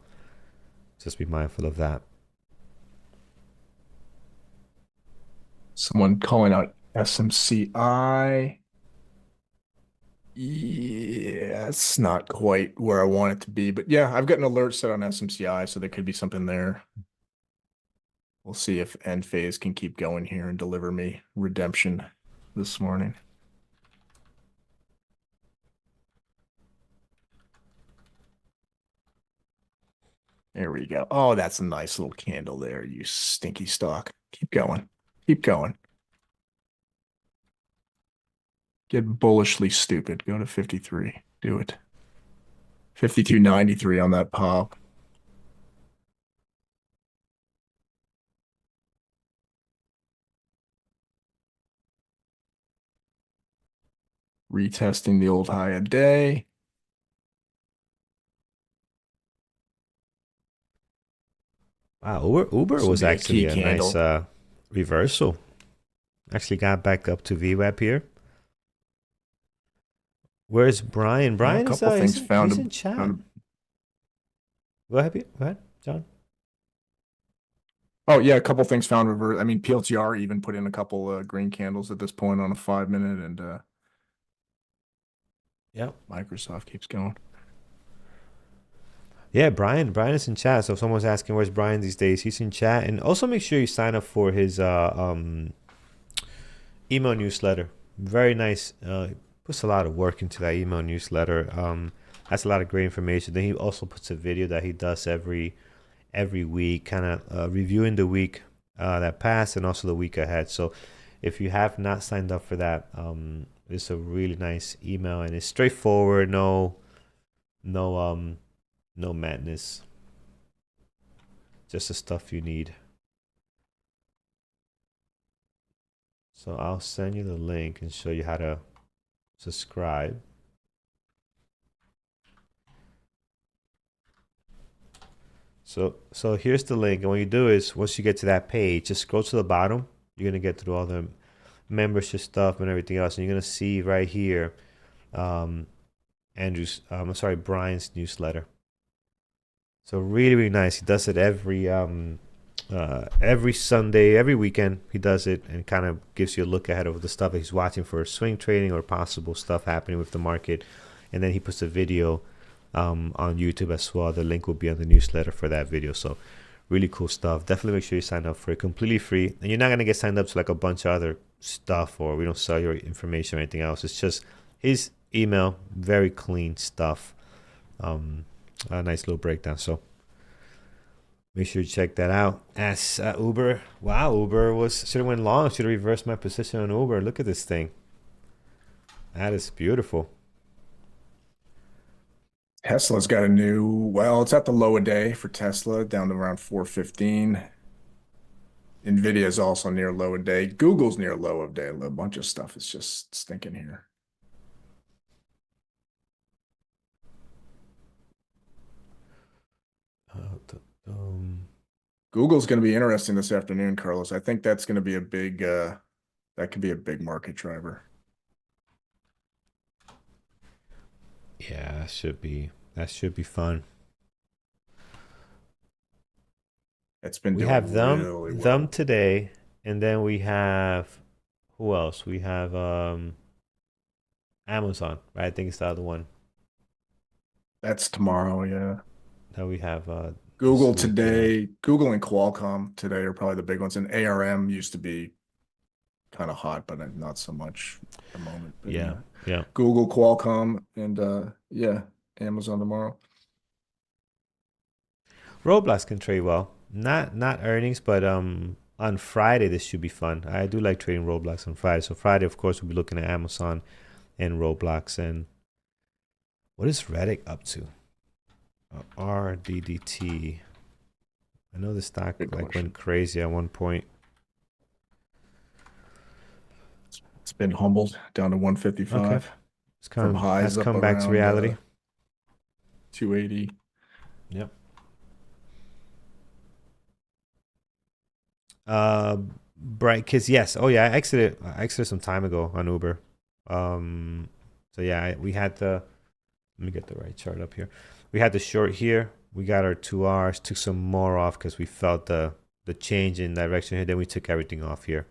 just be mindful of that. Someone calling out SMCI. Yeah, it's not quite where I want it to be, but yeah, I've got an alert set on SMCI, so there could be something there. We'll see if Nphase can keep going here and deliver me redemption this morning. There we go. Oh, that's a nice little candle there, you stinky stock. Keep going. Keep going. Get bullishly stupid. Go to 53. Do it. 52.93 on that pop. Retesting the old high a day. Wow, Uber This will was be a actually key a nice candle. reversal. Actually got back up to VWAP here. Where's Brian? Yeah, a Brian is couple things he's in chat. Go ahead, go ahead, John. oh yeah, a couple things found reverse. I mean, PLTR even put in a couple green candles at this point on a 5 minute, and Yeah. Microsoft keeps going. Yeah, Brian is in chat. So if someone's asking where's Brian these days, he's in chat. And also make sure you sign up for his email newsletter. Very nice. He puts a lot of work into that email newsletter. Has a lot of great information. Then he also puts a video that he does every week, kind of reviewing the week that passed and also the week ahead. So if you have not signed up for that, it's a really nice email and it's straightforward. No No madness. Just the stuff you need. So I'll send you the link and show you how to subscribe. So here's the link, and what you do is once you get to that page, just scroll to the bottom. You're gonna get through all the membership stuff and everything else, and you're gonna see right here, I'm sorry, Brian's newsletter. So really, really nice. He does it every Sunday, every weekend. He does it and kind of gives you a look ahead of the stuff that he's watching for swing trading or possible stuff happening with the market, and then he puts a video on YouTube as well. The link will be on the newsletter for that video. So really cool stuff. Definitely make sure you sign up for it. Completely free, and you're not gonna get signed up to like a bunch of other stuff, or we don't sell your information or anything else. It's just his email, very clean stuff. A nice little breakdown. So make sure you check that out. As Uber, wow, Uber should have went long. Should have reversed my position on Uber. Look at this thing. That is beautiful. Tesla's got it's at the low a day for Tesla, down to around 415. NVIDIA is also near low a day. Google's near low of day. A bunch of stuff is just stinking here. Google's going to be interesting this afternoon, Carlos. I think that's going to be a big, that could be a big market driver. Yeah, that should be fun. It's been We doing have them really well. them today, and then we have who else? We have Amazon, right? I think it's the other one That's tomorrow, yeah. that we have. Google this week, today, Google and Qualcomm today are probably the big ones. And ARM used to be kind of hot, but not so much at the moment. But yeah. Google, Qualcomm, and Amazon tomorrow. Roblox can trade well. Not earnings, but on Friday this should be fun. I do like trading Roblox on Friday. So Friday, of course, we'll be looking at Amazon and Roblox. And what is Reddit up to? RDDT. I know the stock went crazy at one point. It's been humbled down to 155. Okay. It's come has come back to reality. 280. Yep. Bright kids, yes. Oh yeah, I exited some time ago on Uber. So yeah, we had let me get the right chart up here. We had the short here. We got our 2 Rs, took some more off because we felt the change in direction here. Then we took everything off here.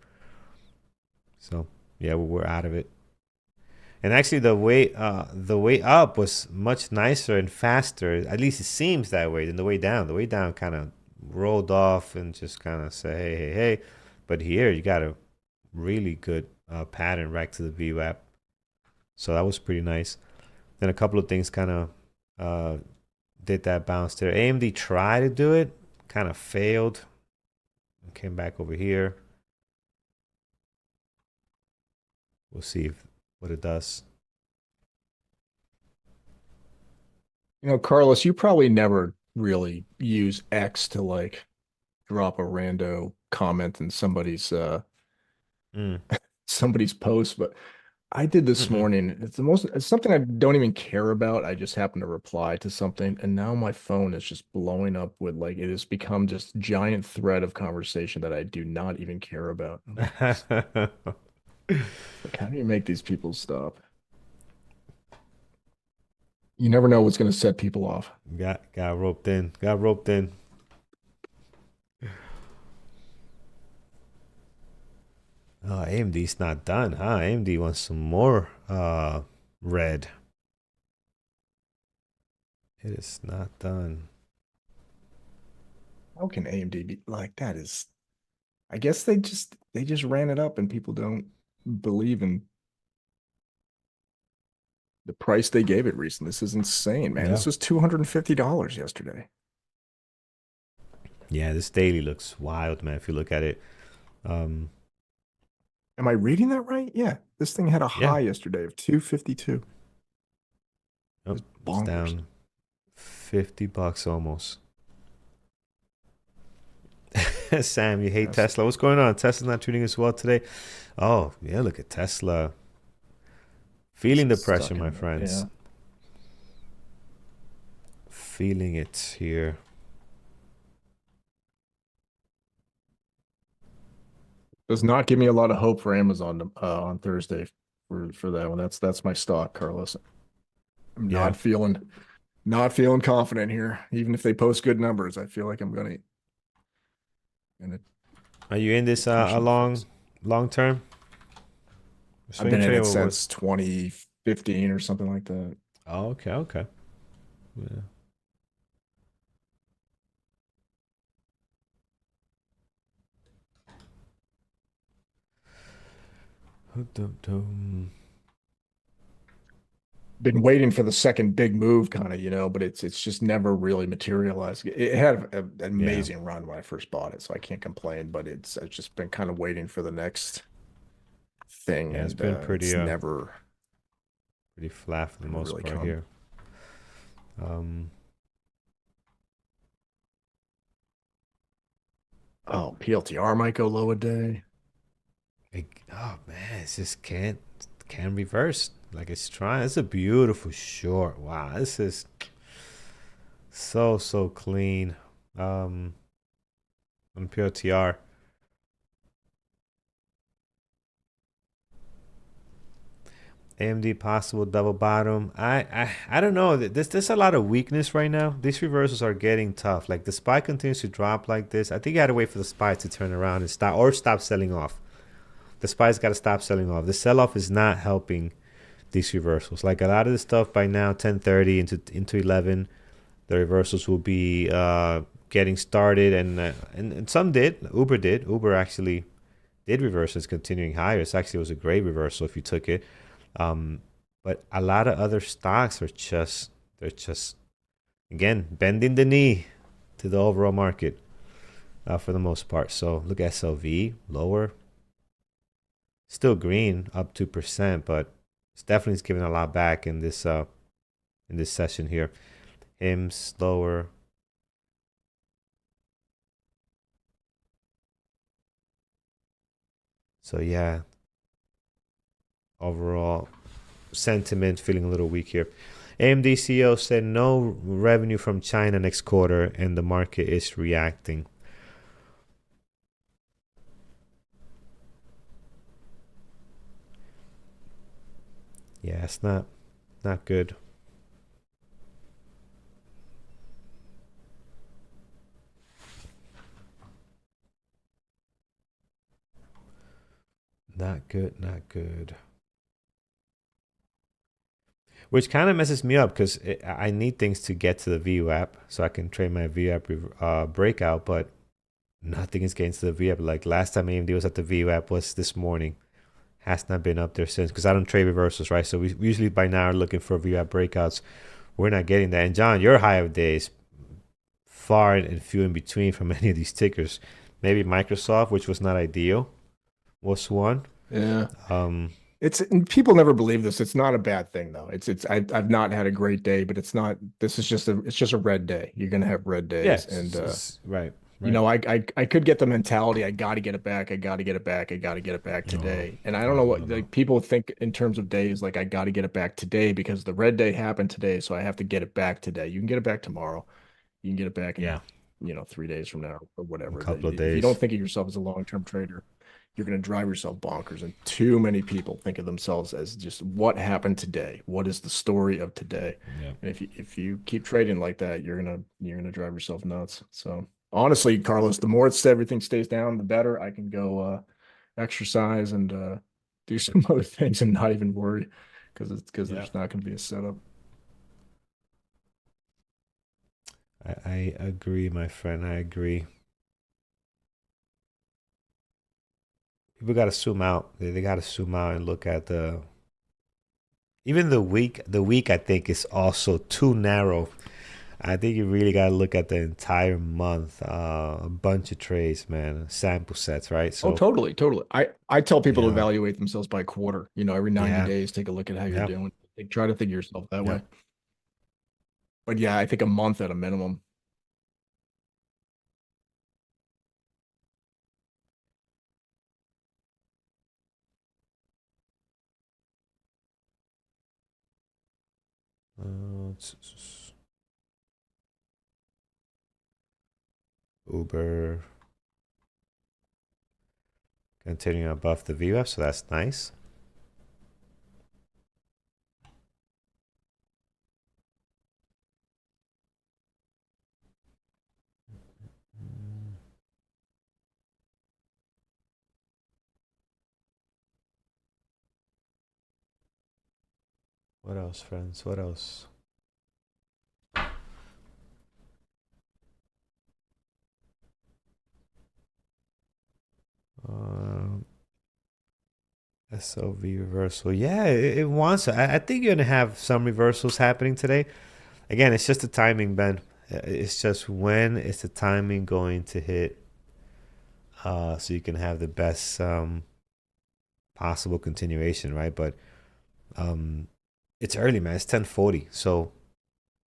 So yeah, we're out of it. And actually, the way up was much nicer and faster. At least it seems that way than the way down. The way down kind of rolled off and just kind of say, hey. But here you got a really good pattern right to the VWAP. So that was pretty nice. Then a couple of things kind of did that bounce there. AMD tried to do it, kind of failed. Came back over here. We'll see what it does. Carlos, you probably never really use X to like drop a rando comment in somebody's somebody's post, but I did this morning. It's something I don't even care about. I just happen to reply to something, and now my phone is just blowing up with like it has become just giant thread of conversation that I do not even care about. Like, how do you make these people stop? You never know what's going to set people off. Got roped in. Got roped in. Oh, AMD's not done, huh? AMD wants some more red. It is not done. How can AMD be like that? I guess they just ran it up and people don't believe in the price they gave it recently. This is insane, man. Yeah. This was $250 yesterday. Yeah, this daily looks wild, man. If you look at it. Am I reading that right? Yeah. This thing had a high yesterday of 252. Oh, it's down $50 almost. Sam, you hate Yes. Tesla. What's going on? Tesla's not treating us well today. Oh, yeah, look at Tesla. Feeling the pressure, Stuck my in, friends. yeah. Feeling it here. Does not give me a lot of hope for Amazon on Thursday for that one. That's my stock, Carlos. I'm Yeah. not feeling confident here. Even if they post good numbers, I feel like I'm gonna Are you in this push a in the face. long term? I've Swing been in trade it or what? since 2015 or something like that. Oh, okay, okay. Yeah. Dum-dum. Been waiting for the second big move, kind of, but it's just never really materialized. It had an Yeah. amazing run when I first bought it, so I can't complain. But I've just been kind of waiting for the next thing, Yeah, it's and been it's never pretty flat for the most really part come. here. Oh, PLTR might go low a day. Oh man, it's just can't reverse like it's trying. It's a beautiful short. Wow, this is so clean. On POTR. AMD possible double bottom. I don't know. There's a lot of weakness right now. These reversals are getting tough. Like the SPY continues to drop like this. I think you had to wait for the SPY to turn around and stop selling off. The SPY's got to stop selling off. The sell-off is not helping these reversals. Like a lot of the stuff by now, 10:30 into 11, the reversals will be getting started, and some did. Uber did. Uber actually did reverses, continuing higher. It actually was a great reversal if you took it. But a lot of other stocks are they're just again bending the knee to the overall market for the most part. So look at SLV lower, still green, up 2%, but it's definitely giving a lot back in this session here. HIMS lower. So yeah, overall sentiment feeling a little weak here. AMD CEO said no revenue from China next quarter, and the market is reacting. Yeah, it's not good. Not good, not good. Which kind of messes me up because I need things to get to the VWAP so I can trade my VWAP breakout, but nothing is getting to the VWAP. Like last time AMD was at the VWAP was this morning. Has not been up there since because I don't trade reversals, right? So we usually by now are looking for VWAP breakouts. We're not getting that. And John, your high of days far and few in between from any of these tickers. Maybe Microsoft, which was not ideal, was one. Yeah. People never believe this. It's not a bad thing though. I've not had a great day, but it's not. This is just a red day. You're gonna have red days, Yes, and right. I could get the mentality. I got to get it back. I got to get it back. I got to get it back today. And I don't know what like people think in terms of days. Like I got to get it back today because the red day happened today, so I have to get it back today. You can get it back tomorrow. You can get it back in 3 days from now or whatever. A couple of If you days. don't think of yourself as a long-term trader, you're going to drive yourself bonkers. And too many people think of themselves as just what happened today. What is the story of today? Yeah. And if you keep trading like that, you're gonna drive yourself nuts. So honestly, Carlos, the more everything stays down, the better. I can go exercise and do some other things and not even worry because there's not going to be a setup. I agree, my friend. I agree. People got to zoom out. They got to zoom out and look at even the week. The week I think is also too narrow. I think you really got to look at the entire month. A bunch of trades, man. Sample sets, right? So totally. I tell people to evaluate themselves by quarter. Every 90 days, take a look at how you're doing. Try to think of yourself that way. But yeah, I think a month at a minimum. Uber continuing above the VWAP, so that's nice. What else, friends? What else? Um, SLV reversal. Yeah, it wants. I think you're gonna have some reversals happening today. Again, it's just the timing, Ben. It's just when is the timing going to hit, so you can have the best possible continuation, right? But um, it's early, man. It's 10:40, so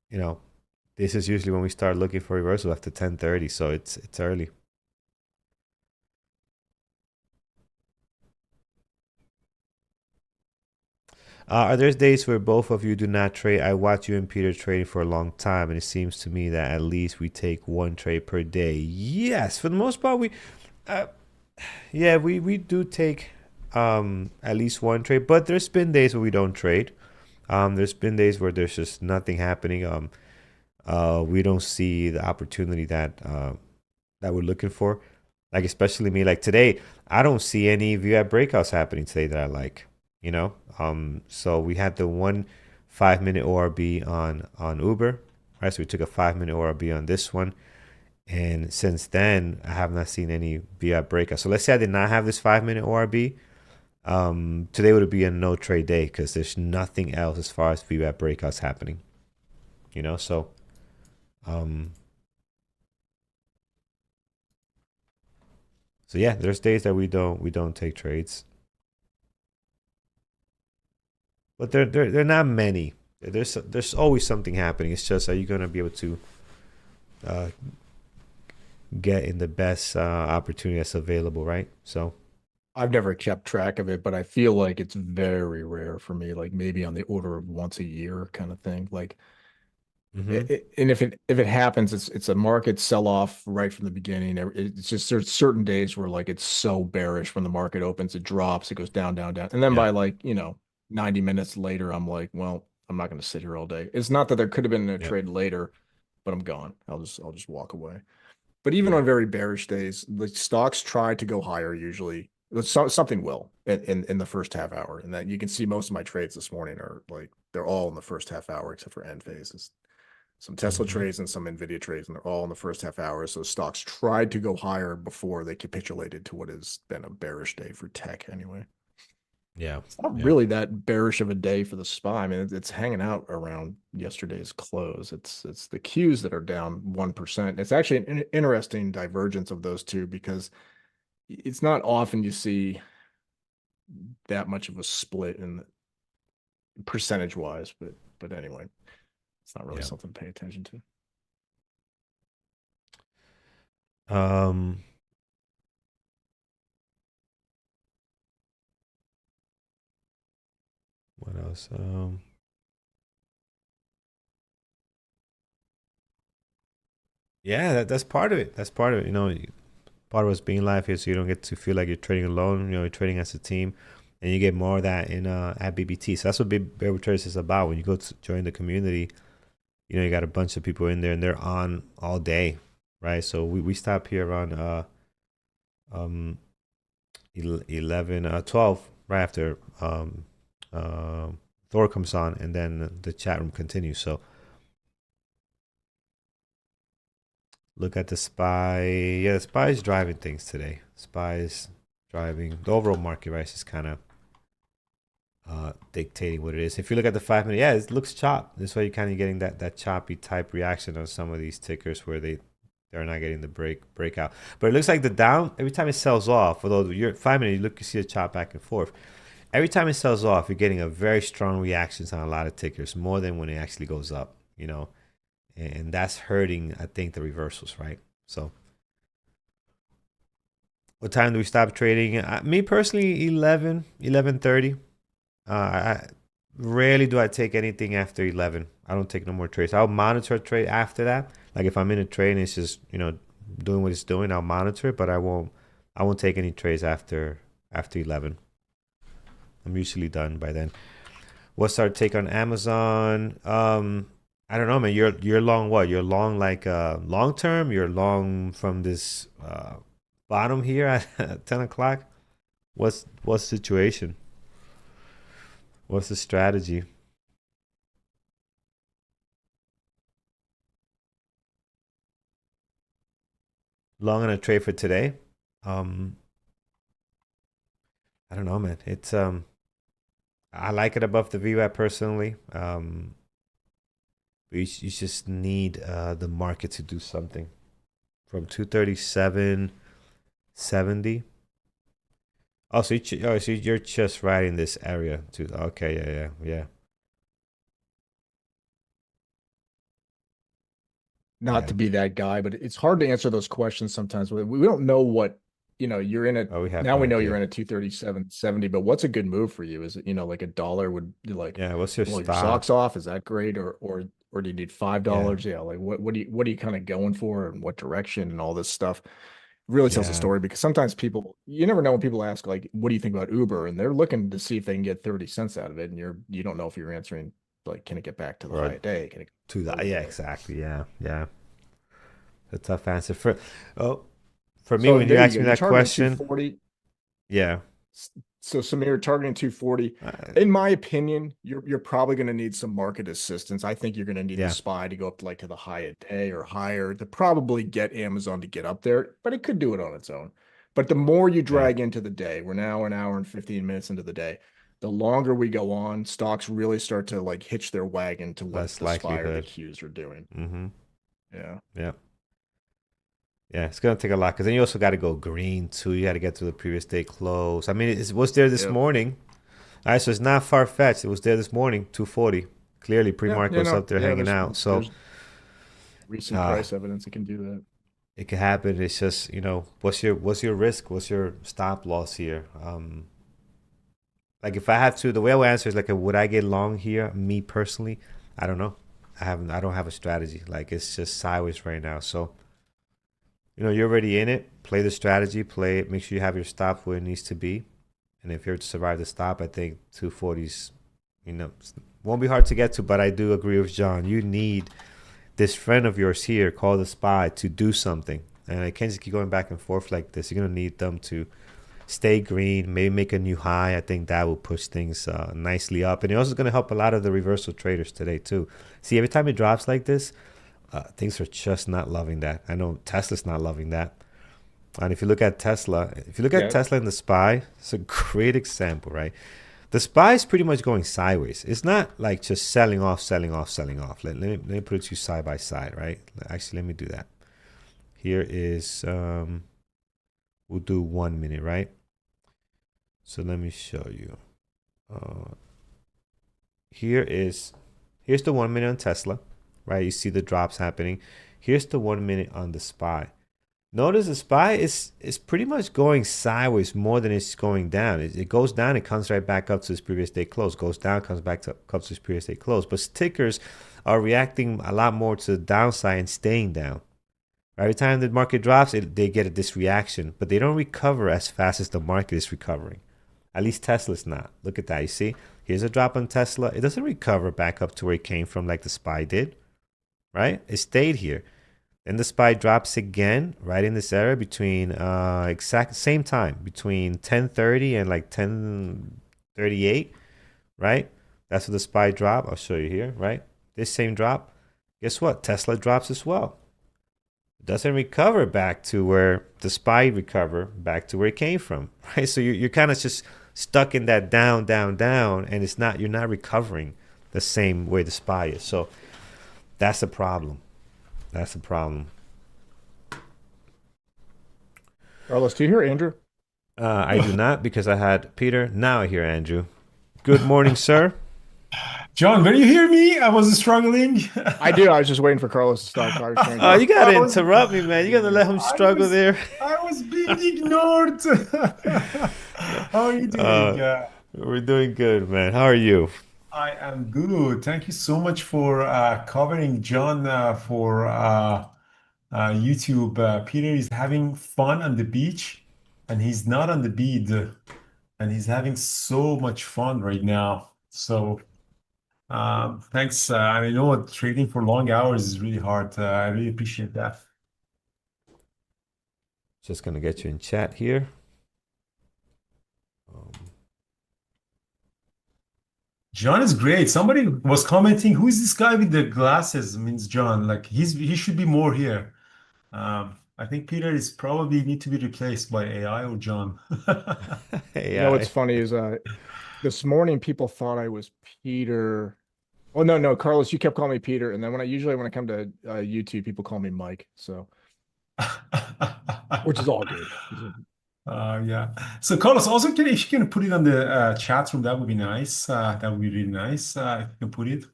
you know this is usually when we start looking for reversal after 10:30. So it's early. Are there days where both of you do not trade? I watch you and Peter trading for a long time, and it seems to me that at least we take one trade per day. Yes, for the most part, uh, yeah, we do take at least one trade, but there's been days where we don't trade. There's been days where there's just nothing happening. We don't see the opportunity that we're looking for. Like especially me, like today, I don't see any VWAP breakouts happening today that I like. You know, so we had the 1 5 minute ORB on Uber, right? So we took a 5 minute ORB on this one, and since then I have not seen any VWAP breakout. So let's say I did not have this 5 minute ORB, today would be a no trade day because there's nothing else as far as VWAP breakouts happening. You know, um, so yeah, there's days that we don't take trades. But they're not many. There's always something happening. It's just, are you gonna be able to uh, get in the best opportunity that's available, right? So I've never kept track of it, but I feel like it's very rare for me, like maybe on the order of once a year kind of thing. Like, hmm and if it happens, it's a market sell off right from the beginning. It's just there's certain days where like it's so bearish when the market opens, it drops, it goes down, down, down, and then yeah, by like 90 minutes later, I'm like, well, I'm not going to sit here all day. It's not that there could have been a yeah, trade later, but I'm gone. I'll just walk away. But even yeah. on very bearish days, the stocks try to go higher usually. Something will in the first half hour, and that you can see most of my trades this morning are like they're all in the first half hour except for Nphase. Some Tesla hmm trades and some NVIDIA trades, and they're all in the first half hour. So stocks tried to go higher before they capitulated to what has been a bearish day for tech anyway. Yeah, It's not yeah, really that bearish of a day for the SPY. I mean, it's hanging out around yesterday's close. It's the Qs that are down 1%. It's actually an interesting divergence of those two because it's not often you see that much of a split in percentage wise, but anyway, it's not really yeah. something to pay attention to. Um, what else? Yeah, that's part of it. That's part of it. Part of what's being live here, so you don't get to feel like you're trading alone. You're trading as a team, and you get more of that in at BBT. So that's what Big Bear Traders is about. When you go to join the community, you got a bunch of people in there, and they're on all day, right? So we stop here around um 11 12 right after uh, Thor comes on, and then the chat room continues. So look at the spy. Yeah, the spy is driving things today. Spy is driving the overall market, right? Is kind of dictating what it is. If you look at the 5 minute, yeah, it looks chopped. That's why you're kind of getting that choppy type reaction on some of these tickers where they're not getting the breakout. But it looks like the down every time it sells off. Although you're 5 minute, you see the chop back and forth. Every time it sells off, you're getting a very strong reactions on a lot of tickers, more than when it actually goes up. and that's hurting, I think, the reversals, right? So what time do we stop trading? Me personally, 11:30. I rarely do I take anything after 11. I don't take no more trades. I'll monitor a trade after that. Like if I'm in a trade and it's just, doing what it's doing, I'll monitor it, but I won't take any trades after 11. I'm usually done by then. What's our take on Amazon? I don't know, man. You're long what? You're long like long term? You're long from this bottom here at 10 o'clock? What's the situation? What's the strategy? Long on a trade for today? Um, I don't know, man. It's I like it above the VWAP personally. But you just need the market to do something from 237.70. Oh, so you're just right in this area too. Okay, yeah. Not Yeah. to be that guy, but it's hard to answer those questions sometimes. We don't know what, you're in Oh, we have now no we know idea. you're in a 237.70, but what's a good move for you? Is it, like a dollar would be like, Yeah, what's your well, your stop? socks off? Is that great? Or do you need $5? Yeah. Like what are you kind of going for and what direction and all this stuff? Really tells a Yeah, story because sometimes you never know when people ask, like, what do you think about Uber? And they're looking to see if they can get 30 cents out of it. And you don't know if you're answering, like, can it get back to the or high day? Can it to go that. the Yeah, day? exactly. Yeah. A tough answer for me So when you there you ask go. me You're that targeting question. 240. Yeah. So Samir, targeting 240. Uh, In my opinion, you're probably going to need some market assistance. I think you're going to need the yeah. SPY to go up to like to the high a day or higher to probably get Amazon to get up there, but it could do it on its own. But the more you Yeah. drag into the day, we're now an hour and 15 minutes into the day. The longer we go on, stocks really start to like hitch their wagon to what Less the SPY or the likelihood. Qs are doing. Mm-hmm. Yeah. Yeah. Yeah, it's gonna take a lot because then you also got to go green too. You got to get to the previous day close. I mean, it was there this Yep. morning. All right, so it's not far fetched. It was there this morning, 240. Clearly, Yeah. pre-market Yeah. was No. up there Yeah. hanging out. So There's recent uh, price evidence that can do that. it could happen. It's just what's your risk? What's your stop loss here? Like if I have to, the way I would answer is like, would I get long here? Me personally, I don't know. I don't have a strategy. Like it's just sideways right now. So you're already in it. Play the strategy. Play it. Make sure you have your stop where it needs to be. And if you're to survive the stop, I think 240s, won't be hard to get to. But I do agree with John. You need this friend of yours here, called the SPY, to do something. And I can't just keep going back and forth like this. You're gonna need them to stay green, maybe make a new high. I think that will push things nicely up. And it also is going to help a lot of the reversal traders today, too. See, every time it drops like this, things are just not loving that. I know Tesla's not loving that. And if you look at Tesla, Yeah. in the SPY, it's a great example, right? The SPY is pretty much going sideways. It's not like just selling off, selling off, selling off. Let me put it to you side by side, right? Actually, let me do that. Here is, we'll do 1 minute, right? So let me show you. Uh, here's the 1 minute on Tesla, right? You see the drops happening. Here's the 1 minute on the SPY. Notice the SPY is pretty much going sideways more than it's going down. It goes down, it comes right back up to its previous day close. Goes down, comes back up to its previous day close. But stickers are reacting a lot more to the downside and staying down. Every time the market drops, they get this reaction, but they don't recover as fast as the market is recovering. At least Tesla's not. Look at that. You see, here's a drop on Tesla. It doesn't recover back up to where it came from like the SPY did, right? It stayed here. Then the SPY drops again right in this area between exact same time between 10:30 and like 10:38, right? That's what the SPY drop. I'll show you here, right? This same drop. Guess what? Tesla drops as well. It doesn't recover back to where the SPY back to where it came from, right? So you're kind of just stuck in that down, down, down, and you're not recovering the same way the SPY is. So that's a problem. That's a problem. Carlos, do you hear Andrew? I do not, because I had Peter. Now I hear Andrew. Good morning, sir. John, when you hear me, I was struggling. I do. I was just waiting for Carlos to start car Oh, changing. you gotta I was interrupt me, man. You gotta let him I struggle was there. I was being ignored. How are you doing? We're doing good, man. How are you? I am good. Thank you so much for covering John for YouTube. Peter is having fun on the beach, and he's not on the beach, and he's having so much fun right now. So thanks. I know trading for long hours is really hard. I really appreciate that. Just gonna get you in chat here. Um, John is great. Somebody was commenting, "Who is this guy with the glasses?" Means John. Like he should be more here. I think Peter is probably need to be replaced by AI or John. You know what's AI. funny is this morning people thought I was Peter. Oh no, no, Carlos, you kept calling me Peter, and then when I come to YouTube, people call me Mike. So which is all good. Yeah. So Carlos, also if you can put it on the chat room, that would be nice. That would be really nice. If you can put it.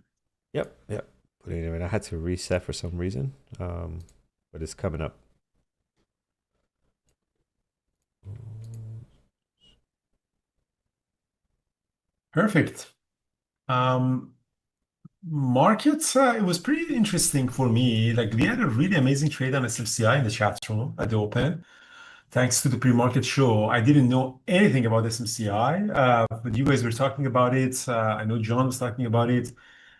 Yep, yep. Putting it in. I had to reset for some reason, but it's coming up. Perfect. Markets, it was pretty interesting for me. Like we had a really amazing trade on SMCI in the chat room at the open. Thanks to the pre-market show. I didn't know anything about SMCI, but you guys were talking about it. I know John was talking about it,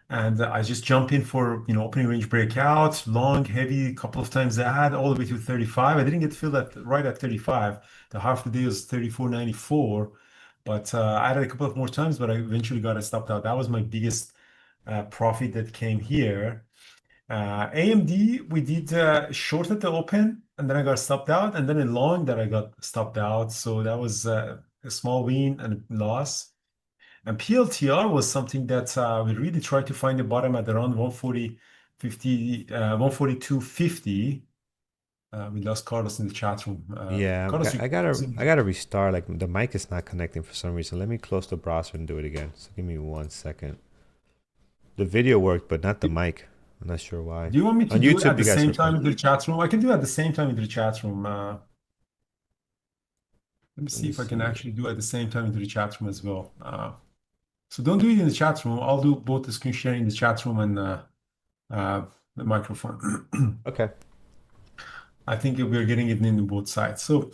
and I just jumped in for opening range breakout, long, heavy, couple of times I had all the way to 35. I didn't get filled at right at 35. The half the day was 34.94, but I had a couple of more times, but I eventually got it stopped out. That was my biggest profit that came here. AMD, we did short at the open, and then I got stopped out, and then a long that I got stopped out. So that was a small win and a loss. And PLTR was something that we really tried to find the bottom at around 142.50. We lost Carlos in the chat room. Yeah, Carlos, you I gotta restart. Like the mic is not connecting for some reason. Let me close the browser and do it again. So give me 1 second. The video worked, but not the mic. I'm not sure why. do you want me to On do it YouTube, at the you guys same were fine. time in the chat room? I can do it at the same time in the chat room. Let me Let see me if I can see. actually do it at the same time in the chat room as well. So don't do it in the chat room. I'll do both the screen sharing in the chat room and the microphone. Okay. I think we're getting it in both sides. So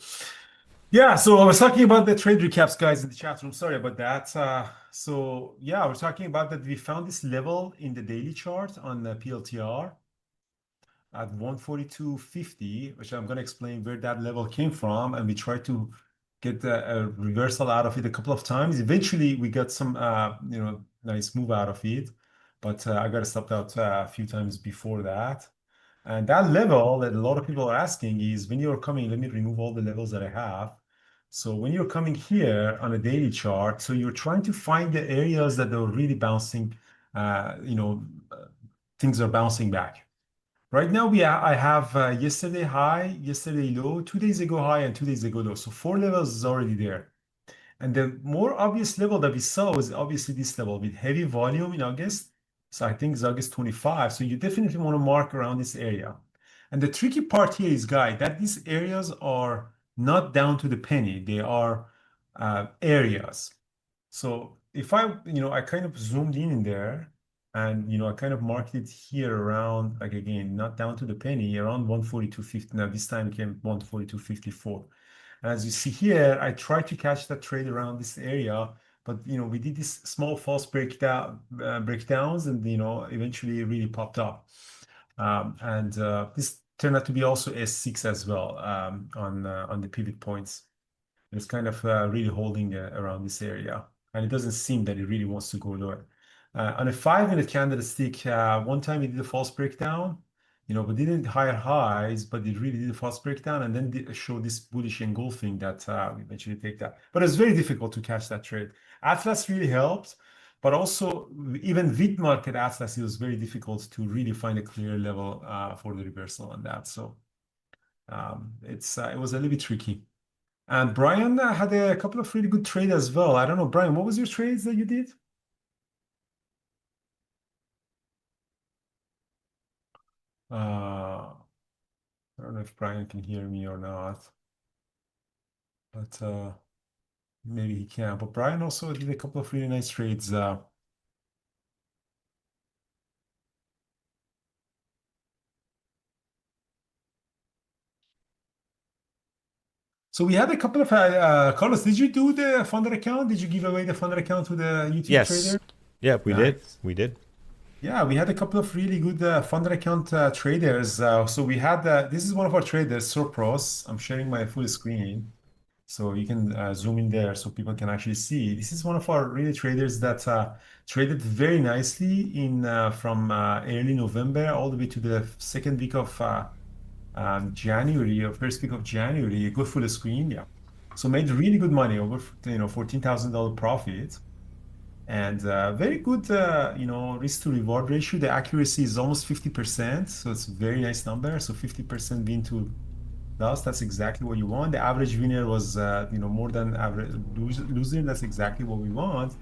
yeah, so I was talking about the trade recaps, guys, in the chat room. Sorry about that. So yeah, we're talking about that we found this level in the daily chart on the PLTR at 142.50, which I'm going to explain where that level came from. And we tried to get a reversal out of it a couple of times. Eventually, we got some, nice move out of it. But I got stopped out a few times before that. And that level that a lot of people are asking is when you're coming, let me remove all the levels that I have. So when you're coming here on a daily chart, so you're trying to find the areas that are really bouncing, things are bouncing back. Right now, I have yesterday high, yesterday low, 2 days ago high, and 2 days ago low. So four levels is already there. And the more obvious level that we saw was obviously this level with heavy volume in August. So I think it's August 25. So you definitely want to mark around this area. And the tricky part here is, guys, that these areas are not down to the penny. They are areas. So if I kind of zoomed in there and, I kind of marked it here around, like again, not down to the penny, around 142.50. Now this time it came 142.54. And as you see here, I tried to catch that trade around this area, but, we did this small false breakdowns and, eventually it really popped up. And this turned out to be also S6 as well on the pivot points. It's kind of really holding around this area. And it doesn't seem that it really wants to go lower. On a 5-minute candlestick, one time it did a false breakdown, but didn't higher highs, but it really did a false breakdown and then show this bullish engulfing that we eventually take that. But it's very difficult to catch that trade. Atlas really helped, but also even with market Atlas, it was very difficult to really find a clear level for the reversal on that. So it was a little bit tricky. And Brian had a couple of really good trades as well. I don't know, Brian, what was your trades that you did? I don't know if Brian can hear me or not, but maybe he can. But Brian also did a couple of really nice trades. So we had a couple of Carlos, did you do the funded account? Did you give away the funded account to the YouTube Yes. trader? Yeah, we did. Nice. We did. Yeah, we had a couple of really good funded account traders. So we had this is one of our traders, Surpros. I'm sharing my full screen, so you can zoom in there so people can actually see. This is one of our really traders that traded very nicely in from early November all the way to the second week of January or first week of January. Go full screen, yeah. So made really good money, over $14,000 profit, and very good risk to reward ratio. The accuracy is almost 50%, so it's a very nice number. So 50% win to loss, that's exactly what you want. The average winner was more than average loser. That's exactly what we want,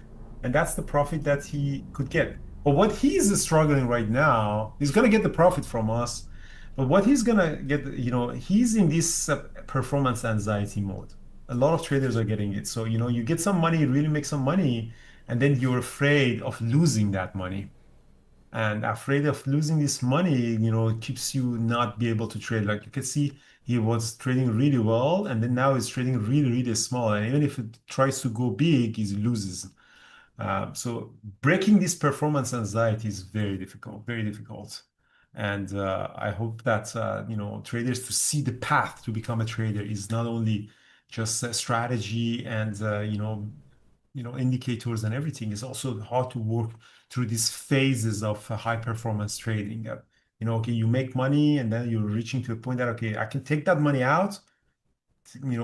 and that's the profit that he could get. But what he's struggling right now, he's gonna get the profit from us, but what he's gonna get, he's in this performance anxiety mode. A lot of traders are getting it. So you get some money, really make some money, and then you're afraid of losing that money, and afraid of losing this money, it keeps you not be able to trade. Like you can see, he was trading really well, and then now he's trading really, really small. And even if it tries to go big, he loses. So breaking this performance anxiety is very difficult, very difficult. And I hope that traders to see the path to become a trader is not only just a strategy and indicators and everything. Is also how to work through these phases of high performance trading. Okay, you make money and then you're reaching to a point that, okay, I can take that money out,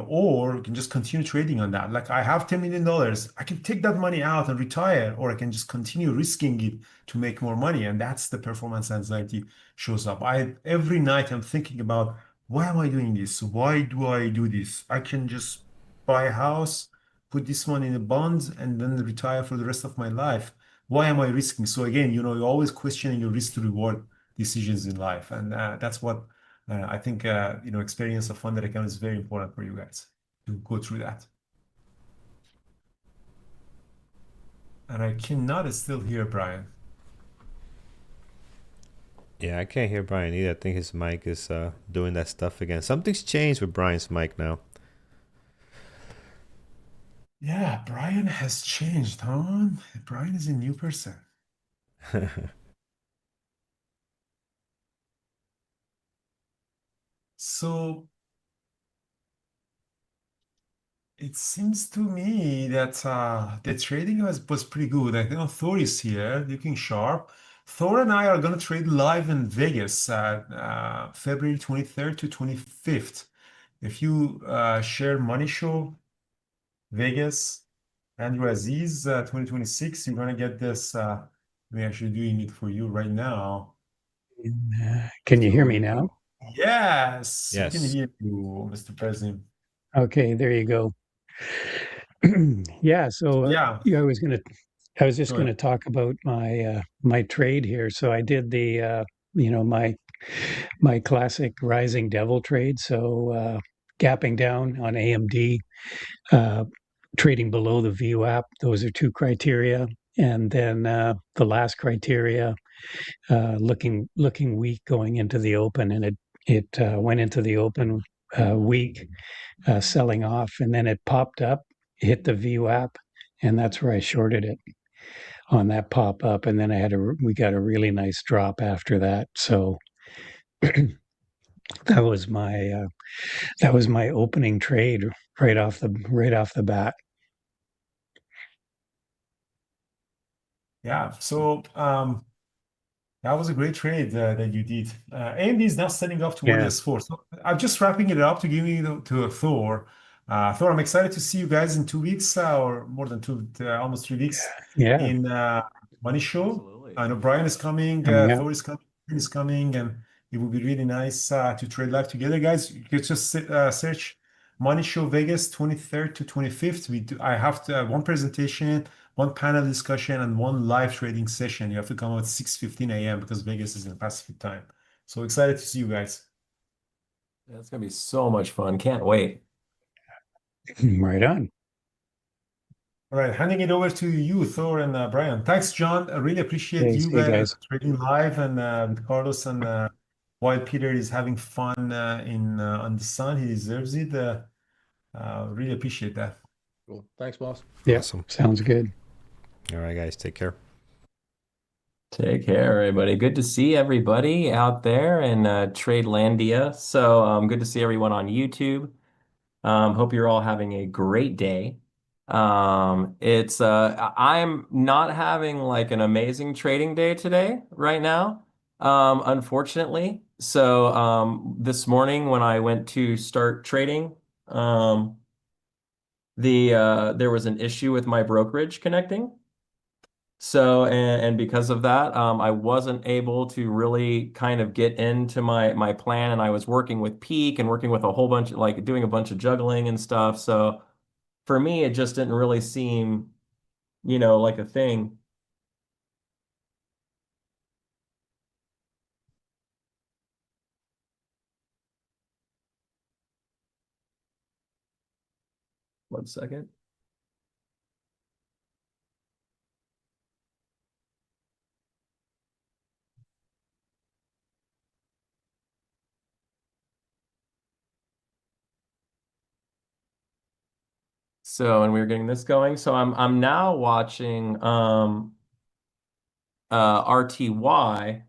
or you can just continue trading on that. Like I have $10 million, I can take that money out and retire, or I can just continue risking it to make more money. And that's the performance anxiety shows up. Every night I'm thinking about, why am I doing this? Why do I do this? I can just buy a house, put this money in a bond, and then retire for the rest of my life. Why am I risking? So again, you're always questioning your risk to reward decisions in life. And that's what I think experience of funded account is very important for you guys to go through that. And I cannot still hear Brian. Yeah, I can't hear Brian either. I think his mic is doing that stuff again. Something's changed with Brian's mic now. Yeah, Brian has changed, huh? Brian is a new person. So it seems to me that the trading was pretty good. I think Thor is here, looking sharp. Thor and I are going to trade live in Vegas February 23rd to 25th. If you share Money Show Vegas, Andrew Aziz 2026, you're going to get this. We're actually doing it for you right now. Can you hear me now? Yes, we can Yes. hear you, Mr. President. Okay, there you go. Yeah, so Yeah, I was just go going to ahead. talk about my trade here. So I did the my classic rising devil trade. So gapping down on AMD, trading below the VWAP. Those are two criteria, and then the last criteria, looking weak going into the open, and it went into the open weak, selling off, and then it popped up, hit the VWAP, and that's where I shorted it on that pop up, and then we got a really nice drop after that. So that was my opening trade right off the bat. Yeah, so that was a great trade that you did. AMD is now setting up toward Yeah, S4. So I'm just wrapping it up to give you to Thor. Thor, I'm excited to see you guys in 2 weeks or more than almost 3 weeks yeah, in Money Show. Absolutely. I know Brian is coming, coming up. Thor is coming, Ian is coming, and it will be really nice to trade live together, guys. You can just search Money Show Vegas 23rd to 25th. I have to have one presentation, one panel discussion, and one live trading session. You have to come out at 6:15 a.m. because Vegas is in Pacific time. So excited to see you guys. That's gonna be so much fun. Can't wait. Right on. All right, handing it over to you, Thor and Brian. Thanks, John. I really appreciate Okay, you see you guys guys. trading live and with Carlos and while Peter is having fun in on the sun, he deserves it. Really appreciate that. Cool. Thanks, boss. Yeah, Awesome. sounds good. All right, guys, take care. Take care, everybody. Good to see everybody out there in Tradelandia. So good to see everyone on YouTube. Hope you're all having a great day. I'm not having like an amazing trading day today right now, unfortunately. So this morning when I went to start trading, there was an issue with my brokerage connecting. So, and because of that, I wasn't able to really kind of get into my plan, and I was working with Peak and working with a whole bunch, like doing a bunch of juggling and stuff. So for me, it just didn't really seem, like a thing. One second. So, and we were getting this going. So I'm now watching RTY.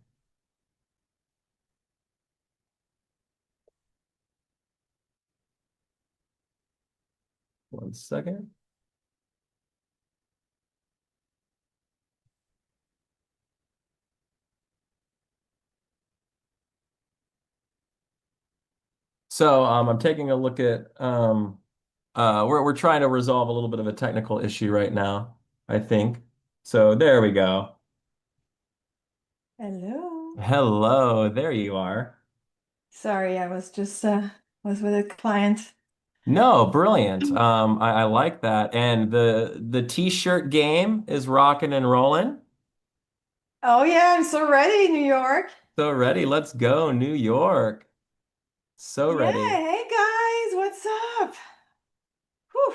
One second. So I'm taking a look at we're trying to resolve a little bit of a technical issue right now, I think. So there we go. Hello. Hello, there you are. Sorry, I was just was with a client. No, brilliant. I like that. And the t-shirt game is rocking and rolling. Oh yeah, I'm so ready, New York. So ready, let's go, New York. So Yeah, ready. hey guys, what's up? Whew.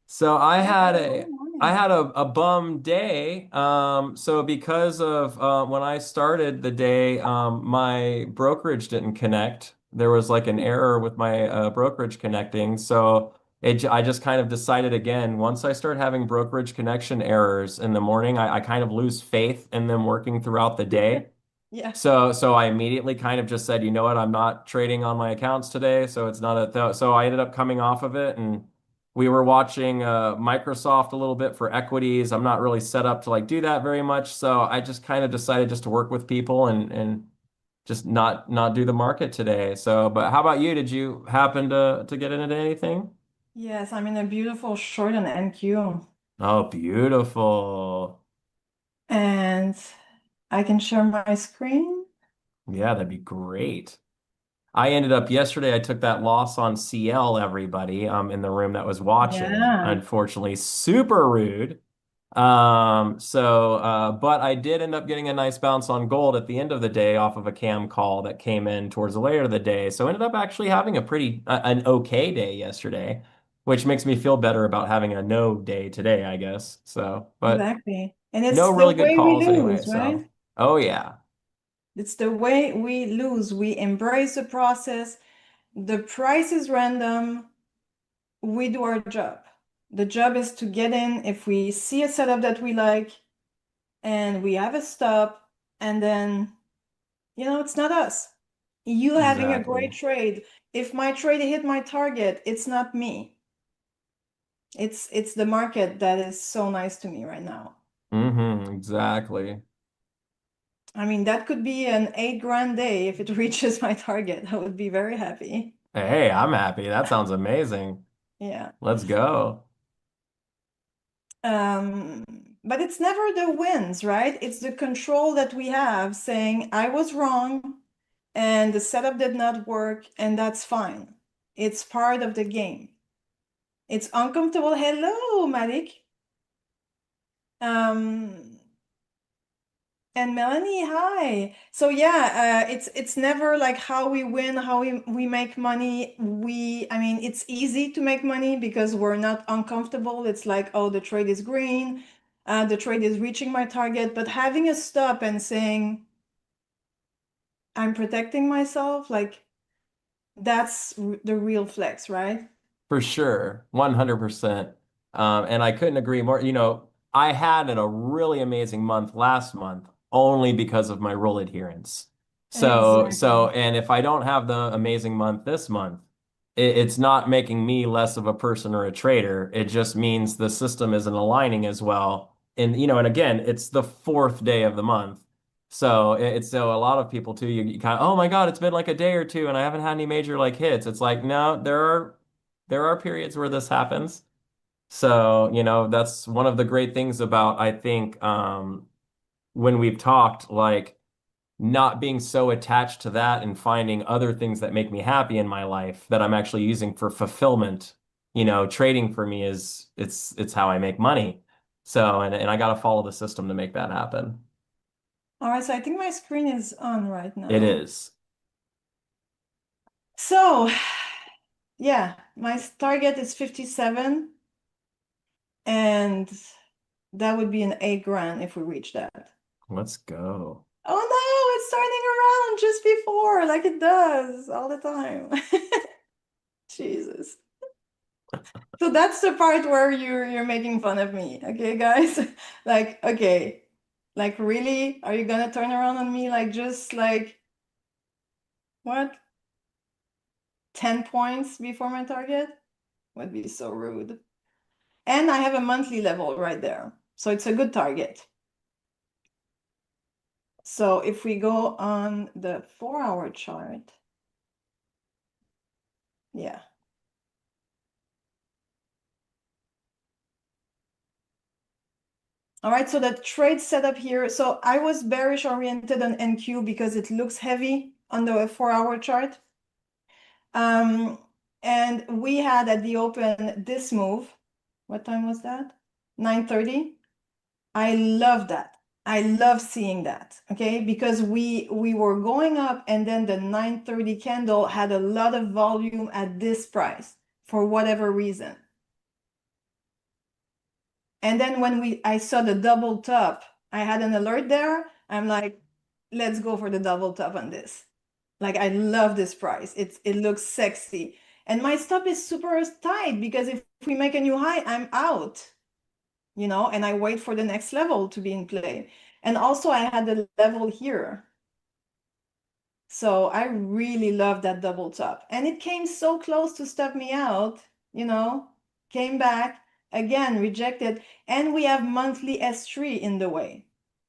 So I had Hello, a good I morning. had a bum day. So because of when I started the day, my brokerage didn't connect. There was like an error with my brokerage connecting. So I just kind of decided again, once I start having brokerage connection errors in the morning, I kind of lose faith in them working throughout the day. Yeah, So I immediately kind of just said, you know what, I'm not trading on my accounts today, so it's not a th so I ended up coming off of it, and we were watching Microsoft a little bit for equities. I'm not really set up to like do that very much, so I just kind of decided just to work with people and just not do the market today. So, but how about you? Did you happen to get into anything? yes, I'm in a beautiful short on NQ, Oh, beautiful. and I can share my screen. Yeah, that'd be great. I ended up yesterday, I took that loss on CL, everybody, in the room that was watching. Yeah, Unfortunately, super rude. But I did end up getting a nice bounce on gold at the end of the day off of a cam call that came in towards the later of the day. So ended up actually having an okay day yesterday, which makes me feel better about having a no day today, I guess. So, but exactly. And no it's the really good way we calls anyway. lose, right? So, oh yeah, It's the way we lose. We embrace the process. The price is random. We do our job. The job is to get in if we see a setup that we like and we have a stop, and then, it's not us. You having a great exactly. trade. If my trade hit my target, it's not me. It's the market that is so nice to me right now. Mm-hmm, exactly. I mean, that could be an 8 grand day if it reaches my target. I would be very happy. Hey, I'm happy. That sounds amazing. Yeah. Let's go. But it's never the wins, right? It's the control that we have saying, I was wrong and the setup did not work, and that's fine. It's part of the game. It's uncomfortable. Hello, Malik. And Melanie, hi. So yeah, it's never like how we win, how we make money. I mean, it's easy to make money because we're not uncomfortable. It's like, oh, the trade is green, the trade is reaching my target. But having a stop and saying, I'm protecting myself, like that's the real flex, right? For sure, 100%. And I couldn't agree more. You know, I had a really amazing month last month only because of my rule adherence. Exactly. And if I don't have the amazing month this month, it's not making me less of a person or a trader. It just means the system isn't aligning as well. And, you know, and again, it's the fourth day of the month. So it's so a lot of people too, you kind of, oh my God, it's been like a day or two and I haven't had any major like hits. It's like, no, there are periods where this happens. So, you know, that's one of the great things about, I think, when we've talked, like not being so attached to that and finding other things that make me happy in my life that I'm actually using for fulfillment. You know, trading for me is it's how I make money. So, and I got to follow the system to make that happen. All right, so I think my screen is on right It now. is. So yeah, my target is 57, and that would be an 8 grand if we reach that. Let's go. Oh no, it's turning around just before, like it does all the time. Jesus. So that's the part where you're making fun of me, okay, guys? Like, okay, like really? Are you gonna turn around on me like just like what? 10 points before my target? Would be so rude. And I have a monthly level right there. So it's a good target. So if we go on the 4-hour chart, yeah. All right, so the trade setup here. So I was bearish oriented on NQ because it looks heavy on the 4-hour chart. And we had at the open this move. What time was that? 9:30. I love that. I love seeing that, okay? Because we were going up and then the 9:30 candle had a lot of volume at this price for whatever reason. And then when I saw the double top, I had an alert there. I'm like, let's go for the double top on this. Like I love this price. It looks sexy. And my stop is super tight because if we make a new high, I'm out, you know, and I wait for the next level to be in play. And also I had a level here. So I really love that double top. And it came so close to stop me out, you know, came back, again, rejected. And we have monthly S3 in the way.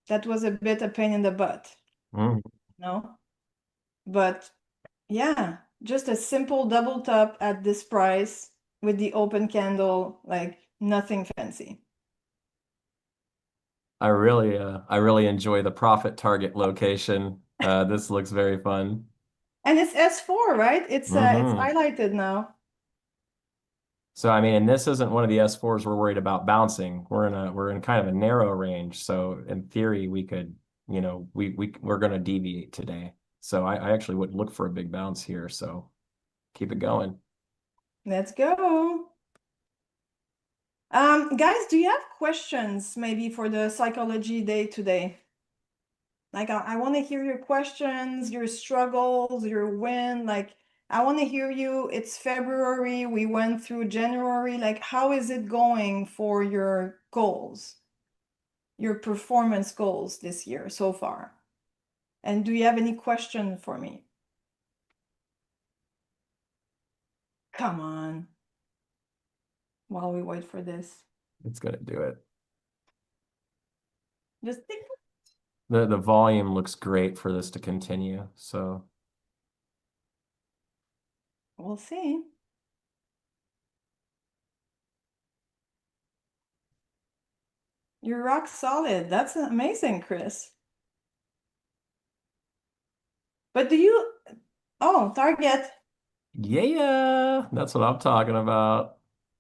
That was a bit a pain in the butt, no? But yeah, just a simple double top at this price with the open candle, like nothing fancy. I really enjoy the profit target location. This looks very fun. And it's S4, right? It's Hmm. highlighted now. So I mean, and this isn't one of the S4s we're worried about bouncing. We're in kind of a narrow range. So in theory, we could, you know, we're going to deviate today. So I actually would look for a big bounce here. So keep it going. Let's go. Guys, do you have questions maybe for the psychology day today? Like I want to hear your questions, your struggles, your win. Like I want to hear you. It's February. We went through January. Like how is it going for your goals, your performance goals this year so far? And do you have any question for me? Come on, while we wait for this. It's going to do it. Just think. The volume looks great for this to continue. So We'll see. You're rock solid. That's amazing, Chris. But do you, oh, target. yeah, that's what I'm talking about.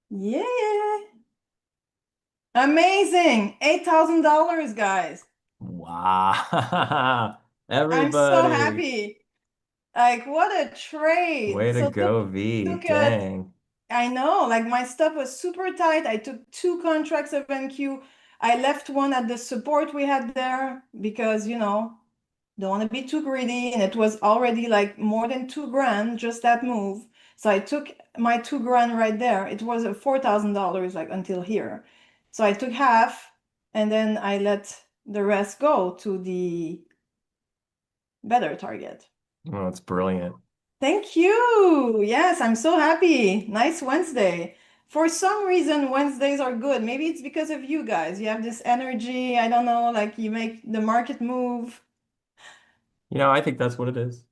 Yeah. Amazing. $8,000, guys. Wow. I'm so Everybody. happy. Like, what a trade. Way to So go, V. took it. Dang. I know, like my stuff was super tight. I took 2 contracts of NQ. I left one at the support we had there because, don't want to be too greedy. And it was already like more than 2 grand, just that move. So I took my 2 grand right there. It was a $4,000 like until here. So I took half and then I let the rest go to the better target. Oh, it's brilliant. Thank you. Yes, I'm so happy. Nice Wednesday. For some reason, Wednesdays are good. Maybe it's because of you guys. You have this energy. I don't know, like you make the market move. I think that's what it is.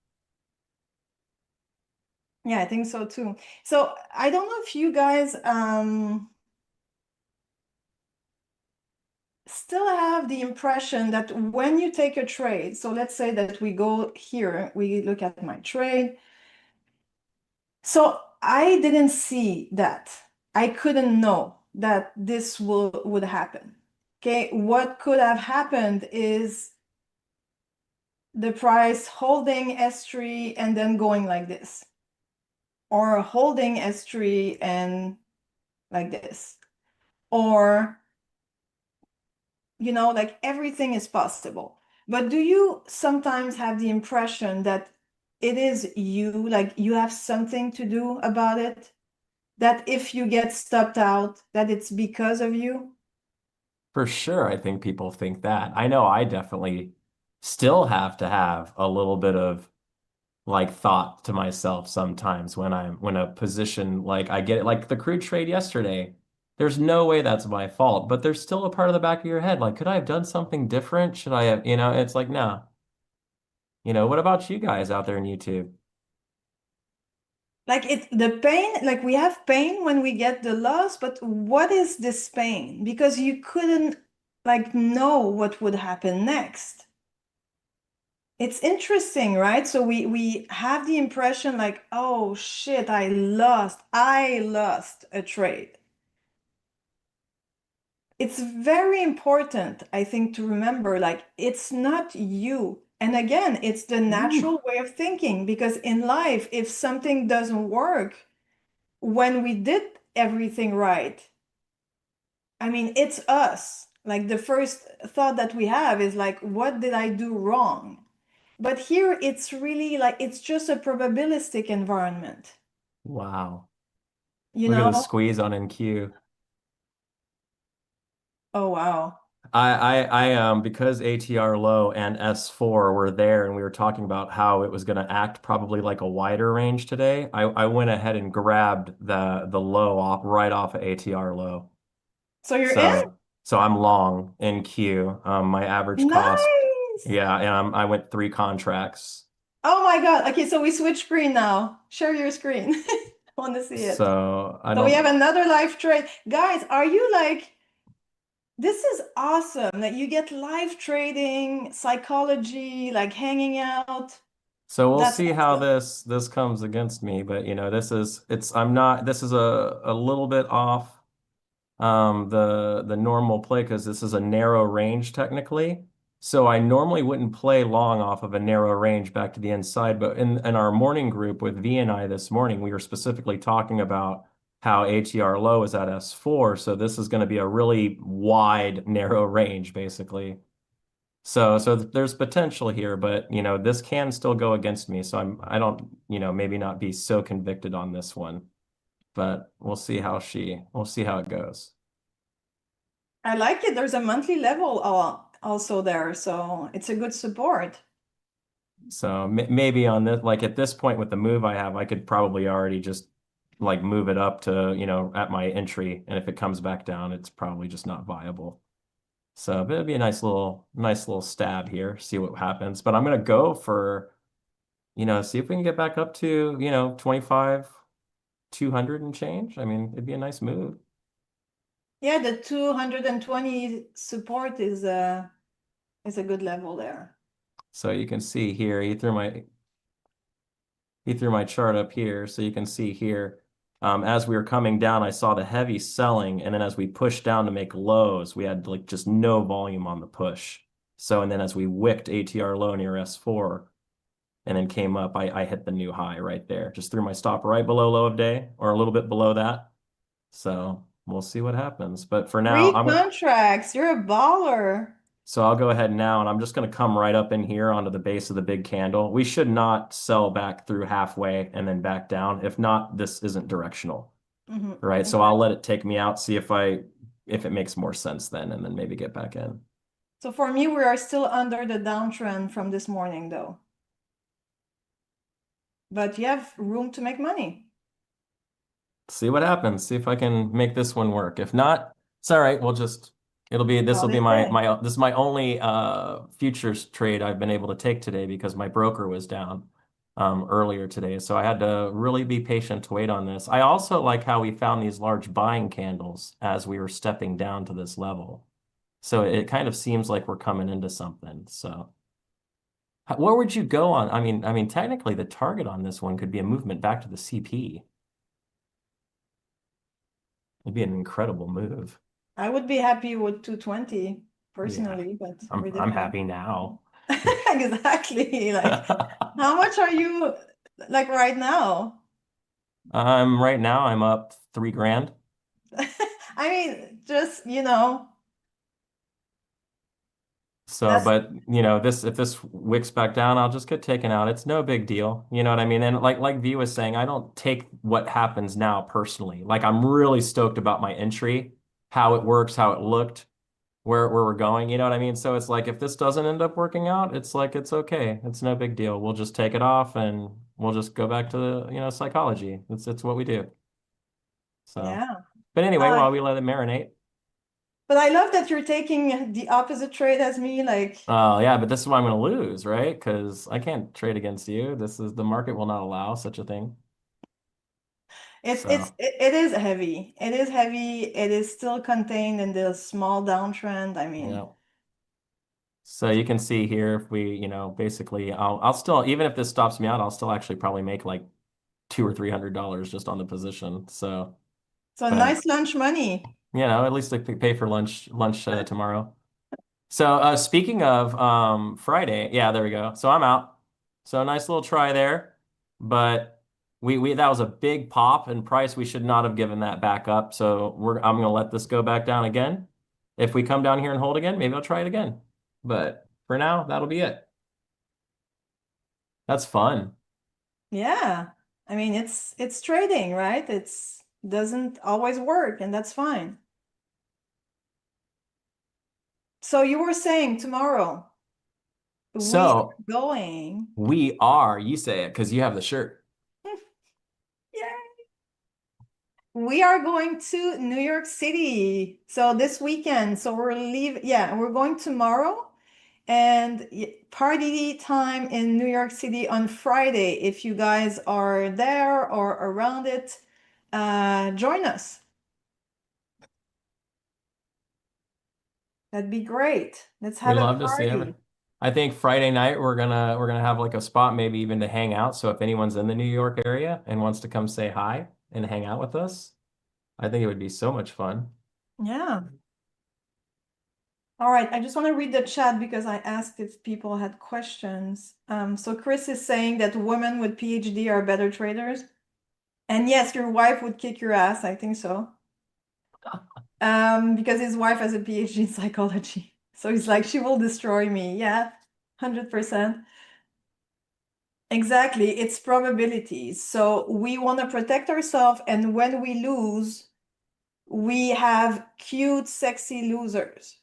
Yeah, I think so too. So I don't know if you guys still have the impression that when you take a trade, so let's say that we go here, we look at my trade. So I didn't see that. I couldn't know that this would happen. Okay, what could have happened is the price holding S3 and then going like this, or holding S3 and like this, or like everything is possible. But do you sometimes have the impression that it is you, like you have something to do about it? That if you get stopped out, that it's because of you? For sure, I think people think that. I know I definitely still have to have a little bit of like thought to myself sometimes when a position like I get it, like the crude trade yesterday. There's no way that's my fault, but there's still a part of the back of your head like, could I have done something different? Should I have, it's like, no. What about you guys out there in YouTube? Like the pain, like we have pain when we get the loss, but what is this pain? Because you couldn't like know what would happen next. It's interesting, right? So we have the impression like, oh shit, I lost a trade. It's very important, I think, to remember like it's not you. And again, it's the natural way of thinking because in life, if something doesn't work, when we did everything right, I mean, it's us. Like the first thought that we have is like, what did I do wrong? But here it's really like it's just a probabilistic environment, Wow. you Look at the know? squeeze on NQ. Oh wow. Because ATR low and S4 were there and we were talking about how it was going to act probably like a wider range today, I went ahead and grabbed the low off right off of ATR low. So you're in? So I'm long in Q. My average cost, Nice. yeah, and I went 3 contracts. Oh my God. Okay, so we switch screen now. Share your screen. I want to see it. So I So we have don't. another live trade. Guys, are you like, this is awesome that you get live trading, psychology, like hanging out. So we'll That's see how awesome. this comes against me, but I'm not. This is a little bit off the normal play because this is a narrow range technically. So I normally wouldn't play long off of a narrow range back to the inside, but in our morning group with V and I this morning, we were specifically talking about how ATR low is at S4, so this is going to be a really wide, narrow range basically. So there's potential here, but this can still go against me. So I don't, maybe not be so convicted on this one, but we'll see how it goes. I like it. There's a monthly level also there, so it's a good support. So maybe on this, like at this point with the move I have, I could probably already just like move it up to, at my entry. And if it comes back down, it's probably just not viable. So but it'd be a nice little stab here, see what happens. But I'm gonna go for, see if we can get back up to, 25, 200 and change. I mean, it'd be a nice move. Yeah, the 220 support is a good level there. So you can see here, he threw my chart up here. So you can see here, as we were coming down, I saw the heavy selling. And then as we pushed down to make lows, we had like just no volume on the push. So, and then as we wicked ATR low near S4 and then came up, I hit the new high right there. Just threw my stop right below low of day or a little bit below that. So we'll see what happens. But for now, Three contracts. You're a baller. so I'll go ahead now and I'm just going to come right up in here onto the base of the big candle. We should not sell back through halfway and then back down. If not, this isn't directional, right? So I'll let it take me out, see if it makes more sense then, and then maybe get back in. So for me, we are still under the downtrend from this morning though. But you have room to make money. See what happens. See if I can make this one work. If not, it's all right. This will be this is my only futures trade I've been able to take today because my broker was down earlier today. So I had to really be patient to wait on this. I also like how we found these large buying candles as we were stepping down to this level. So it kind of seems like we're coming into something. So where would you go on? I mean, technically the target on this one could be a movement back to the CP. It'd be an incredible move. I would be happy with 220 personally, but I'm happy now. Exactly. Like, how much are you like right now? Right now I'm up $3,000. I mean, just, you know. So, but you know, if this wicks back down, I'll just get taken out. It's no big deal. You know what I mean? And like V was saying, I don't take what happens now personally. Like I'm really stoked about my entry, how it works, how it looked, where we're going. You know what I mean? So it's like if this doesn't end up working out, it's like it's okay. It's no big deal. We'll just take it off and we'll just go back to the, psychology. It's what we do. So yeah. But anyway, while we let it marinate. But I love that you're taking the opposite trade as me, like. Oh yeah, but this is why I'm going to lose, right? Because I can't trade against you. The market will not allow such a thing. It is heavy. It is heavy. It is still contained in the small downtrend. I mean, yeah. So you can see here if we, basically, I'll still, even if this stops me out, I'll still actually probably make like $200 or $300 just on the position. So nice lunch money. At least I pay for lunch tomorrow. So speaking of Friday, yeah, there we go. So I'm out. So a nice little try there, but that was a big pop in price. We should not have given that back up. So I'm gonna let this go back down again. If we come down here and hold again, maybe I'll try it again. But for now, that'll be it. That's fun. Yeah. I mean, it's trading, right? It's doesn't always work, and that's fine. So you were saying tomorrow So we are you say it because you have the shirt. Yay. We are going to New York City. So this weekend. So we're going tomorrow and party time in New York City on Friday. If you guys are there or around it, join us. That'd be great. Let's have a party. I think Friday night we're gonna have like a spot maybe even to hang out. So if anyone's in the New York area and wants to come say hi and hang out with us, I think it would be so much fun. Yeah. All right, I just want to read the chat because I asked if people had questions. So Chris is saying that women with PhD are better traders. And yes, your wife would kick your ass. I think so. Because his wife has a PhD in psychology. So he's like, she will destroy me. Yeah, 100%. Exactly. It's probabilities. So we want to protect ourselves. And when we lose, we have cute, sexy losers,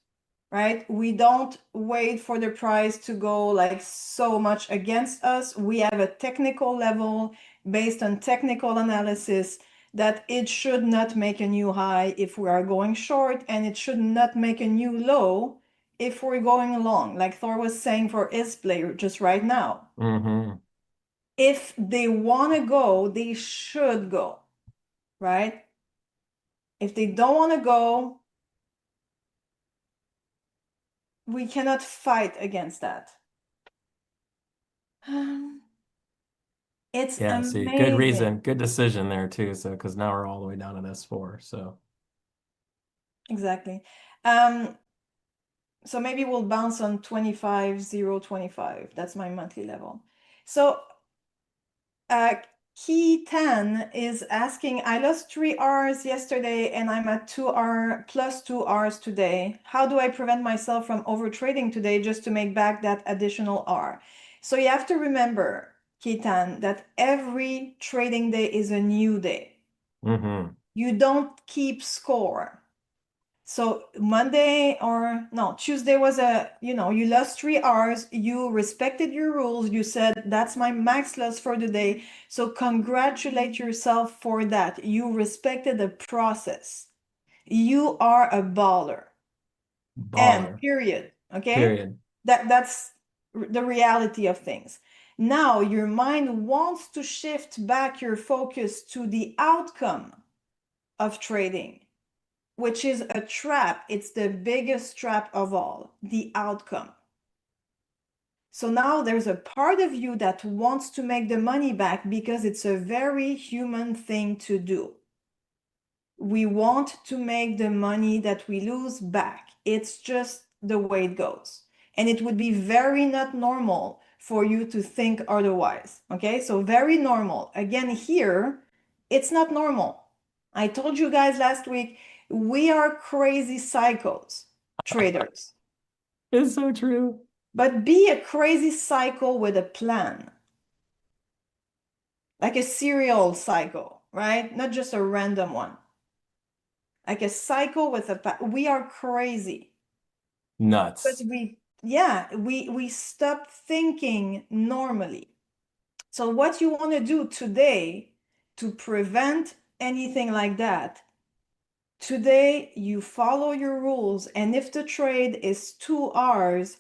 right? We don't wait for the price to go like so much against us. We have a technical level based on technical analysis that it should not make a new high if we are going short, and it should not make a new low if we're going long, like Thor was saying for his player just right now. If they want to go, they should go, right? If they don't want to go, we cannot fight against that. It's amazing. See, good reason, good decision there too. So, because now we're all the way down at S4. So, exactly. So maybe we'll bounce on 25,025. That's my monthly level. So Key 10 is asking, I lost 3 hours yesterday and I'm at 2 hour plus 2 hours today. How do I prevent myself from over trading today just to make back that additional hour? So you have to remember, Key 10, that every trading day is a new day. You don't keep score. So Monday or no, Tuesday was you lost 3 hours. You respected your rules. You said, that's my max loss for the day. So congratulate yourself for that. You respected the process. You are a baller. And period. Okay? Period. That's the reality of things. Now your mind wants to shift back your focus to the outcome of trading, which is a trap. It's the biggest trap of all, the outcome. So now there's a part of you that wants to make the money back because it's a very human thing to do. We want to make the money that we lose back. It's just the way it goes. And it would be very not normal for you to think otherwise. Okay, so very normal. Again, here, it's not normal. I told you guys last week, we are crazy psychos, traders. It's so true. But be a crazy psycho with a plan. Like a serial psycho, right? Not just a random one. Like a psycho with a we are crazy. Nuts. Because we stop thinking normally. So what you want to do today to prevent anything like that, today you follow your rules, and if the trade is 2 hours,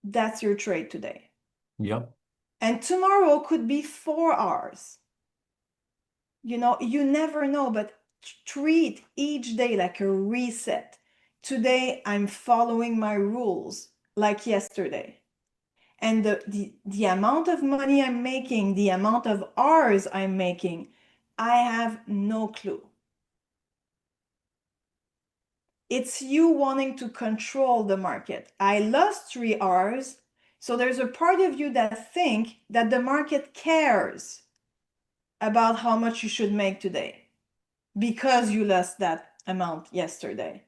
that's your trade today. Yep. And tomorrow could be 4 hours. You never know, but treat each day like a reset. Today, I'm following my rules like yesterday. And the amount of money I'm making, the amount of hours I'm making, I have no clue. It's you wanting to control the market. I lost 3 hours, so there's a part of you that think that the market cares about how much you should make today because you lost that amount yesterday.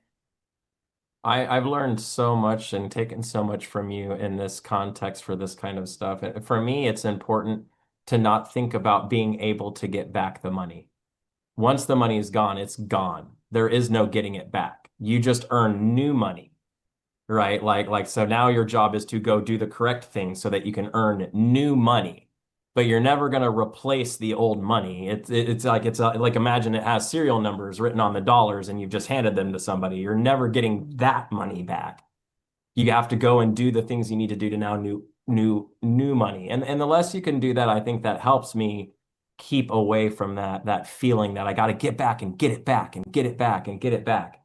I've learned so much and taken so much from you in this context for this kind of stuff. And for me, it's important to not think about being able to get back the money. Once the money is gone, it's gone. There is no getting it back. You just earn new money, right? So now your job is to go do the correct thing so that you can earn new money. But you're never going to replace the old money. It's like imagine it has serial numbers written on the dollars and you've just handed them to somebody. You're never getting that money back. You have to go and do the things you need to do to now new money. And the less you can do that, I think that helps me keep away from that feeling that I got to get back and get it back and get it back and get it back.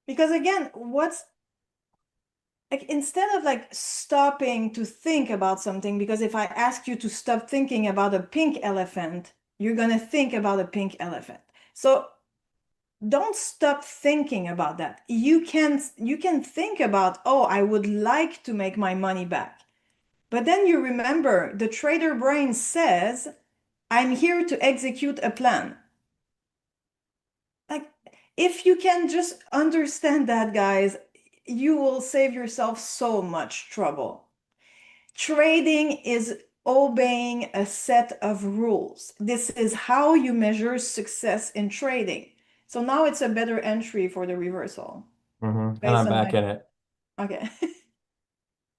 Because again, instead of stopping to think about something, because if I ask you to stop thinking about a pink elephant, you're going to think about a pink elephant. So don't stop thinking about that. You can think about, oh, I would like to make my money back. But then you remember the trader brain says, I'm here to execute a plan. If you can just understand that, guys, you will save yourself so much trouble. Trading is obeying a set of rules. This is how you measure success in trading. So now it's a better entry for the reversal. And I'm back in it. Okay.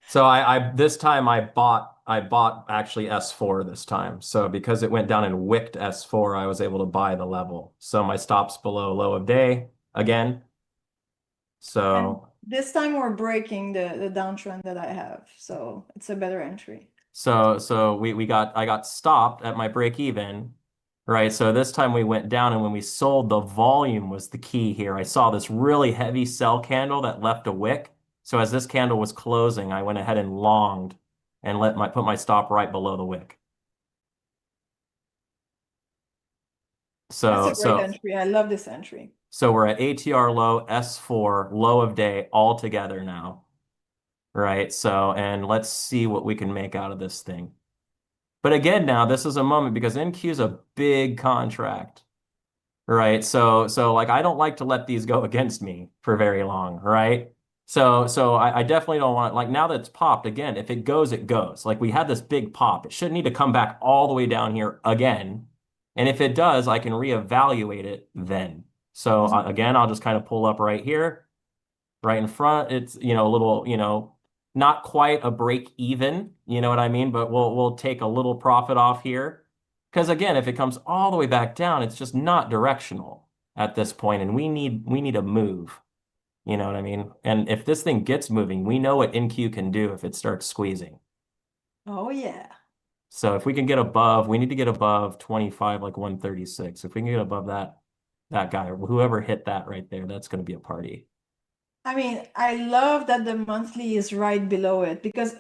So I this time I bought actually S4 this time. So because it went down and wicked S4, I was able to buy the level. So my stop's below low of day again. So and this time we're breaking the downtrend that I have. So it's a better entry. So I got stopped at my break even, right? So this time we went down, and when we sold, the volume was the key here. I saw this really heavy sell candle that left a wick. So as this candle was closing, I went ahead and longed and put my stop right below the wick. That's a great entry. I love this entry. So we're at ATR low, S4, low of day all together now, right? So, and let's see what we can make out of this thing. But again, now this is a moment because NQ is a big contract, right? So like I don't like to let these go against me for very long, right? So I definitely don't want, like, now that it's popped again, if it goes, it goes. Like we had this big pop. It shouldn't need to come back all the way down here again. And if it does, I can reevaluate it then. So again, I'll just kind of pull up right here, right in front. It's, a little, not quite a break even, you know what I mean? But we'll take a little profit off here. Because again, if it comes all the way back down, it's just not directional at this point, and we need a move. You know what I mean? And if this thing gets moving, we know what NQ can do if it starts squeezing. Oh yeah. So if we can get above, we need to get above 25, like 136. If we can get above that guy, or whoever hit that right there, that's going to be a party. I mean, I love that the monthly is right below it because,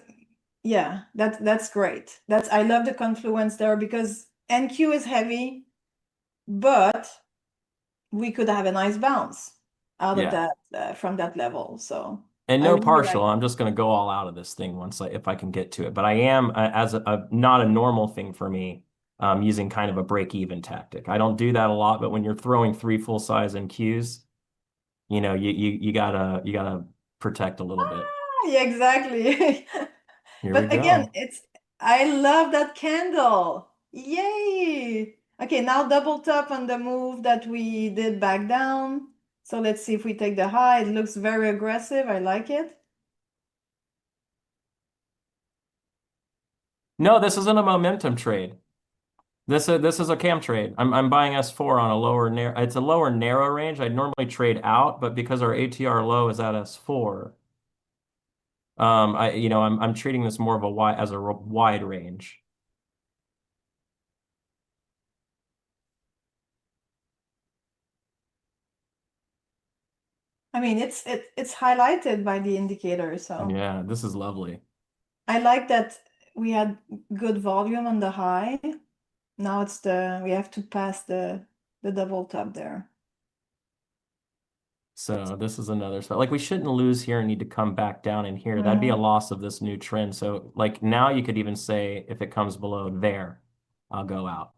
yeah, that's great. I love the confluence there because NQ is heavy, but we could have a nice bounce out of that from that level. So and I no really partial. like I'm just going to go all out of this thing if I can get to it. But I am as a not a normal thing for me, using kind of a break even tactic. I don't do that a lot, but when you're throwing 3 full size NQs, you gotta protect a little bit. Yeah, exactly. Here But we again, go. I love that candle. Yay. Okay, now double tap on the move that we did back down. So let's see if we take the high. It looks very aggressive. I like it. No, this isn't a momentum trade. This is a cam trade. I'm buying S4 on a lower narrow. It's a lower narrow range. I'd normally trade out, but because our ATR low is at S4, I'm treating this more of a wide range. I mean, it's highlighted by the indicator, so Yeah, this is lovely. I like that we had good volume on the high. Now we have to pass the double tap there. So this is another spot. Like we shouldn't lose here and need to come back down in here. That'd be a loss of this new trend. So like now you could even say if it comes below there, I'll go out.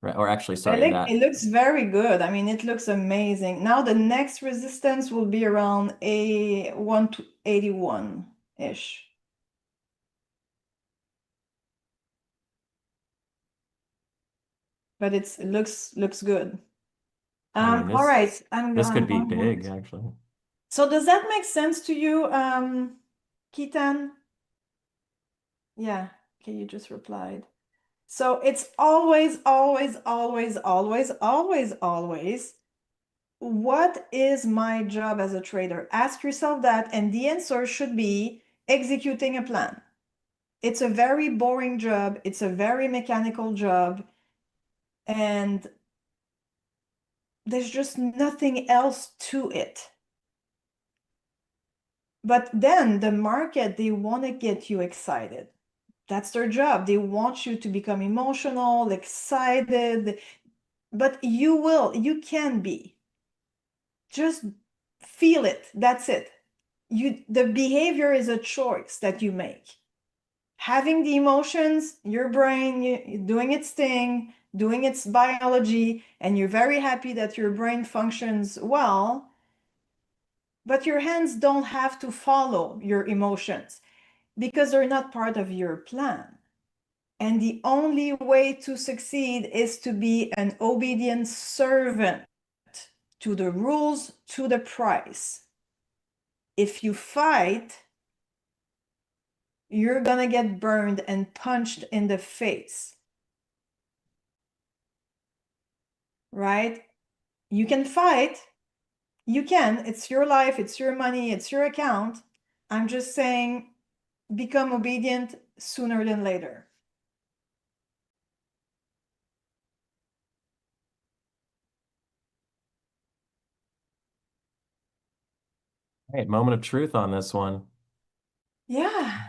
Right. Or actually, sorry, It looks very good. I mean, it looks amazing. Now the next resistance will be around a 181-ish. But it looks good. I mean, All right, I'm this could be gone. big, actually. So does that make sense to you, Keaton? Yeah, okay, you just replied. So it's always, always, always, always, always, always, what is my job as a trader? Ask yourself that, and the answer should be executing a plan. It's a very boring job. It's a very mechanical job. And there's just nothing else to it. But then the market, they want to get you excited. That's their job. They want you to become emotional, excited, but you can be. Just feel it. That's it. The behavior is a choice that you make. Having the emotions, your brain doing its thing, doing its biology, and you're very happy that your brain functions well, but your hands don't have to follow your emotions because they're not part of your plan. And the only way to succeed is to be an obedient servant to the rules, to the price. If you fight, you're gonna get burned and punched in the face. Right? You can fight. You can. It's your life, it's your money, it's your account. I'm just saying, become obedient sooner than later. All right, moment of truth on this one. Yeah.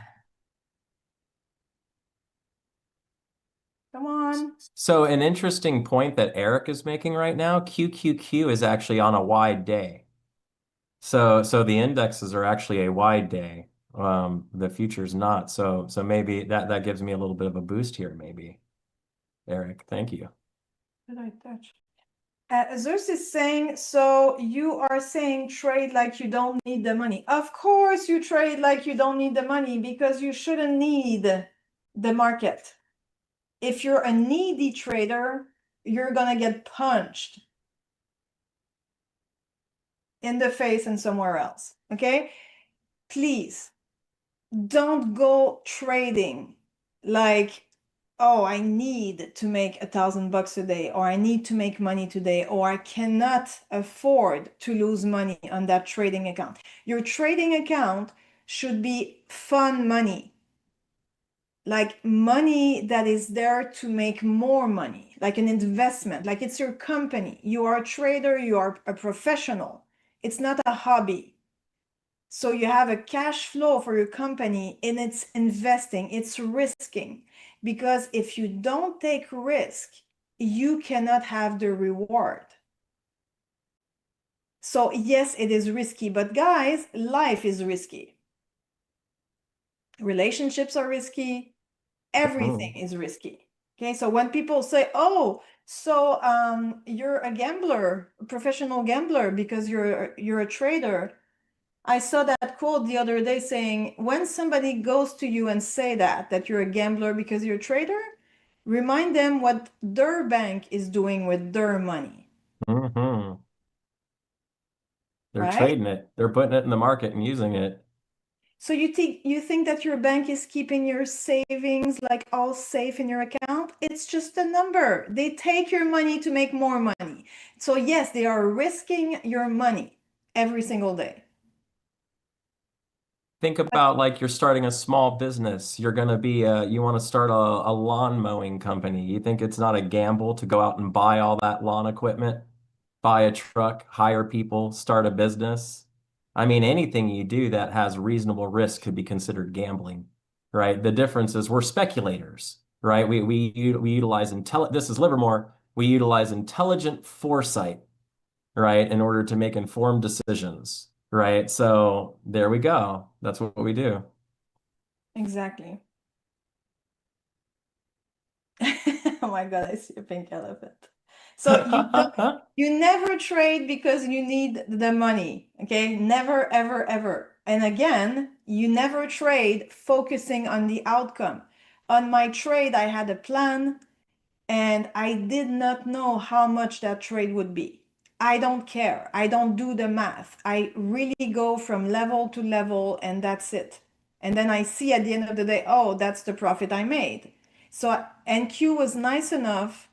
Come on. on. So an interesting point that Eric is making right now, QQQ is actually on a wide day. So the indexes are actually a wide day. The future's not. So maybe that gives me a little bit of a boost here, maybe. Eric, thank you. Did I touch? Zeus is saying, so you are saying trade like you don't need the money. Of course you trade like you don't need the money because you shouldn't need the market. If you're a needy trader, you're gonna get punched in the face and somewhere else, okay? Please don't go trading like, oh, I need to make $1,000 a day, or I need to make money today, or I cannot afford to lose money on that trading account. Your trading account should be fun money, like money that is there to make more money, like an investment, like it's your company. You are a trader, you are a professional. It's not a hobby. So you have a cash flow for your company and it's investing, it's risking. Because if you don't take risk, you cannot have the reward. So yes, it is risky, but guys, life is risky. Relationships are risky. Everything is risky. Okay, so when people say, oh, so you're a gambler, a professional gambler because you're a trader. I saw that quote the other day saying, when somebody goes to you and say that you're a gambler because you're a trader, remind them what their bank is doing with their money. Mm-hmm. They're Right? trading it. They're putting it in the market and using it. So you think that your bank is keeping your savings like all safe in your account? It's just a number. They take your money to make more money. So yes, they are risking your money every single day. Think about like you're starting a small business. You're going to be you want to start a lawn mowing company. You think it's not a gamble to go out and buy all that lawn equipment, buy a truck, hire people, start a business? I mean, anything you do that has reasonable risk could be considered gambling, right? The difference is we're speculators, right? We utilize this is Livermore. We utilize intelligent foresight, right, in order to make informed decisions, right? So there we go. That's what we do. Exactly. Oh my God, I see a pink elephant. So you never trade because you need the money, okay? Never, ever, ever. And again, you never trade focusing on the outcome. On my trade, I had a plan and I did not know how much that trade would be. I don't care. I don't do the math. I really go from level to level and that's it. And then I see at the end of the day, oh, that's the profit I made. So NQ was nice enough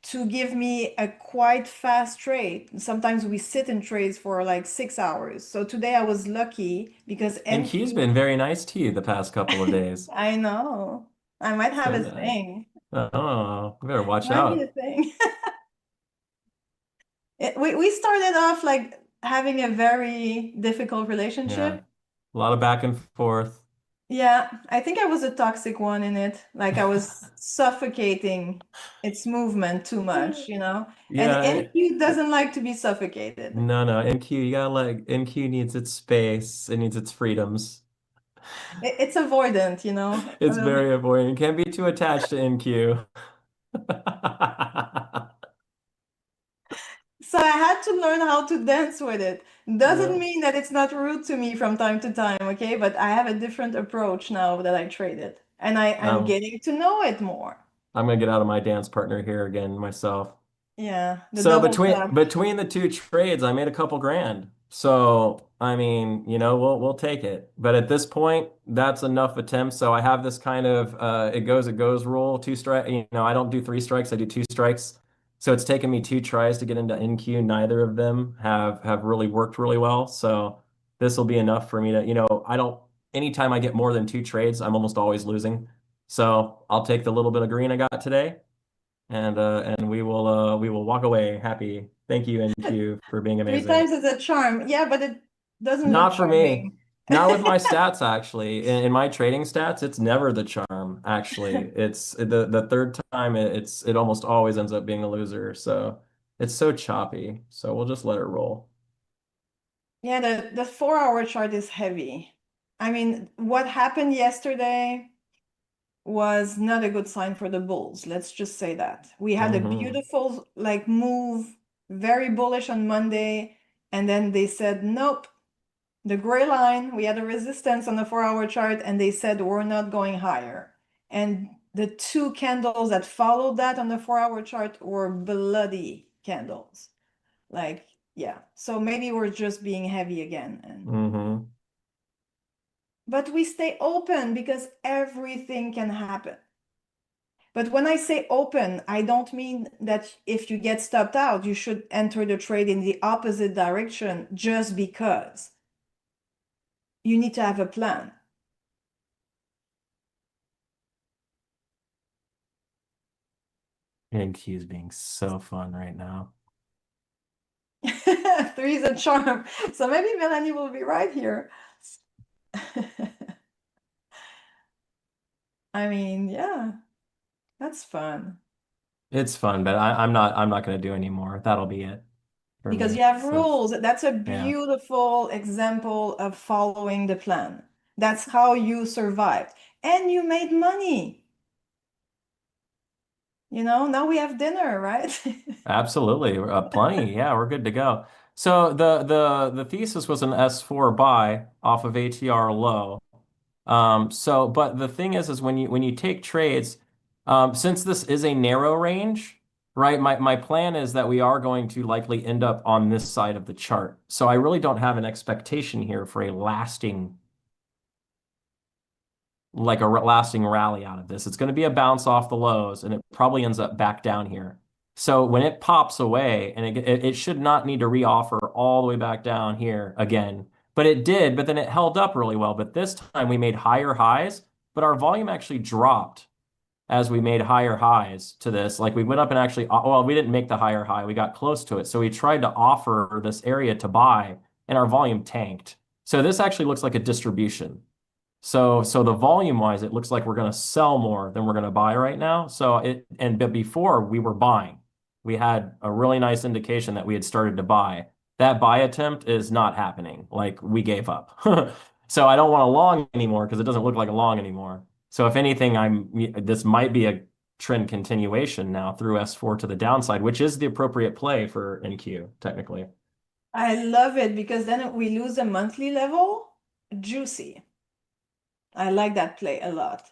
to give me a quite fast trade. Sometimes we sit in trades for like 6 hours. So today I was lucky because And Q's been very nice to you the past couple of days. I know. I might have So a nice. thing. Oh, you better watch Might be a out. thing. We started off like having a very difficult Yeah. relationship. A lot of back and forth. Yeah, I think I was a toxic one in it. Like I was suffocating its movement too much, you know? And Yeah. NQ doesn't like to be suffocated. No. NQ, you gotta like NQ needs its space. It needs its freedoms. It's avoidant, you know? A It's little bit. very avoidant. You can't be too attached to NQ. So I had to learn how to dance with it. Doesn't Yeah. mean that it's not rude to me from time to time, okay? But I have a different approach now that I trade it. And I'm Um, getting to know it more. I'm gonna get out of my dance partner here again myself. Yeah, the So double between tap. between the two trades, I made a couple grand. So I mean, we'll take it. But at this point, that's enough attempts. So I have this kind of it goes rule, two strike. I don't do three strikes, I do two strikes. So it's taken me two tries to get into NQ. Neither of them have really worked really well. So this will be enough for me to, I don't anytime I get more than two trades, I'm almost always losing. So I'll take the little bit of green I got today and we will walk away happy. Thank you, NQ, for being Three amazing. times is a charm. Yeah, but it doesn't look Not for me. charming. Not with my stats, actually. In my trading stats, it's never the charm, actually. It's the third time it almost always ends up being the loser. So it's so choppy. So we'll just let it roll. Yeah, the 4 hour chart is heavy. I mean, what happened yesterday was not a good sign for the bulls. Let's just say that. We had a beautiful like move, very bullish on Monday, and then they said, nope, the gray line, we had a resistance on the 4 hour chart, and they said we're not going higher. And the two candles that followed that on the 4 hour chart were bloody candles. Like, yeah. So maybe we're just being heavy again. And but we stay open because everything can happen. But when I say open, I don't mean that if you get stopped out, you should enter the trade in the opposite direction just because. You need to have a plan. NQ is being so fun right now. Three is a charm. So maybe Melanie will be right here. I mean, yeah, that's fun. It's fun, but I'm not gonna do any more. That'll be it for Because me. you have So, rules. That's a yeah. beautiful example of following the plan. That's how you survived. And you made money. You know, now we have dinner, right? Absolutely. Plenty. Yeah, we're good to go. So the thesis was an S4 buy off of ATR low. But the thing is when you take trades, since this is a narrow range, right? My plan is that we are going to likely end up on this side of the chart. So I really don't have an expectation here for a lasting lasting rally out of this. It's going to be a bounce off the lows, and it probably ends up back down here. So when it pops away, and it should not need to reoffer all the way back down here again, but it did. But then it held up really well. But this time we made higher highs, but our volume actually dropped as we made higher highs to this. Like we went up and actually, well, we didn't make the higher high. We got close to it. So we tried to offer this area to buy, and our volume tanked. So this actually looks like a distribution. So the volume wise, it looks like we're going to sell more than we're going to buy right now. But before we were buying, we had a really nice indication that we had started to buy. That buy attempt is not happening. Like we gave up. So I don't want a long anymore because it doesn't look like a long anymore. So if anything, this might be a trend continuation now through S4 to the downside, which is the appropriate play for NQ technically. I love it because then we lose a monthly level. Juicy. I like that play a lot.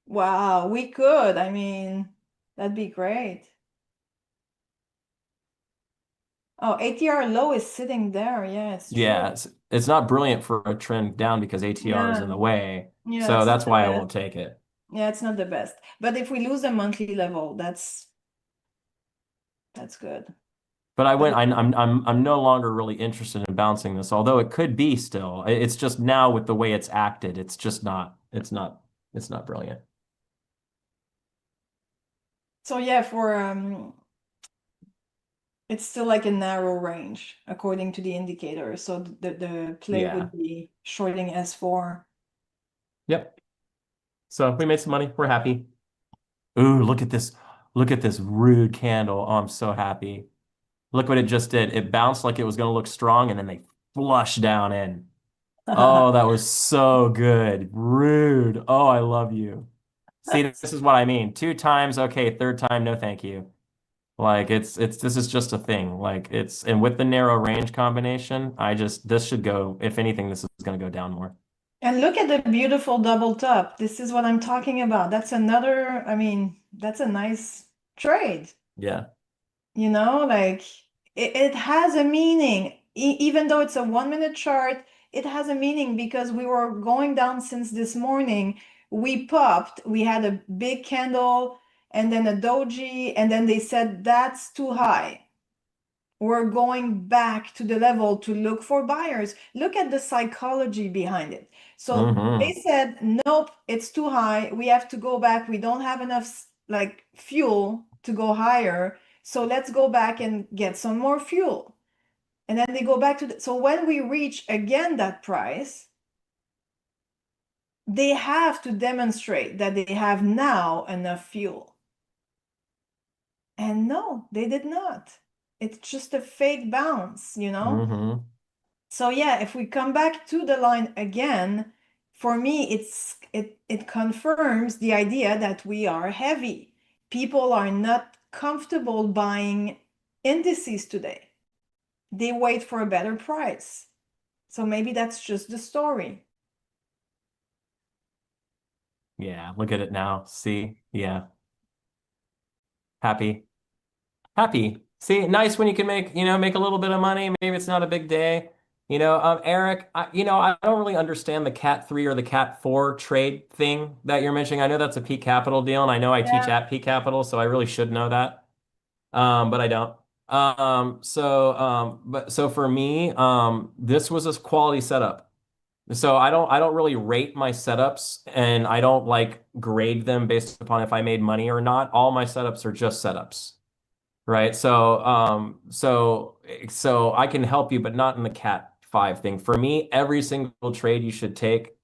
Wow, we could. I mean, that'd be great. Oh, ATR low is sitting there. Yeah, it's true. Yeah, it's not brilliant for a trend down because ATR is in the way. Yeah, So it's that's not why the I best. won't take it. Yeah, it's not the best. But if we lose a monthly level, that's good. But But I'm no longer really interested in bouncing this, although it could be still. It's just now with the way it's acted, it's just not brilliant. so yeah, it's still like a narrow range according to the indicator. So the play Yeah. would be shorting S4. Yep. So we made some money. We're happy. Ooh, look at this. Look at this rude candle. Oh, I'm so happy. Look what it just did. It bounced like it was going to look strong, and then they flushed down in. Oh, that was so good. Rude. Oh, I love you. See, this is what I mean. 2 times, okay. Third time, no, thank you. Like this is just a thing. And with the narrow range combination, this should go, if anything, this is going to go down more. And look at the beautiful double top. This is what I'm talking about. That's another, I mean, that's a nice trade. Yeah. You know, like it has a meaning. Even though it's a 1 minute chart, it has a meaning because we were going down since this morning. We popped, we had a big candle and then a doji, and then they said that's too high. We're going back to the level to look for buyers. Look at the psychology behind it. So they said, nope, it's too high. We have to go back. We don't have enough like fuel to go higher. So let's go back and get some more fuel. And then they go back to so when we reach again that price, they have to demonstrate that they have now enough fuel. And no, they did not. It's just a fake bounce, you know? Mm-hmm. So yeah, if we come back to the line again, for me, it confirms the idea that we are heavy. People are not comfortable buying indices today. They wait for a better price. So maybe that's just the story. Yeah, look at it now. See? Yeah. Happy. Happy. See, nice when you can make, make a little bit of money. Maybe it's not a big day. Eric, I don't really understand the Cat 3 or the Cat 4 trade thing that you're mentioning. I know that's a P Capital deal, and I know I teach Yeah. at P Capital, so I really should know that. But I don't. So for me, this was a quality setup. So I don't really rate my setups, and I don't like grade them based upon if I made money or not. All my setups are just setups. Right. So I can help you, but not in the Cat 5 thing. For me, every single trade you should take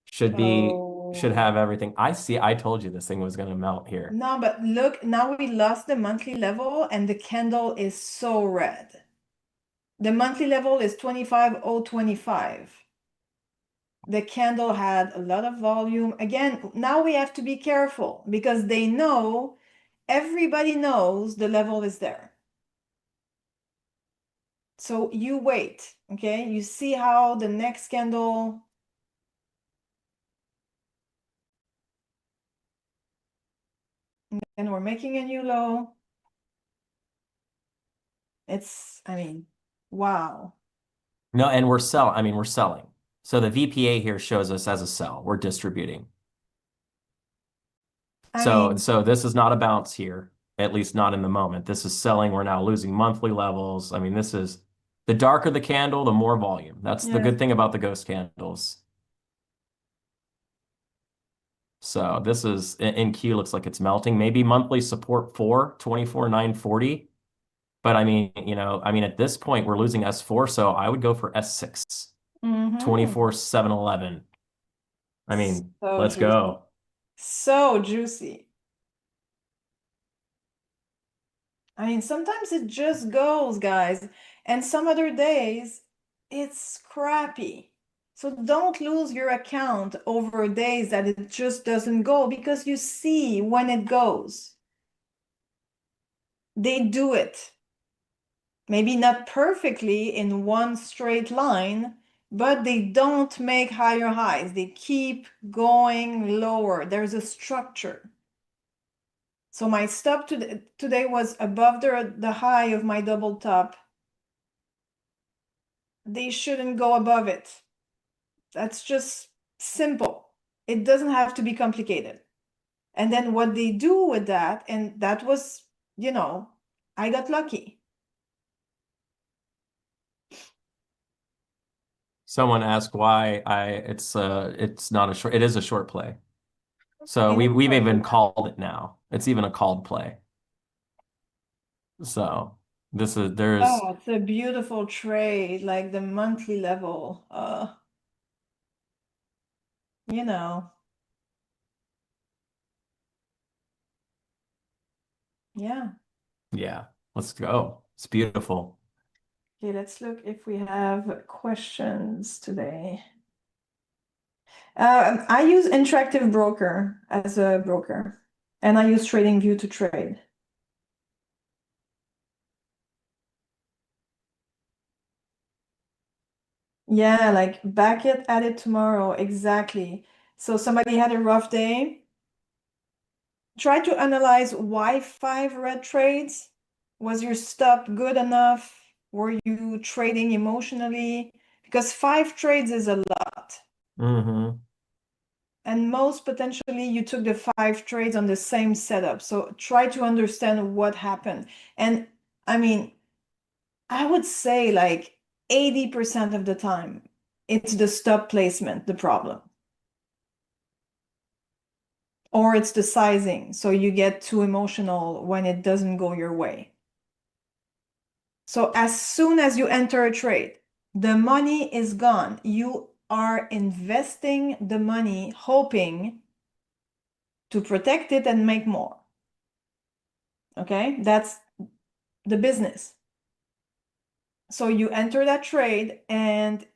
should have Oh. everything. I told you this thing was gonna melt here. No, but look, now we lost the monthly level and the candle is so red. The monthly level is 25,025. The candle had a lot of volume. Again, now we have to be careful because they know, everybody knows the level is there. So you wait, okay? You see how the next candle, and we're making a new low. I mean, wow. No, and we're selling. So the VPA here shows us as a sell. We're distributing. I So mean, so this is not a bounce here, at least not in the moment. This is selling. We're now losing monthly levels. I mean, this is the darker the candle, the more volume. That's the yeah. good thing about the ghost candles. So this is in Q looks like it's melting. Maybe monthly support 24,940. But at this point we're losing S4, so I would go for S6, Mhm. 24,711. I mean, So let's juicy. go. So juicy. I mean, sometimes it just goes, guys. And some other days, it's crappy. So don't lose your account over days that it just doesn't go because you see when it goes. They do it. Maybe not perfectly in one straight line, but they don't make higher highs. They keep going lower. There's a structure. So my stop today was above the high of my double top. They shouldn't go above it. That's just simple. It doesn't have to be complicated. And then what they do with that, and that was, I got lucky. Someone asked why it's not a short, it is a short play. So And it's we've like, even called it now. It's even a called play. So there's oh, it's a beautiful trade, like the monthly level. You know, yeah. yeah, let's go. It's beautiful. Okay, let's look if we have questions today. I use Interactive Broker as a broker, and I use TradingView to trade. Yeah, like back it at it tomorrow. Exactly. So somebody had a rough day. Try to analyze why 5 red trades. Was your stop good enough? Were you trading emotionally? Because 5 trades is a lot. Mm-hmm. And most potentially you took the 5 trades on the same setup. So try to understand what happened. And I mean, I would say like 80% of the time, it's the stop placement, the problem. Or it's the sizing. So you get too emotional when it doesn't go your way. So as soon as you enter a trade, the money is gone. You are investing the money, hoping to protect it and make more. Okay, that's the business. So you enter that trade, and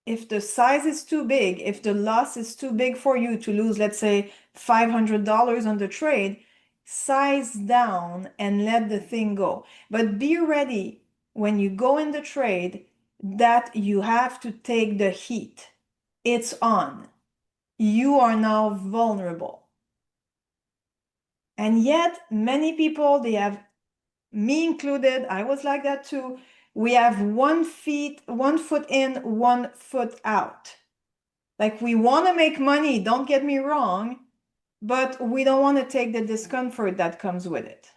if the size is too big, if the loss is too big for you to lose, let's say $500 on the trade, size down and let the thing go. But be ready when you go in the trade that you have to take the heat. It's on. You are now vulnerable. And yet, many people, they have, me included, I was like that too. We have 1 foot in, 1 foot out. Like, we want to make money, don't get me wrong, but we don't want to take the discomfort that comes with it.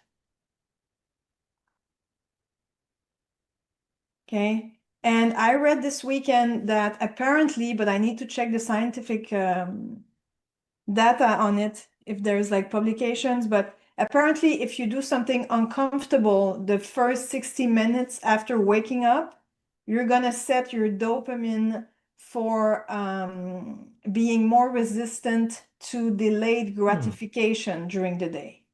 Okay. And I read this weekend that apparently, but I need to check the scientific data on it, if there's like publications, but apparently if you do something uncomfortable the first 60 minutes after waking up, you're gonna set your dopamine for being more resistant to delayed gratification during the day.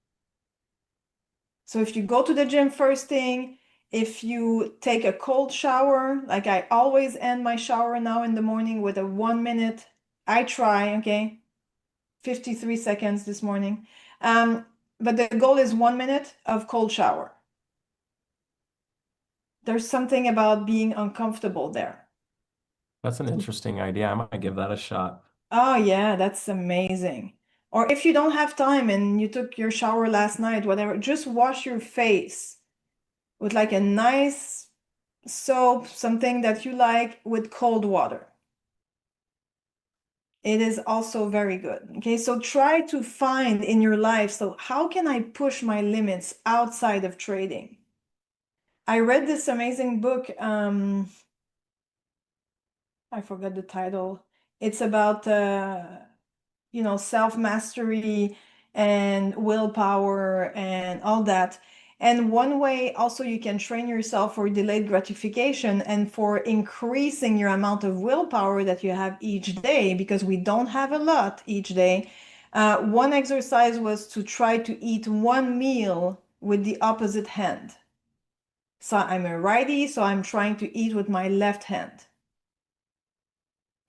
So if you go to the gym first thing, if you take a cold shower, like I always end my shower now in the morning with a 1 minute, I try, okay, 53 seconds this morning. But the goal is 1 minute of cold shower. There's something about being uncomfortable there. That's an interesting idea. I might give that a shot. Oh yeah, that's amazing. Or if you don't have time and you took your shower last night, whatever, just wash your face with like a nice soap, something that you like, with cold water. It is also very good. Okay, so try to find in your life, so how can I push my limits outside of trading? I read this amazing book. I forgot the title. It's about self-mastery and willpower and all that. And one way also you can train yourself for delayed gratification and for increasing your amount of willpower that you have each day, because we don't have a lot each day. One exercise was to try to eat one meal with the opposite hand. So I'm a righty, so I'm trying to eat with my left hand.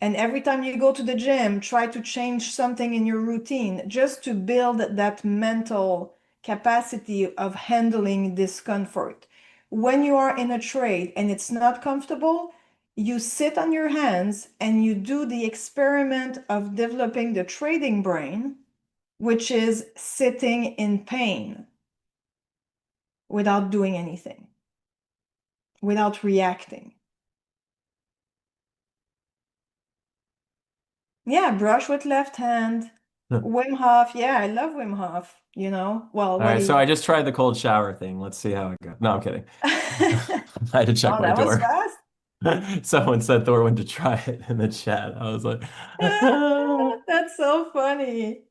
And every time you go to the gym, try to change something in your routine just to build that mental capacity of handling discomfort. When you are in a trade and it's not comfortable, you sit on your hands and you do the experiment of developing the trading brain, which is sitting in pain without doing anything, without reacting. Yeah, brush with left hand. Wim Hof. Yeah, I love Wim Hof, Well, All what right, do so you... I just tried the cold shower thing. Let's see how it goes. No, I'm kidding. I had to check Oh, my that was door. fast. Someone said Thor went to try it in the chat. I was like, That's so funny.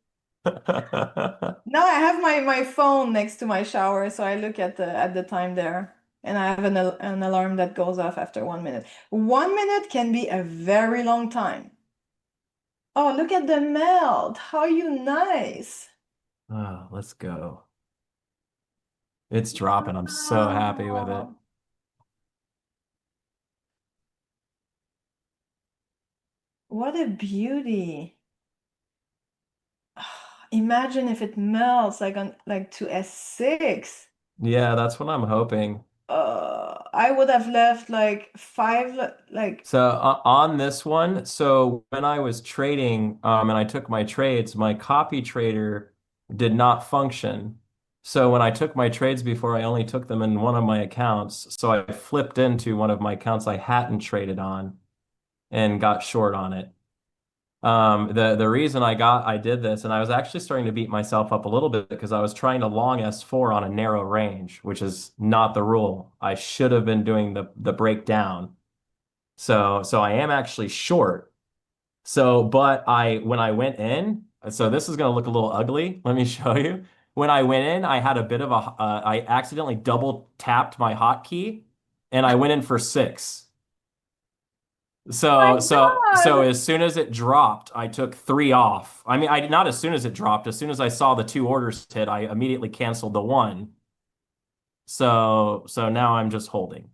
Now I have my phone next to my shower, so I look at the time there, and I have an alarm that goes off after 1 minute. 1 minute can be a very long time. Oh, look at the melt. How you nice. Oh, let's go. It's dropping. I'm so happy with it. Wow. What a beauty. Imagine if it melts like to S6. Yeah, that's what I'm hoping. I would have left like 5, like... So on this one, so when I was trading, and I took my trades, my copy trader did not function. So when I took my trades before, I only took them in one of my accounts. So I flipped into one of my accounts I hadn't traded on and got short on it. The reason I did this, and I was actually starting to beat myself up a little bit because I was trying to long S4 on a narrow range, which is not the rule. I should have been doing the breakdown. So I am actually short. So, but when I went in, so this is going to look a little ugly. Let me show you. When I went in, I had a bit of I accidentally double tapped my hotkey and I went in for 6. My So God. as soon as it dropped, I took 3 off. I mean, I not as soon as it dropped. As soon as I saw the 2 orders hit, I immediately canceled the 1. So now I'm just holding.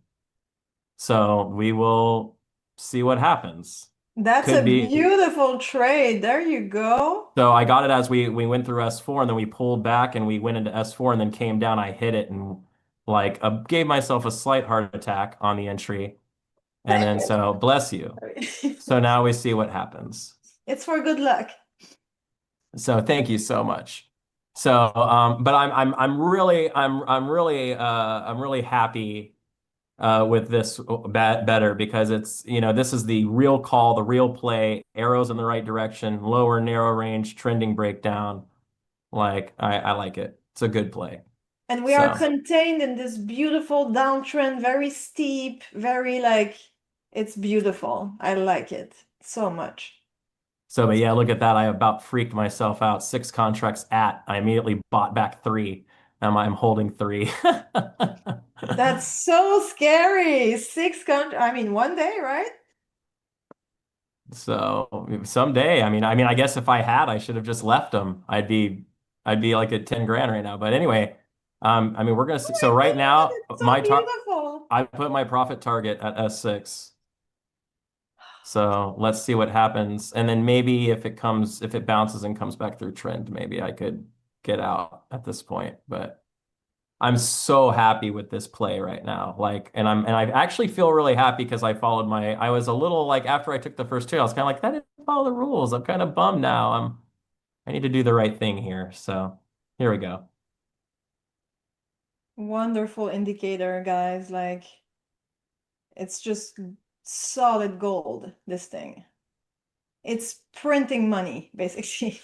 So we will see what happens. That's a Could be. beautiful trade. There you go. So I got it as we went through S4, and then we pulled back and we went into S4 and then came down. I hit it and like gave myself a slight heart attack on the entry. And then so bless you. So now we see what happens. It's for good luck. So thank you so much. So but I'm really happy with this better because it's, you know, this is the real call, the real play, arrows in the right direction, lower narrow range, trending breakdown. Like I like it. It's a good play. And we are So contained in this beautiful downtrend, very steep, very like, it's beautiful. I like it so much. but yeah, look at that. I about freaked myself out. 6 contracts I immediately bought back 3. I'm holding 3. That's so scary. 6 I mean, one day, right? So someday, I mean, I guess if I had, I should have just left them. I'd be like at 10 grand right now. But anyway, I mean, we're gonna see. So right now, It's so beautiful. I put my profit target at S6. So let's see what happens. And then maybe if it bounces and comes back through trend, maybe I could get out at this point. But I'm so happy with this play right now. Like, and I actually feel really happy because I was a little like, after I took the first 2, I was kind of like, that didn't follow the rules. I'm kind of bummed now. I need to do the right thing here. So here we go. Wonderful indicator, guys. Like, it's just solid gold, this thing. It's printing money, basically.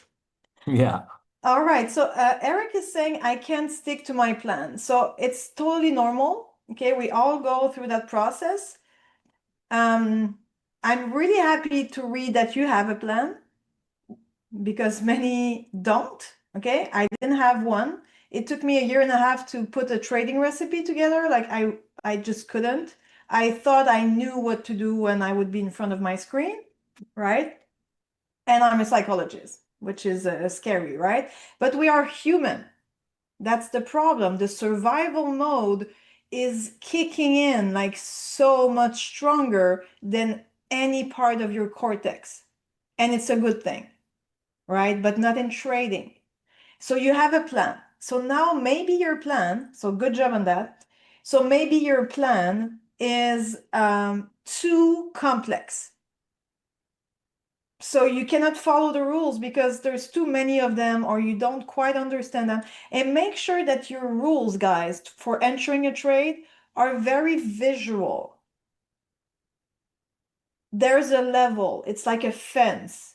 Yeah. All right. So Eric is saying I can't stick to my plan. So it's totally normal. Okay. We all go through that process. I'm really happy to read that you have a plan because many don't. Okay. I didn't have one. It took me a year and a half to put a trading recipe together. Like I just couldn't. I thought I knew what to do when I would be in front of my screen, right? And I'm a psychologist, which is scary, right? But we are human. That's the problem. The survival mode is kicking in like so much stronger than any part of your cortex. And it's a good thing, right? But not in trading. So you have a plan. So now maybe your plan, so good job on that. So maybe your plan is too complex. So you cannot follow the rules because there's too many of them or you don't quite understand them. And make sure that your rules, guys, for entering a trade are very visual. There's a level. It's like a fence.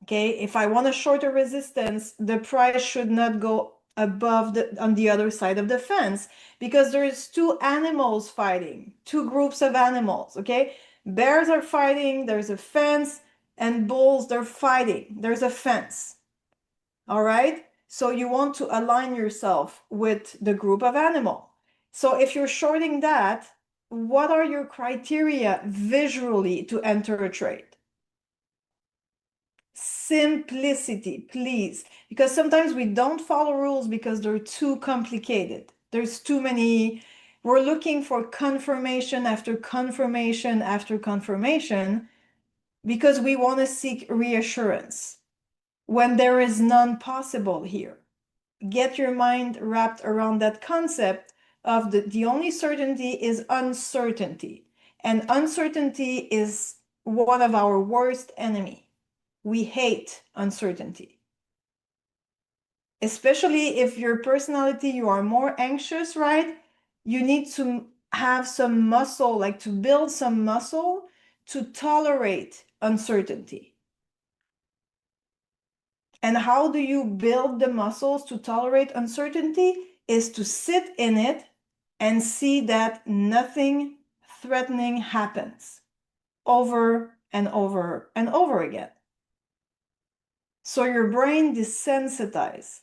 Okay, if I want to short a resistance, the price should not go above on the other side of the fence because there's 2 animals fighting, 2 groups of animals. Okay, bears are fighting, there's a fence, and bulls, they're fighting, there's a fence. All right, so you want to align yourself with the group of animal. So if you're shorting that, what are your criteria visually to enter a trade? Simplicity, please, because sometimes we don't follow rules because they're too complicated. There's too many. We're looking for confirmation after confirmation after confirmation because we want to seek reassurance when there is none possible here. Get your mind wrapped around that concept of the only certainty is uncertainty, and uncertainty is one of our worst enemies. We hate uncertainty. Especially if your personality, you are more anxious, right? You need to have some muscle, like to build some muscle to tolerate uncertainty. And how do you build the muscles to tolerate uncertainty? Is to sit in it and see that nothing threatening happens over and over and over again. So your brain desensitizes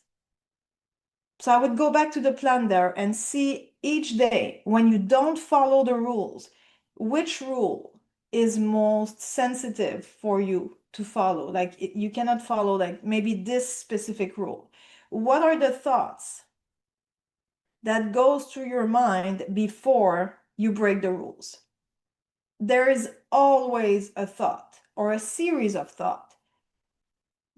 So I would go back to the plan there and see each day when you don't follow the rules, which rule is most sensitive for you to follow. Like you cannot follow like maybe this specific rule. What are the thoughts that goes through your mind before you break the rules? There is always a thought or a series of thoughts,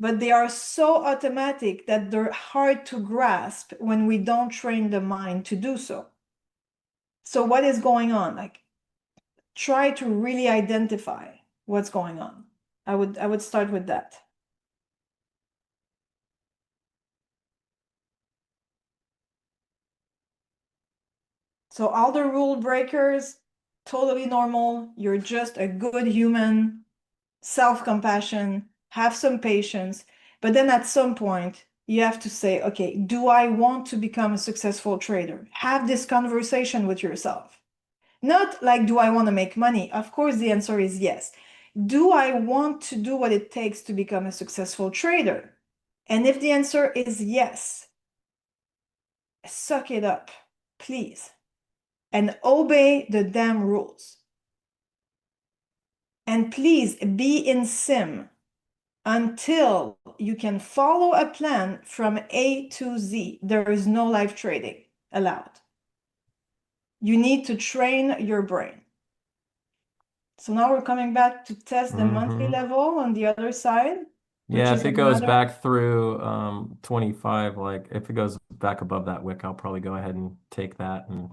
but they are so automatic that they're hard to grasp when we don't train the mind to do so. So what is going on? Like, try to really identify what's going on. I would start with that. So all the rule breakers, totally normal. You're just a good human, self-compassion, have some patience. But then at some point, you have to say, okay, do I want to become a successful trader? Have this conversation with yourself. Not like, do I want to make money? Of course, the answer is yes. Do I want to do what it takes to become a successful trader? And if the answer is yes, suck it up, please, and obey the damn rules. And please be in sim until you can follow a plan from A to Z. There is no live trading allowed. You need to train your brain. So now we're coming back to test the monthly level on the other side. Yeah, if it goes back through 25, like if it goes back above that wick, I'll probably go ahead and take that and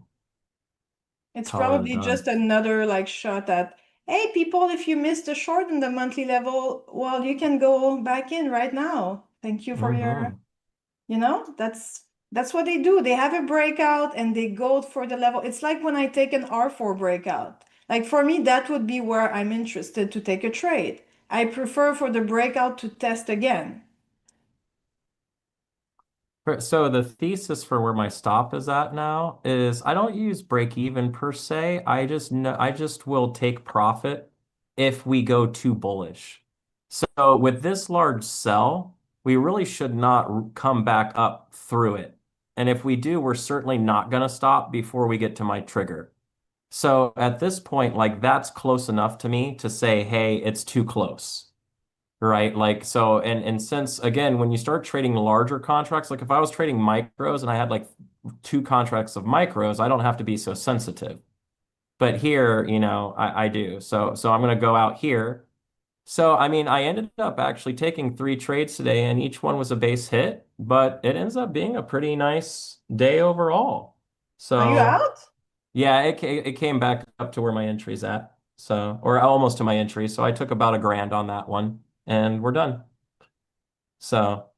it's call it probably done. just another like shot at, hey people, if you missed the short in the monthly level, well, you can go back in right now. Thank you for your, you know, that's what they do. They have a breakout and they go for the level. It's like when I take an R4 breakout. Like for me, that would be where I'm interested to take a trade. I prefer for the breakout to test again. So the thesis for where my stop is at now is I don't use break even per se. I just know I just will take profit if we go too bullish. So with this large sell, we really should not come back up through it. And if we do, we're certainly not going to stop before we get to my trigger. So at this point, like that's close enough to me to say, hey, it's too close. Right. Like, so, and since again, when you start trading larger contracts, like if I was trading micros and I had like 2 contracts of micros, I don't have to be so sensitive. But here, you know, I do. So I'm going to go out here. So, I mean, I ended up actually taking 3 trades today and each one was a base hit, but it ends up being a pretty nice day overall. Are you So, out? yeah, it came back up to where my entry's at. So, or almost to my entry. So I took about $1,000 on that one and we're done. So, All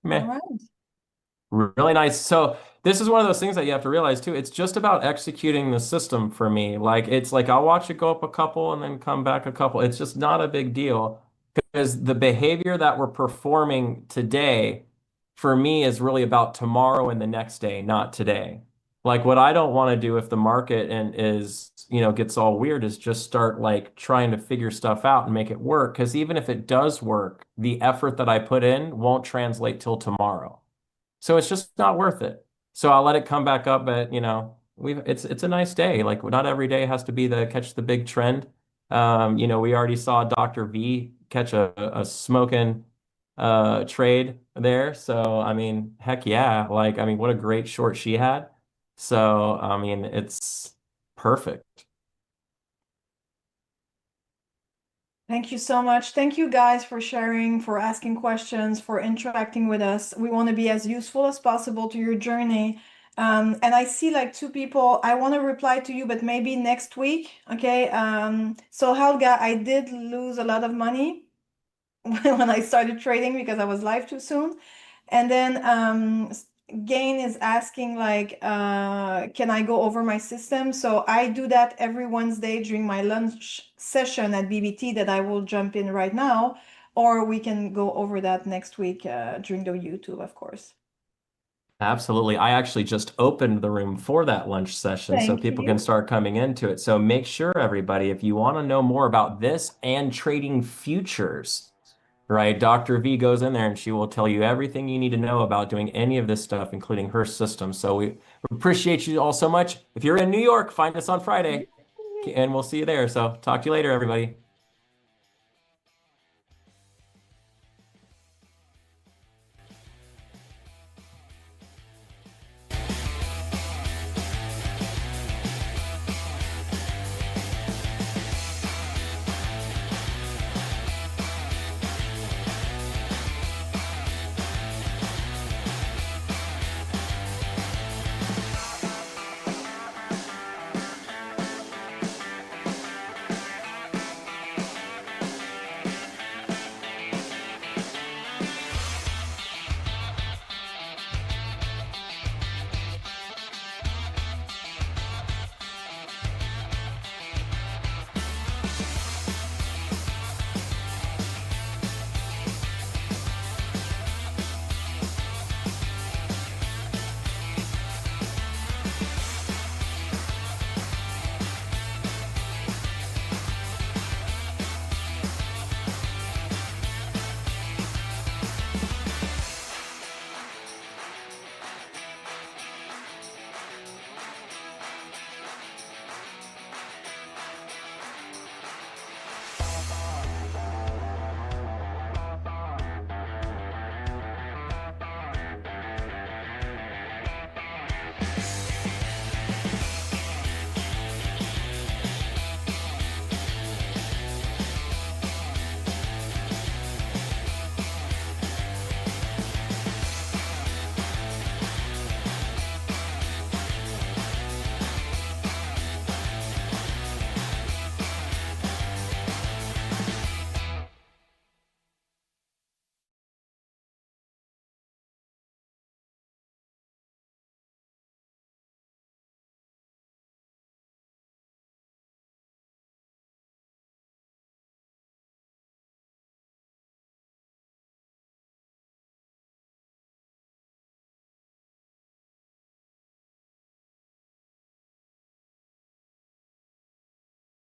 meh, right. really nice. So this is one of those things that you have to realize too. It's just about executing the system for me. Like it's like I'll watch it go up a couple and then come back a couple. It's just not a big deal because the behavior that we're performing today for me is really about tomorrow and the next day, not today. Like what I don't want to do if the market and is, you know, gets all weird is just start like trying to figure stuff out and make it work. Because even if it does work, the effort that I put in won't translate till tomorrow. So it's just not worth it. So I'll let it come back up, but you know, it's a nice day. Like not every day has to be the catch the big trend. You know, we already saw Dr. V catch a smoking trade there. So I mean, heck yeah. Like, I mean, what a great short she had. So I mean, it's perfect. Thank you so much. Thank you guys for sharing, for asking questions, for interacting with us. We want to be as useful as possible to your journey. And I see like 2 people. I want to reply to you, but maybe next week. Okay. So Helga, I did lose a lot of money when I started trading because I was live too soon. And then Gain is asking like, can I go over my system? So I do that every Wednesday during my lunch session at BBT that I will jump in right now, or we can go over that next week during the YouTube, of course. Absolutely. I actually just opened the room for that lunch session so Thank people can you. start coming into it. So make sure, everybody, if you want to know more about this and trading futures, right? Dr. V goes in there and she will tell you everything you need to know about doing any of this stuff, including her system. So we appreciate you all so much. If you're in New York, find us on Friday and we'll see you there. So talk to you later, everybody.